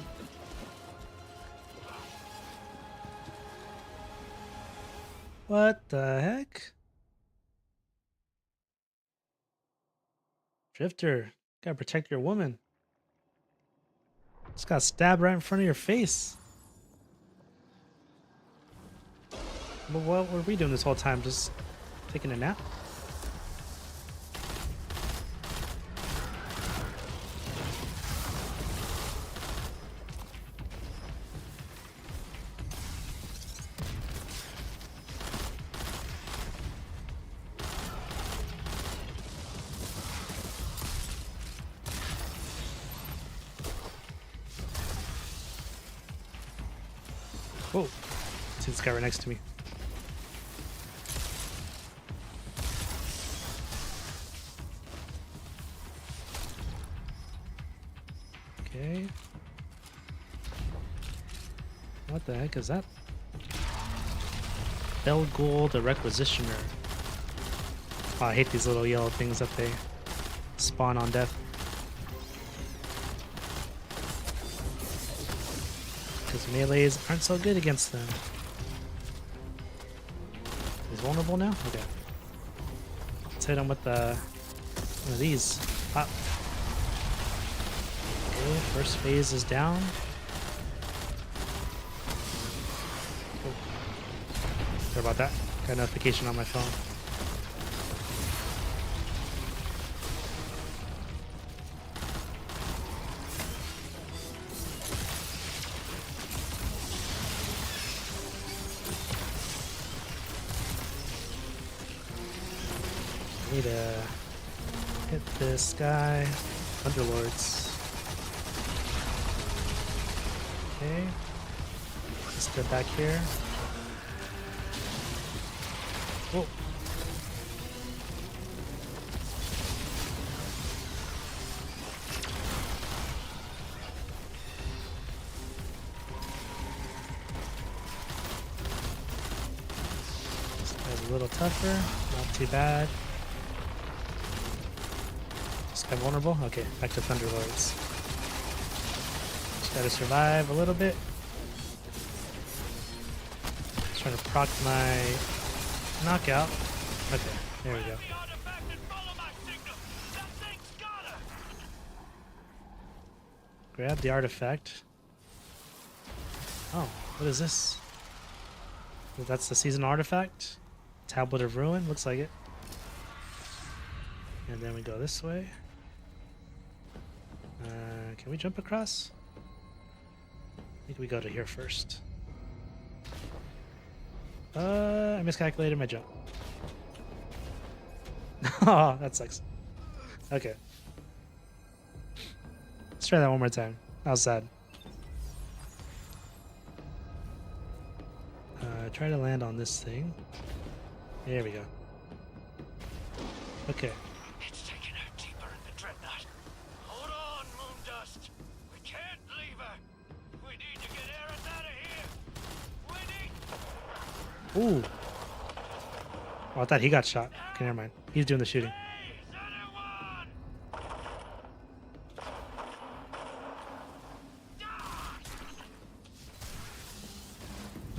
[SPEAKER 1] What the heck? Drifter, gotta protect your woman. Just got stabbed right in front of your face. But what were we doing this whole time? Just taking a nap? Whoa. See this guy right next to me. Okay. What the heck is that? Belgold, the Requisitioner. Oh, I hate these little yellow things that they spawn on death. Because melees aren't so good against them. He's vulnerable now? Okay. Let's hit him with the One of these. Pop. Okay, first phase is down. Oh. Sorry about that. Got a notification on my phone. Need to hit this guy. Underlords. Okay. Let's get back here. Oh. This guy's a little tougher. Not too bad. Vulnerable? Okay, back to Thunderlords. Just gotta survive a little bit. Just trying to proc my knockout. Okay, there we go. Grab the artifact. Oh, what is this? That's the season artifact? Tablet of Ruin? Looks like it. And then we go this way. Can we jump across? I think we go to here first. I miscalculated my jump. Oh, that sucks. Okay. Let's try that one more time. That was sad. Try to land on this thing. There we go. Okay.
[SPEAKER 10] It's taking her deeper in the dreadnought. Hold on, Moondust. We can't leave her. We need to get Eris out of here. We need.
[SPEAKER 1] Ooh. Oh, I thought he got shot. Okay, never mind. He's doing the shooting.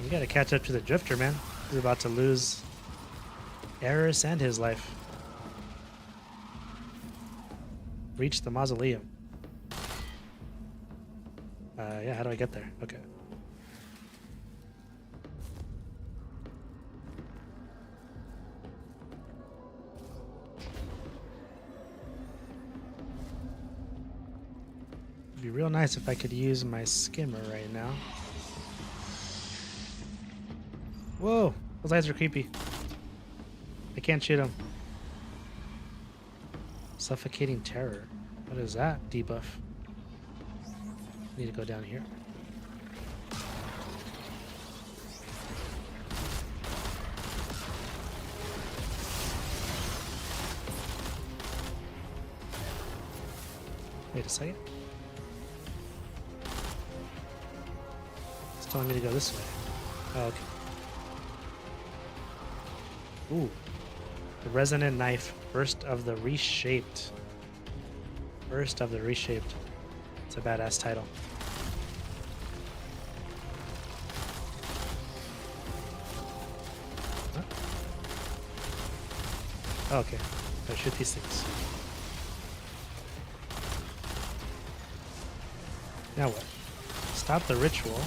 [SPEAKER 1] We gotta catch up to the Drifter, man. He's about to lose Eris and his life. Reach the mausoleum. Yeah, how do I get there? Okay. It'd be real nice if I could use my skimmer right now. Whoa, those eyes are creepy. I can't shoot them. Suffocating terror. What is that debuff? Need to go down here. Wait a second. It's telling me to go this way. Oh, okay. Ooh. The Resonant Knife. First of the Reshaped. First of the Reshaped. It's a badass title. Huh? Oh, okay. Gotta shoot these things. Now what? Stop the ritual.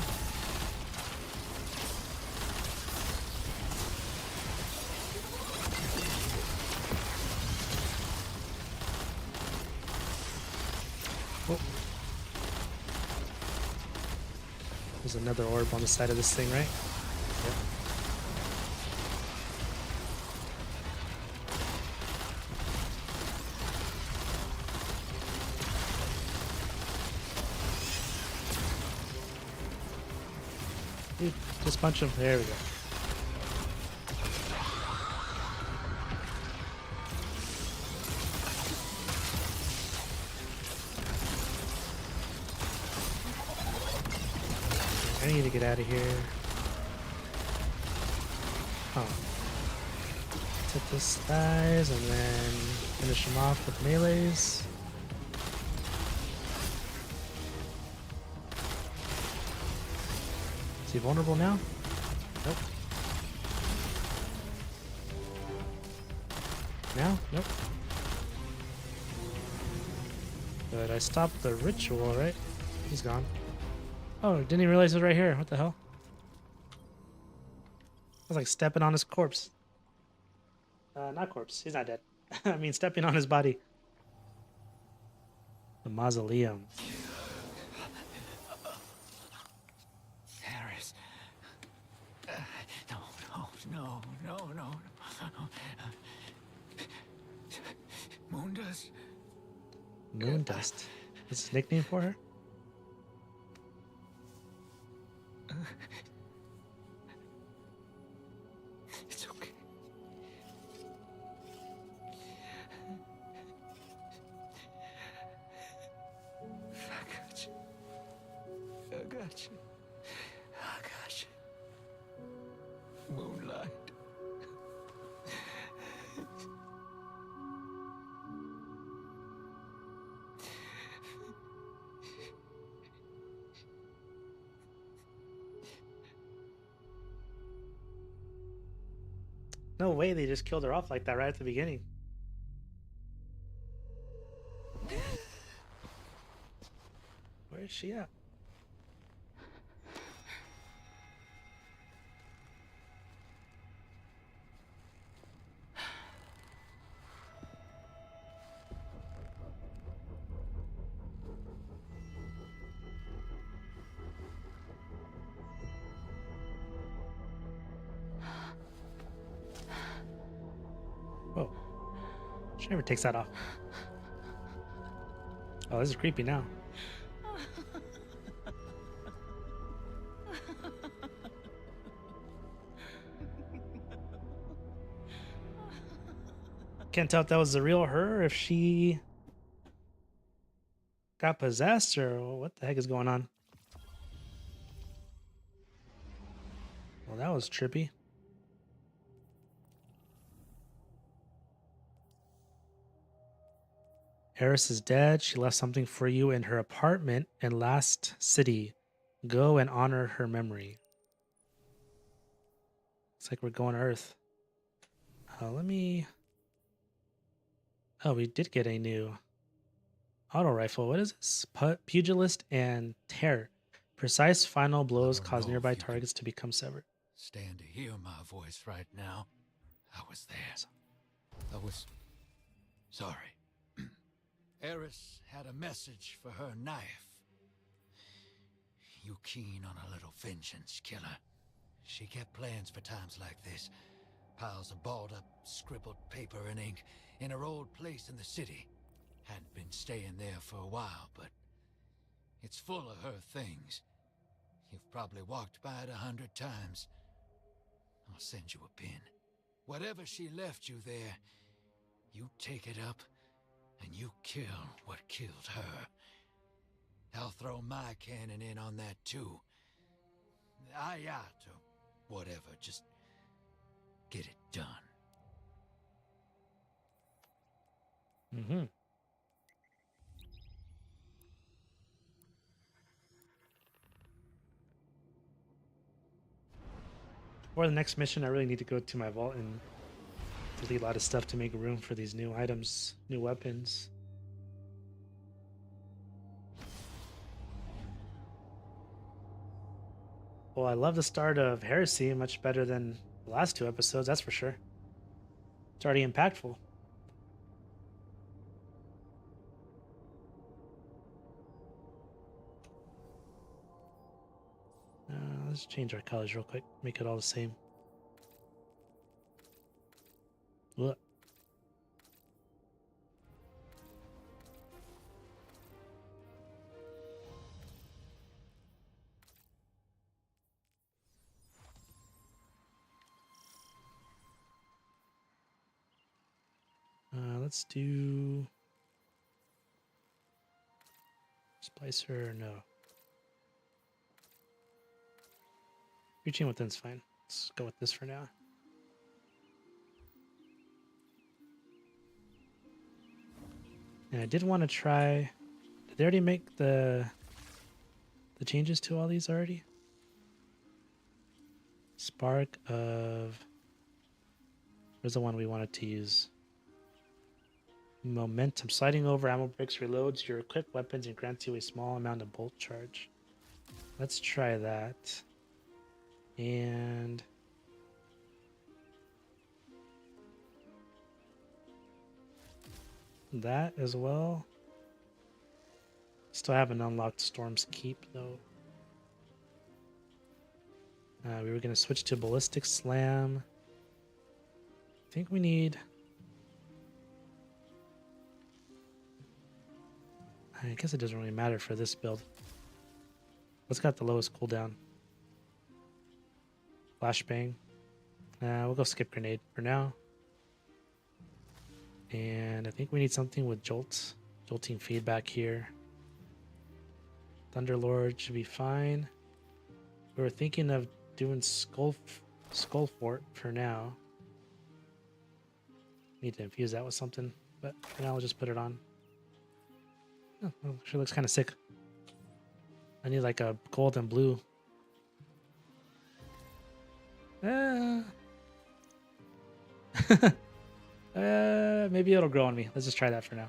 [SPEAKER 1] Oh. There's another orb on the side of this thing, right? Yep. Dude, just punch him. There we go. I need to get out of here. Oh. Hit this thighs and then finish him off with melees. Is he vulnerable now? Nope. Now? Nope. But I stopped the ritual, right? He's gone. Oh, didn't even realize it was right here. What the hell? I was like stepping on his corpse. Not corpse. He's not dead. I mean, stepping on his body. The mausoleum.
[SPEAKER 10] Harris. No, no, no, no, no, no. Moondust.
[SPEAKER 1] Moondust. That's his nickname for her?
[SPEAKER 10] It's okay. I got you. I got you. I got you. Moonlight.
[SPEAKER 1] No way they just killed her off like that right at the beginning. Where is she at? Whoa. She never takes that off. Oh, this is creepy now. Can't tell if that was the real her or if she got possessed or what the heck is going on. Well, that was trippy. Eris is dead. She left something for you in her apartment in Last City. Go and honor her memory. It's like we're going to Earth. Let me... Oh, we did get a new auto rifle. What is this? Pugilist and Tear. Precise final blows cause nearby targets to become severed.
[SPEAKER 10] Stand to hear my voice right now. I was there. I was sorry. Eris had a message for her knife. You keen on a little vengeance, killer? She kept plans for times like this. Piles of balled up, scribbled paper and ink in her old place in the city. Hadn't been staying there for a while, but it's full of her things. You've probably walked by it 100 times. I'll send you a pin. Whatever she left you there, you take it up and you kill what killed her. I'll throw my cannon in on that too. Ayat or whatever, just get it done.
[SPEAKER 1] Mm-hmm. For the next mission, I really need to go to my vault and delete a lot of stuff to make room for these new items, new weapons. Well, I love the start of Heresy much better than the last two episodes, that's for sure. It's already impactful. Let's change our colors real quick, make it all the same. Look. Let's do Splicer, no. Reaching within's fine. Let's go with this for now. And I did want to try. Did they already make the changes to all these already? Spark of. Where's the one we wanted to use? Momentum. Sliding over ammo bricks reloads your equipped weapons and grants you a small amount of bolt charge. Let's try that. And that as well. Still haven't unlocked Storm's Keep though. We were going to switch to Ballistic Slam. I think we need... I guess it doesn't really matter for this build. What's got the lowest cooldown? Flashbang. We'll go Skip Grenade for now. And I think we need something with jolting feedback here. Thunderlord should be fine. We were thinking of doing Skull Fort for now. Need to infuse that with something, but for now I'll just put it on. Oh, actually looks kind of sick. I need like a gold and blue. Maybe it'll grow on me. Let's just try that for now.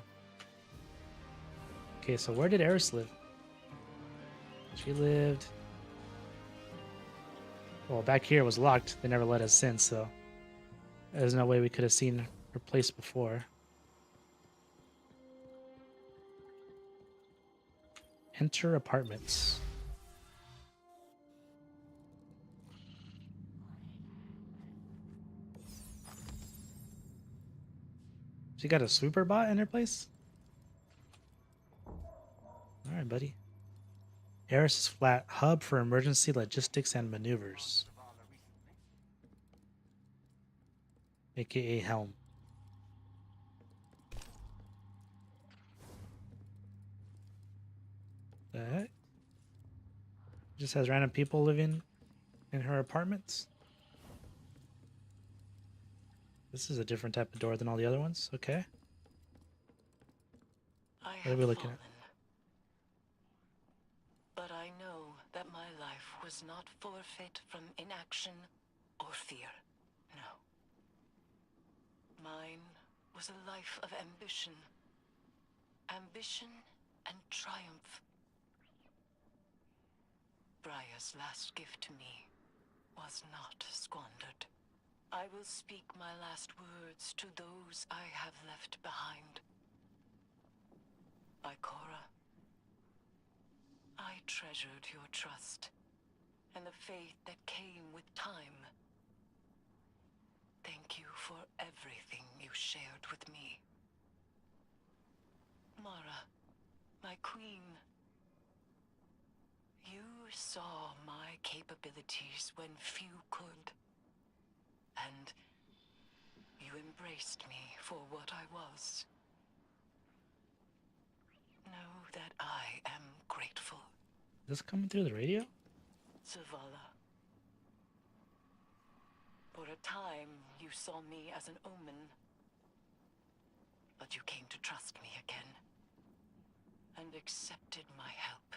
[SPEAKER 1] Okay, so where did Eris live? She lived... Well, back here was locked. They never let us in, so there's no way we could have seen her place before. Enter apartments. She got a sweeper bot in her place? Alright, buddy. Heresy flat, hub for emergency logistics and maneuvers. AKA helm. The heck? Just has random people living in her apartments. This is a different type of door than all the other ones. Okay. What are we looking at?
[SPEAKER 2] But I know that my life was not forfeit from inaction or fear. No. Mine was a life of ambition. Ambition and triumph. Briar's last gift to me was not squandered. I will speak my last words to those I have left behind. Ikora, I treasured your trust and the faith that came with time. Thank you for everything you shared with me. Mara, my queen, you saw my capabilities when few could, and you embraced me for what I was. Know that I am grateful.
[SPEAKER 1] Is this coming through the radio?
[SPEAKER 2] Zavala. For a time, you saw me as an omen. But you came to trust me again. And accepted my help.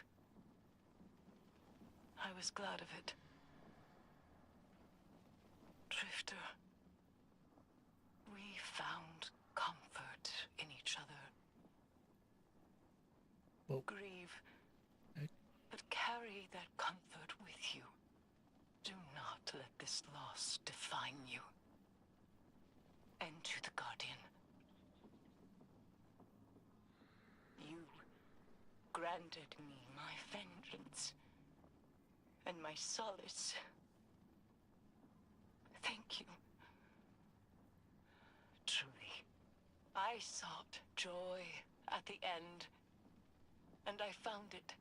[SPEAKER 2] I was glad of it. Drifter. We found comfort in each other.
[SPEAKER 1] Whoa.
[SPEAKER 2] Grieve, but carry that comfort with you. Do not let this loss define you. And to the Guardian. You granted me my vengeance and my solace. Thank you. Truly, I sought joy at the end. And I found it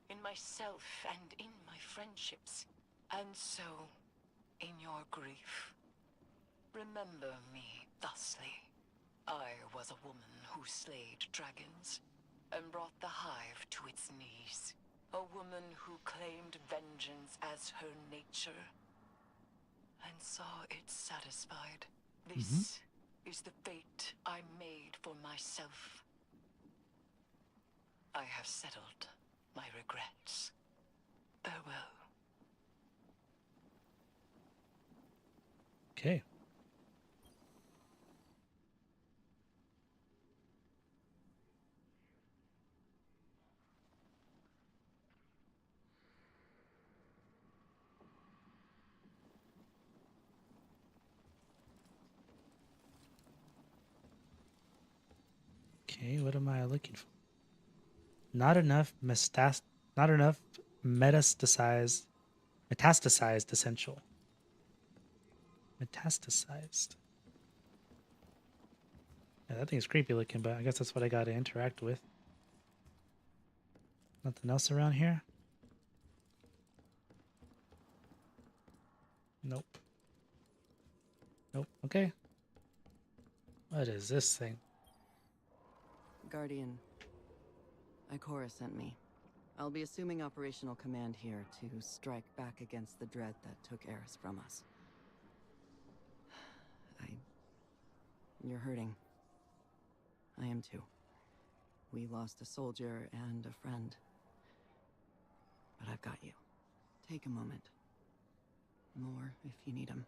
[SPEAKER 2] in myself and in my friendships. And so, in your grief, remember me thusly. I was a woman who slayed dragons and brought the hive to its knees. A woman who claimed vengeance as her nature and saw it satisfied. This is the fate I made for myself. I have settled my regrets. Farewell.
[SPEAKER 1] Okay. Okay, what am I looking for? Not enough metastasized essential. Metastasized. Yeah, that thing's creepy looking, but I guess that's what I gotta interact with. Nothing else around here? Nope. Nope. Okay. What is this thing?
[SPEAKER 11] Guardian, Ikora sent me. I'll be assuming operational command here to strike back against the dread that took Eris from us. You're hurting. I am too. We lost a soldier and a friend. But I've got you. Take a moment. More if you need them.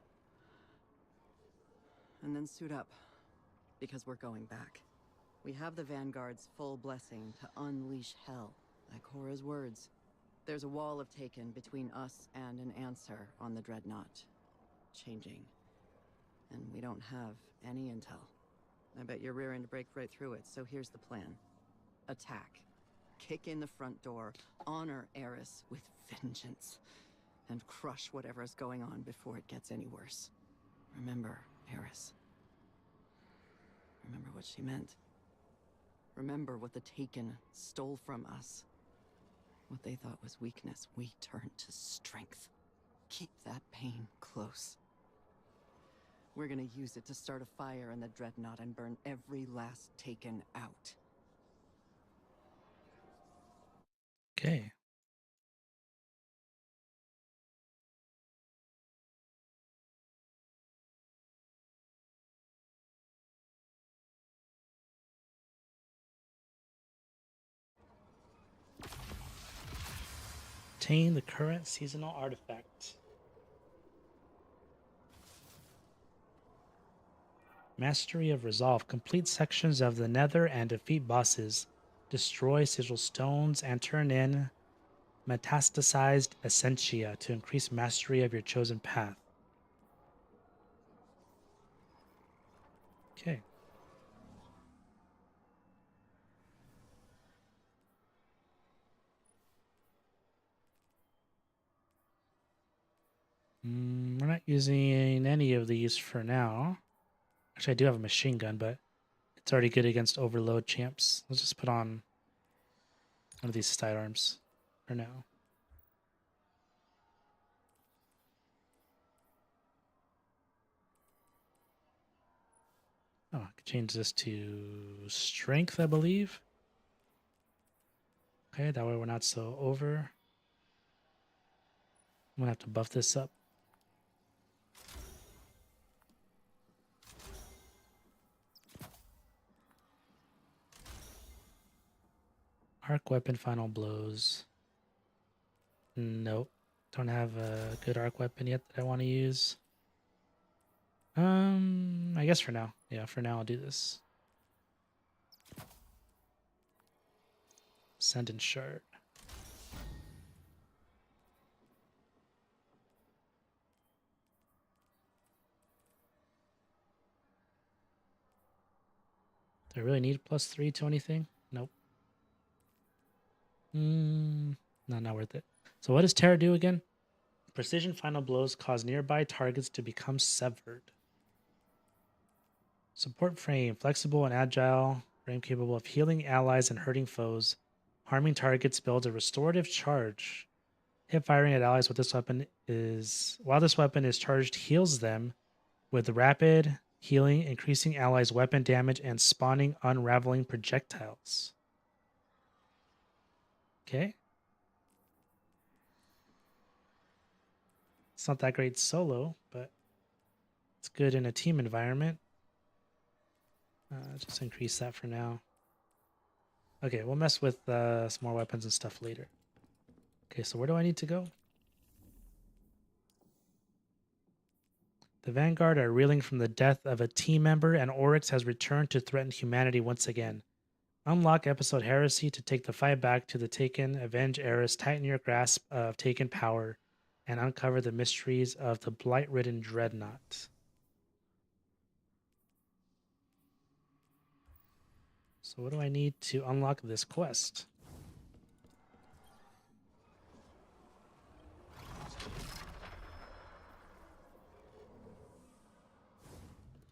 [SPEAKER 11] And then suit up. Because we're going back. We have the Vanguard's full blessing to unleash hell. Ikora's words. There's a wall of Taken between us and an answer on the Dreadnought. Changing. And we don't have any intel. I bet you're rearing to break right through it, so here's the plan. Attack. Kick in the front door, honor Eris with vengeance, and crush whatever's going on before it gets any worse. Remember, Eris. Remember what she meant. Remember what the Taken stole from us. What they thought was weakness, we turned to strength. Keep that pain close. We're gonna use it to start a fire in the Dreadnought and burn every last Taken out.
[SPEAKER 1] Okay. Obtain the current seasonal artifact. Mastery of Resolve. Complete sections of the Nether and defeat bosses. Destroy sigil stones and turn in metastasized essentia to increase mastery of your chosen path. Okay. We're not using any of these for now. Actually, I do have a machine gun, but it's already good against overload champs. Let's just put on one of these sidearms for now. Oh, I could change this to strength, I believe. Okay, that way we're not so over. I'm gonna have to buff this up. Arc weapon, final blows. Nope. Don't have a good arc weapon yet that I want to use. I guess for now. Yeah, for now I'll do this. Ascendant Shard. Do I really need +3 to anything? Nope. No, not worth it. So what does Terra do again? Precision final blows cause nearby targets to become severed. Support frame, flexible and agile, frame capable of healing allies and hurting foes. Harming targets builds a restorative charge. Hip firing at allies with this weapon is, while this weapon is charged, heals them with rapid healing, increasing allies' weapon damage and spawning unraveling projectiles. Okay. It's not that great solo, but it's good in a team environment. Just increase that for now. Okay, we'll mess with some more weapons and stuff later. Okay, so where do I need to go? The Vanguard are reeling from the death of a team member, and Oryx has returned to threaten humanity once again. Unlock episode Heresy to take the fight back to the Taken, avenge Eris, tighten your grasp of Taken power, and uncover the mysteries of the blight-ridden Dreadnought. So what do I need to unlock this quest?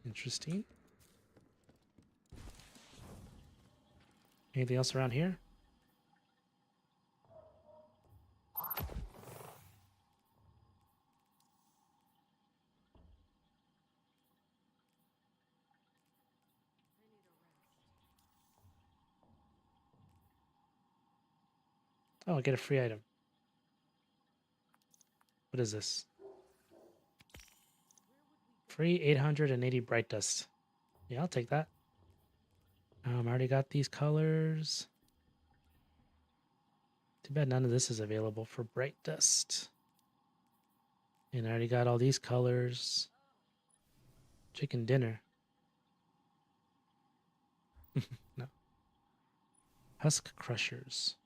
[SPEAKER 1] Interesting. Anything else around here? Oh, I get a free item. What is this? Free 880 bright dust. Yeah, I'll take that. I already got these colors. Too bad none of this is available for bright dust. And I already got all these colors. Chicken dinner. No. Husk crushers.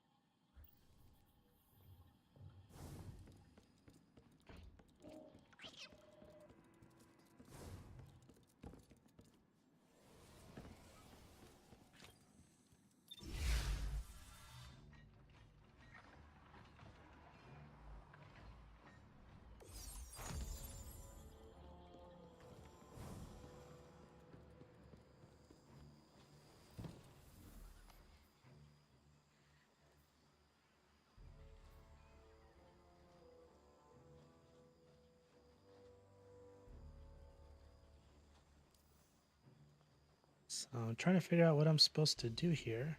[SPEAKER 1] So I'm trying to figure out what I'm supposed to do here.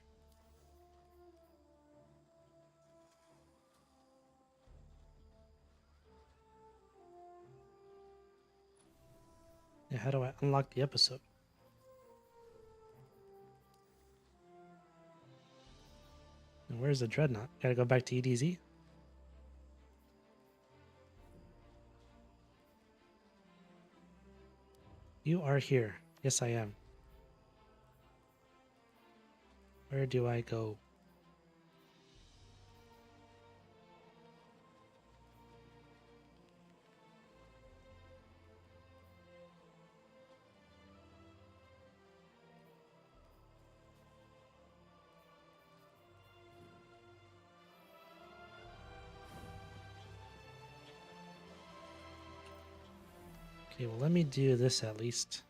[SPEAKER 1] Yeah, how do I unlock the episode? And where's the dreadnought? Gotta go back to EDZ? You are here. Yes, I am. Where do I go? Okay, well, let me do this at least.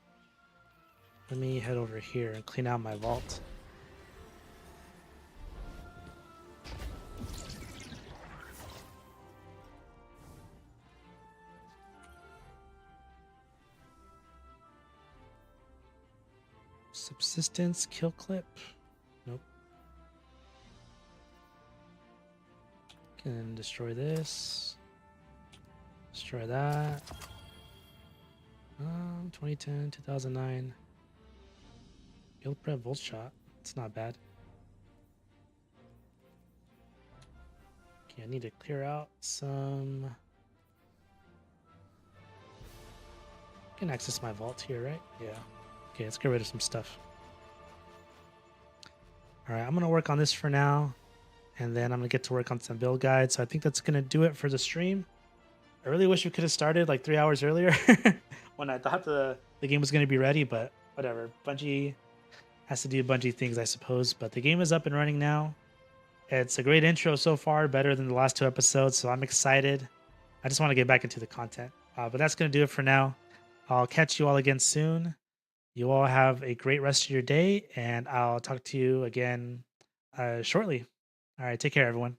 [SPEAKER 1] Let me head over here and clean out my vault. Subsistence kill clip. Nope. Can destroy this. Destroy that. 2010, 2009. Guild prep volt shot. It's not bad. Okay, I need to clear out some. I can access my vault here, right? Yeah. Okay, let's get rid of some stuff. Alright, I'm going to work on this for now. And then I'm going to get to work on some build guides. So I think that's going to do it for the stream. I really wish we could have started like 3 hours earlier when I thought the game was going to be ready. But whatever. Bungie has to do Bungie things, I suppose. But the game is up and running now. It's a great intro so far. Better than the last 2 episodes. So I'm excited. I just want to get back into the content. But that's going to do it for now. I'll catch you all again soon. You all have a great rest of your day, and I'll talk to you again shortly. All right, take care, everyone.